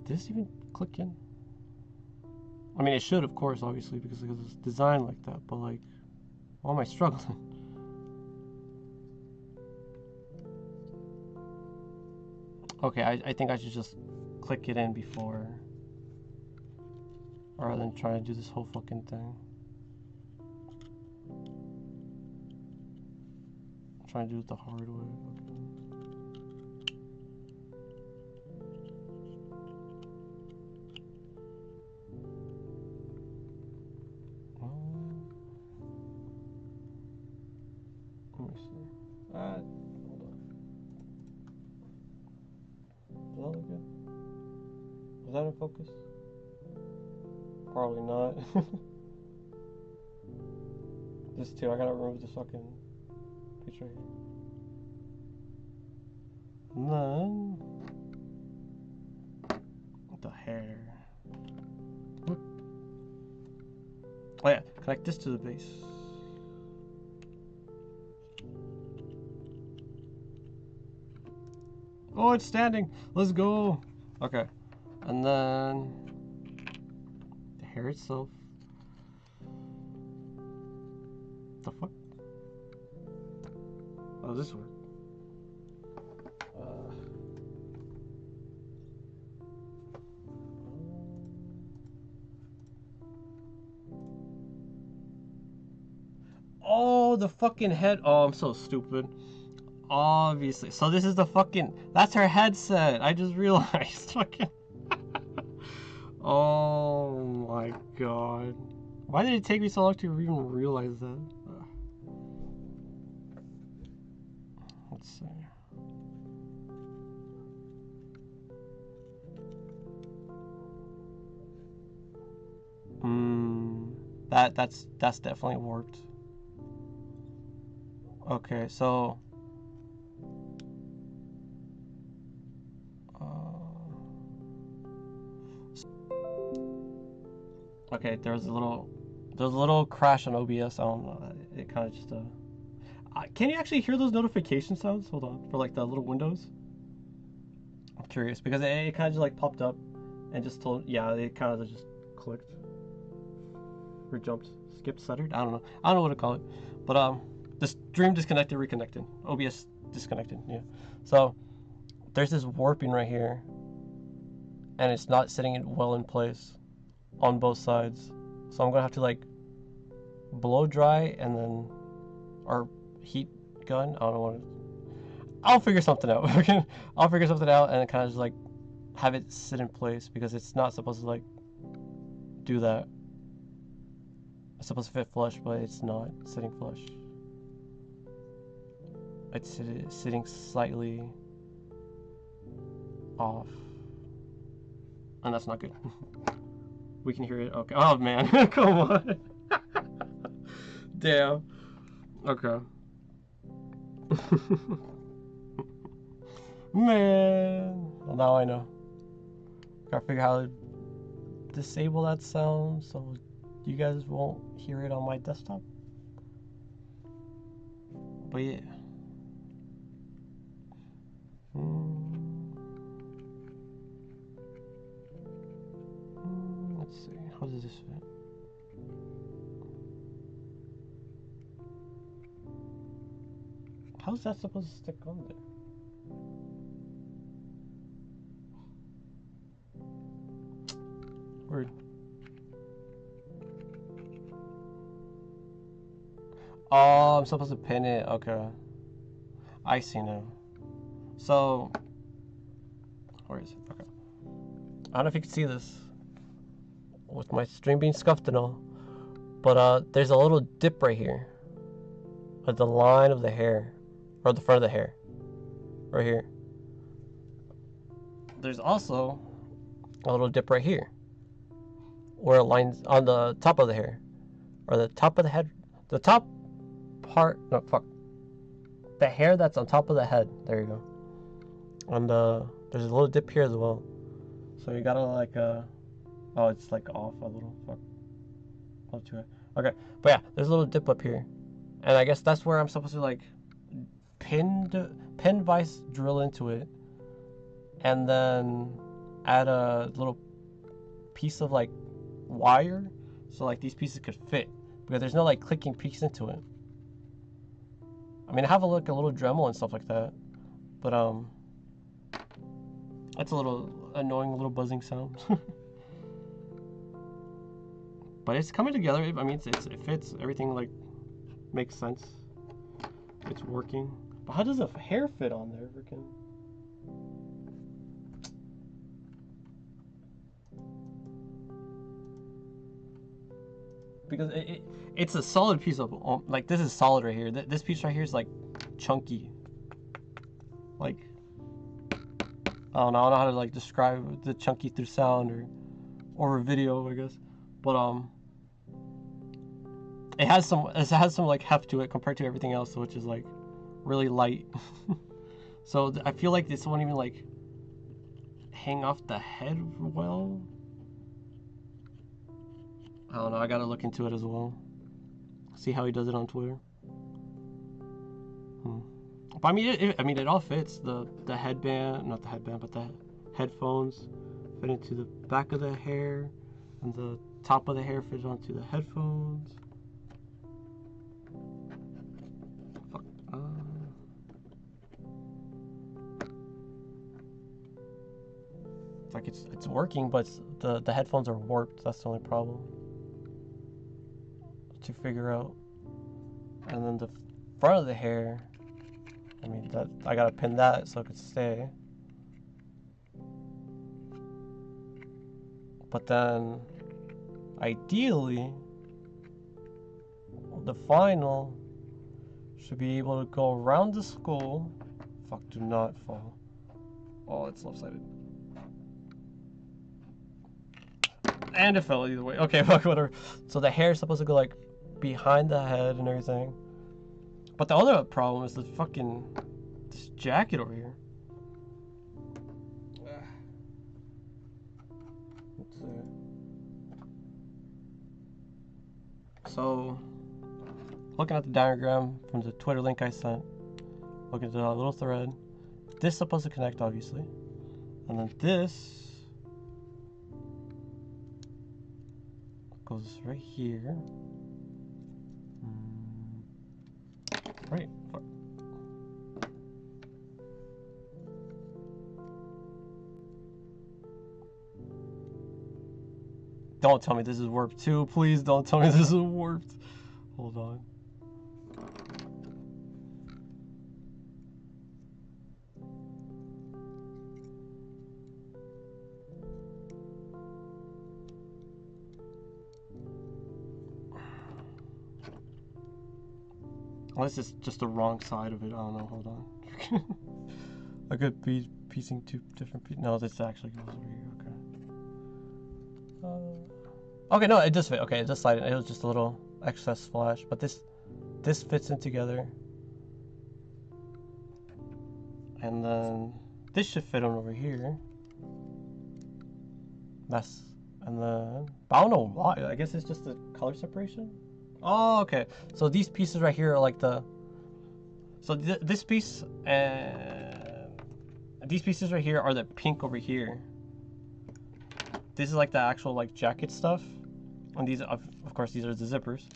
Did this even click in? I mean, it should, of course, obviously, because it's designed like that, but like, why am I struggling? Okay, I think I should just click it in before, rather than trying to do this whole fucking thing. I'm trying to do it the hard way. Okay. Let me see. Hold on. Does that look good? Was that in focus? Probably not. This too, I gotta remove this fucking picture here. And then the hair. Whoop. Oh yeah, connect this to the base. Oh, it's standing. Let's go. Okay. And then the hair itself. The fuck? How does this work? Oh, Oh, the fucking head. Oh, I'm so stupid. Obviously. So this is the fucking... That's her headset. I just realized. Fucking... Oh my god. Why did it take me so long to even realize that? Let's see. That's definitely warped. Okay, so okay, there's a little crash on OBS. I don't know. It kind of just can you actually hear those notification sounds? Hold on, for like the little windows. I'm curious because it kind of just like popped up and just told, yeah, it kind of just clicked or jumped, skipped, stuttered. I don't know what to call it, but the stream disconnected, reconnected, OBS disconnected. Yeah, so there's this warping right here, and it's not sitting it well in place on both sides. So I'm gonna have to like blow dry and then, or heat gun. I don't know what. I'll figure something out. I'll figure something out and kind of just like have it sit in place because it's not supposed to like do that. It's supposed to fit flush, but it's not sitting flush. It's sitting slightly off, and that's not good. We can hear it. Okay. Oh man, come on. Damn. Okay. Man. Well, now I know. Gotta figure out how to disable that sound so you guys won't hear it on my desktop. But yeah. Let's see. How does this fit? How's that supposed to stick on there? Weird. Oh, I'm supposed to pin it. Okay. I see now. So, where is it? Okay. I don't know if you can see this with my stream being scuffed and all, but there's a little dip right here at the line of the hair, or the front of the hair, right here. There's also a little dip right here, where it lines on the top of the hair, or the top of the head, the top part. No, fuck. The hair that's on top of the head. There you go. And there's a little dip here as well. So you gotta like oh, it's like off a little. Fuck. Okay, but yeah, there's a little dip up here, and I guess that's where I'm supposed to like pin vise drill into it, and then add a little piece of like wire, so like these pieces could fit, because there's no like clicking piece into it. I mean, I have a little Dremel and stuff like that, but that's a little annoying, little buzzing sound. But it's coming together. I mean, it fits. Everything like makes sense. It's working. But how does a hair fit on there? Freaking. Because it's a solid piece of like, this is solid right here. This piece right here is like chunky. Like, I don't know how to like describe the chunky through sound or over video, I guess. But it has some like heft to it compared to everything else, which is like really light. So I feel like this won't even like hang off the head well. I don't know. I gotta look into it as well. See how he does it on Twitter. But I mean, it all fits. The headband, not the headband, but the headphones fit into the back of the hair, and the top of the hair fits onto the headphones. Fuck. It's like it's working, but the headphones are warped. That's the only problem. To figure out And then the front of the hair, I mean, that I gotta pin that so it could stay. But then, ideally, the final should be able to go around the skull. Fuck, do not fall. Oh, it's lopsided. And it fell either way. Okay, fuck, whatever. So the hair is supposed to go like behind the head and everything. But the other problem is this jacket over here. Let's see. So, looking at the diagram from the Twitter link I sent, looking at the little thread, this is supposed to connect, obviously. And then this goes right here. Right. Don't tell me this is warped too. Please don't tell me this is warped. Hold on. Unless it's just the wrong side of it. I don't know. Hold on. I could be piecing two different pieces. No, this actually goes over here. Okay. Okay, no, it does fit. Okay, it just slid in. It was just a little excess flash, but this fits in together. And then this should fit on over here. And then, I don't know why. I guess it's just the color separation. Oh, okay. So these pieces right here are like this piece and these pieces right here are the pink over here. This is like the actual like jacket stuff. And these, of course, these are the zippers.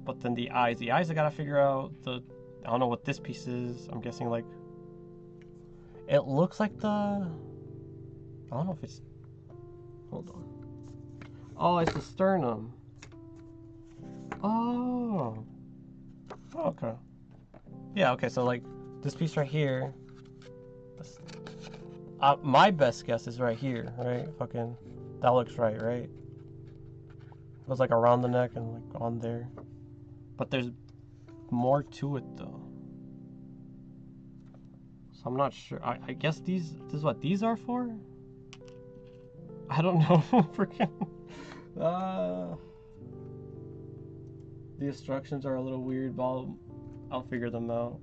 But then the eyes I gotta figure out I don't know what this piece is. I'm guessing like, it looks like I don't know if it's, hold on. Oh, it's the sternum. Oh. Okay. Yeah, okay, so like this piece right here, my best guess is right here, right? Fucking, that looks right? It goes like around the neck and like on there. But there's more to it though. So I'm not sure. I guess this is what these are for? I don't know. Freaking. The instructions are a little weird, but I'll figure them out.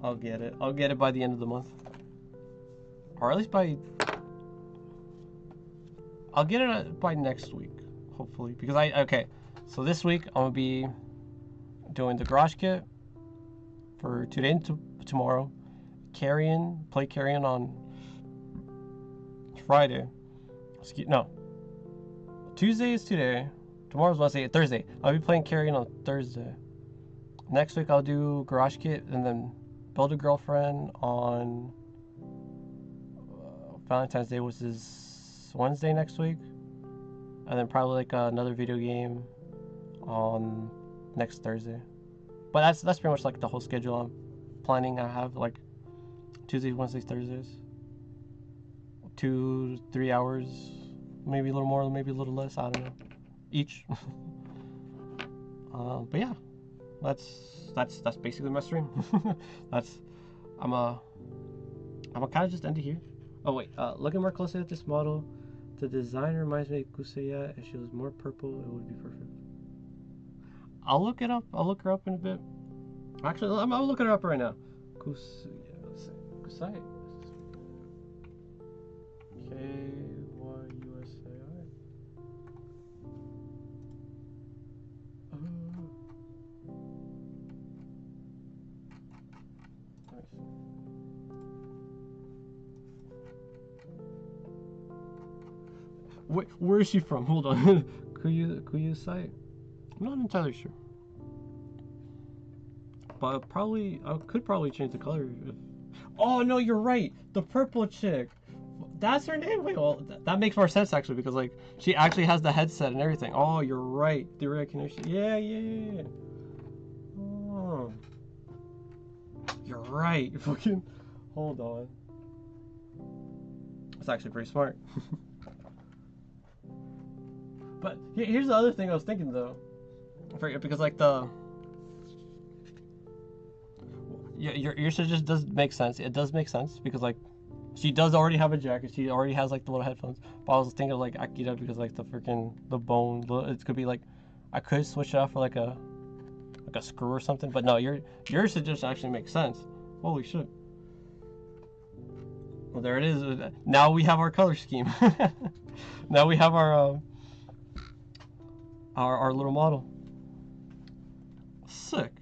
I'll get it. I'll get it by the end of the month. Or at least I'll get it by next week, hopefully. Because okay, so this week I'm gonna be doing the garage kit for today and tomorrow. Play carrion on Friday. No. Tuesday is today. Tomorrow's Wednesday. Thursday. I'll be playing carrion on Thursday. Next week I'll do garage kit and then build a girlfriend on Valentine's Day, which is Wednesday next week. And then probably like another video game on next Thursday. But that's pretty much like the whole schedule I'm planning. I have like Tuesdays, Wednesdays, Thursdays. 2-3 hours, maybe a little more, maybe a little less, I don't know, each. But yeah, that's basically my stream. I'm gonna kind of just end it here. Oh wait, looking more closely at this model, the design reminds me of Kuseya. If she was more purple, it would be perfect. I'll look it up. I'll look her up in a bit. Actually, I'm looking her up right now. Kuseya. K-Y-U-S-A-I. Wait, where is she from? Hold on. Kuyu site? I'm not entirely sure. But I could probably change the color if... Oh no, you're right. The purple chick. That's her name. Wait, well, that makes more sense actually because like she actually has the headset and everything. Oh, you're right. The recognition. Yeah, yeah, yeah, yeah. Oh, you're right. Fucking. Hold on. That's actually pretty smart. But here's the other thing I was thinking though, because like your suggestion does make sense. It does make sense because like she does already have a jacket. She already has like the little headphones. But I was thinking of like Akira because like the bone. It could be like I could switch it out for like a screw or something. But no, your suggestion actually makes sense. Holy shit. Well, there it is. Now we have our color scheme. Now we have our little model. Sick.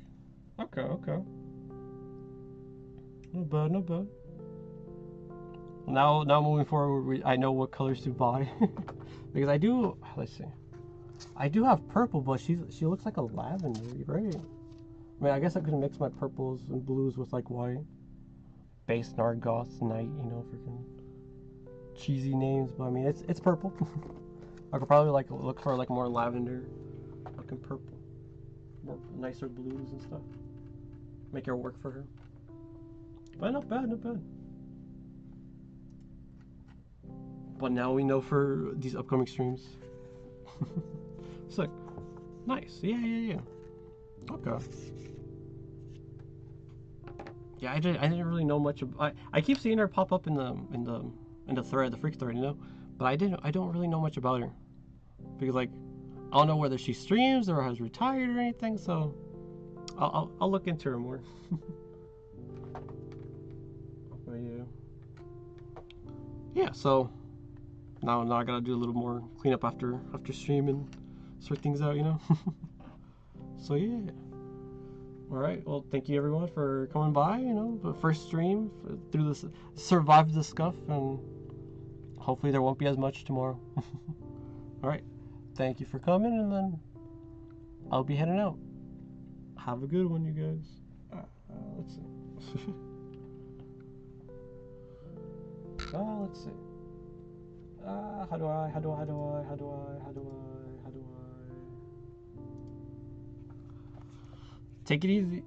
Okay, okay. Not bad, not bad. Now moving forward, I know what colors to buy because I do. Let's see. I do have purple, but she looks like a lavender, right? I mean, I guess I could mix my purples and blues with like white. Base Nargoth Knight, you know, freaking cheesy names, but I mean it's purple. I could probably like look for like more lavender looking purple, more nicer blues and stuff. Make her work for her. But not bad, not bad. But now we know for these upcoming streams. Sick. Nice. Yeah, yeah, yeah. Okay. Yeah, I didn't really know much. I keep seeing her pop up in the thread, the freak thread, you know. But I don't really know much about her because like I don't know whether she streams or has retired or anything. So I'll look into her more. But yeah. Yeah. So now I gotta do a little more cleanup after stream and sort things out, you know. So yeah. All right. Well, thank you everyone for coming by. You know, the first stream through this, survived the scuff, and hopefully there won't be as much tomorrow. All right. Thank you for coming, and then I'll be heading out. Have a good one, you guys. Let's see. Let's see. How do I? Take it easy.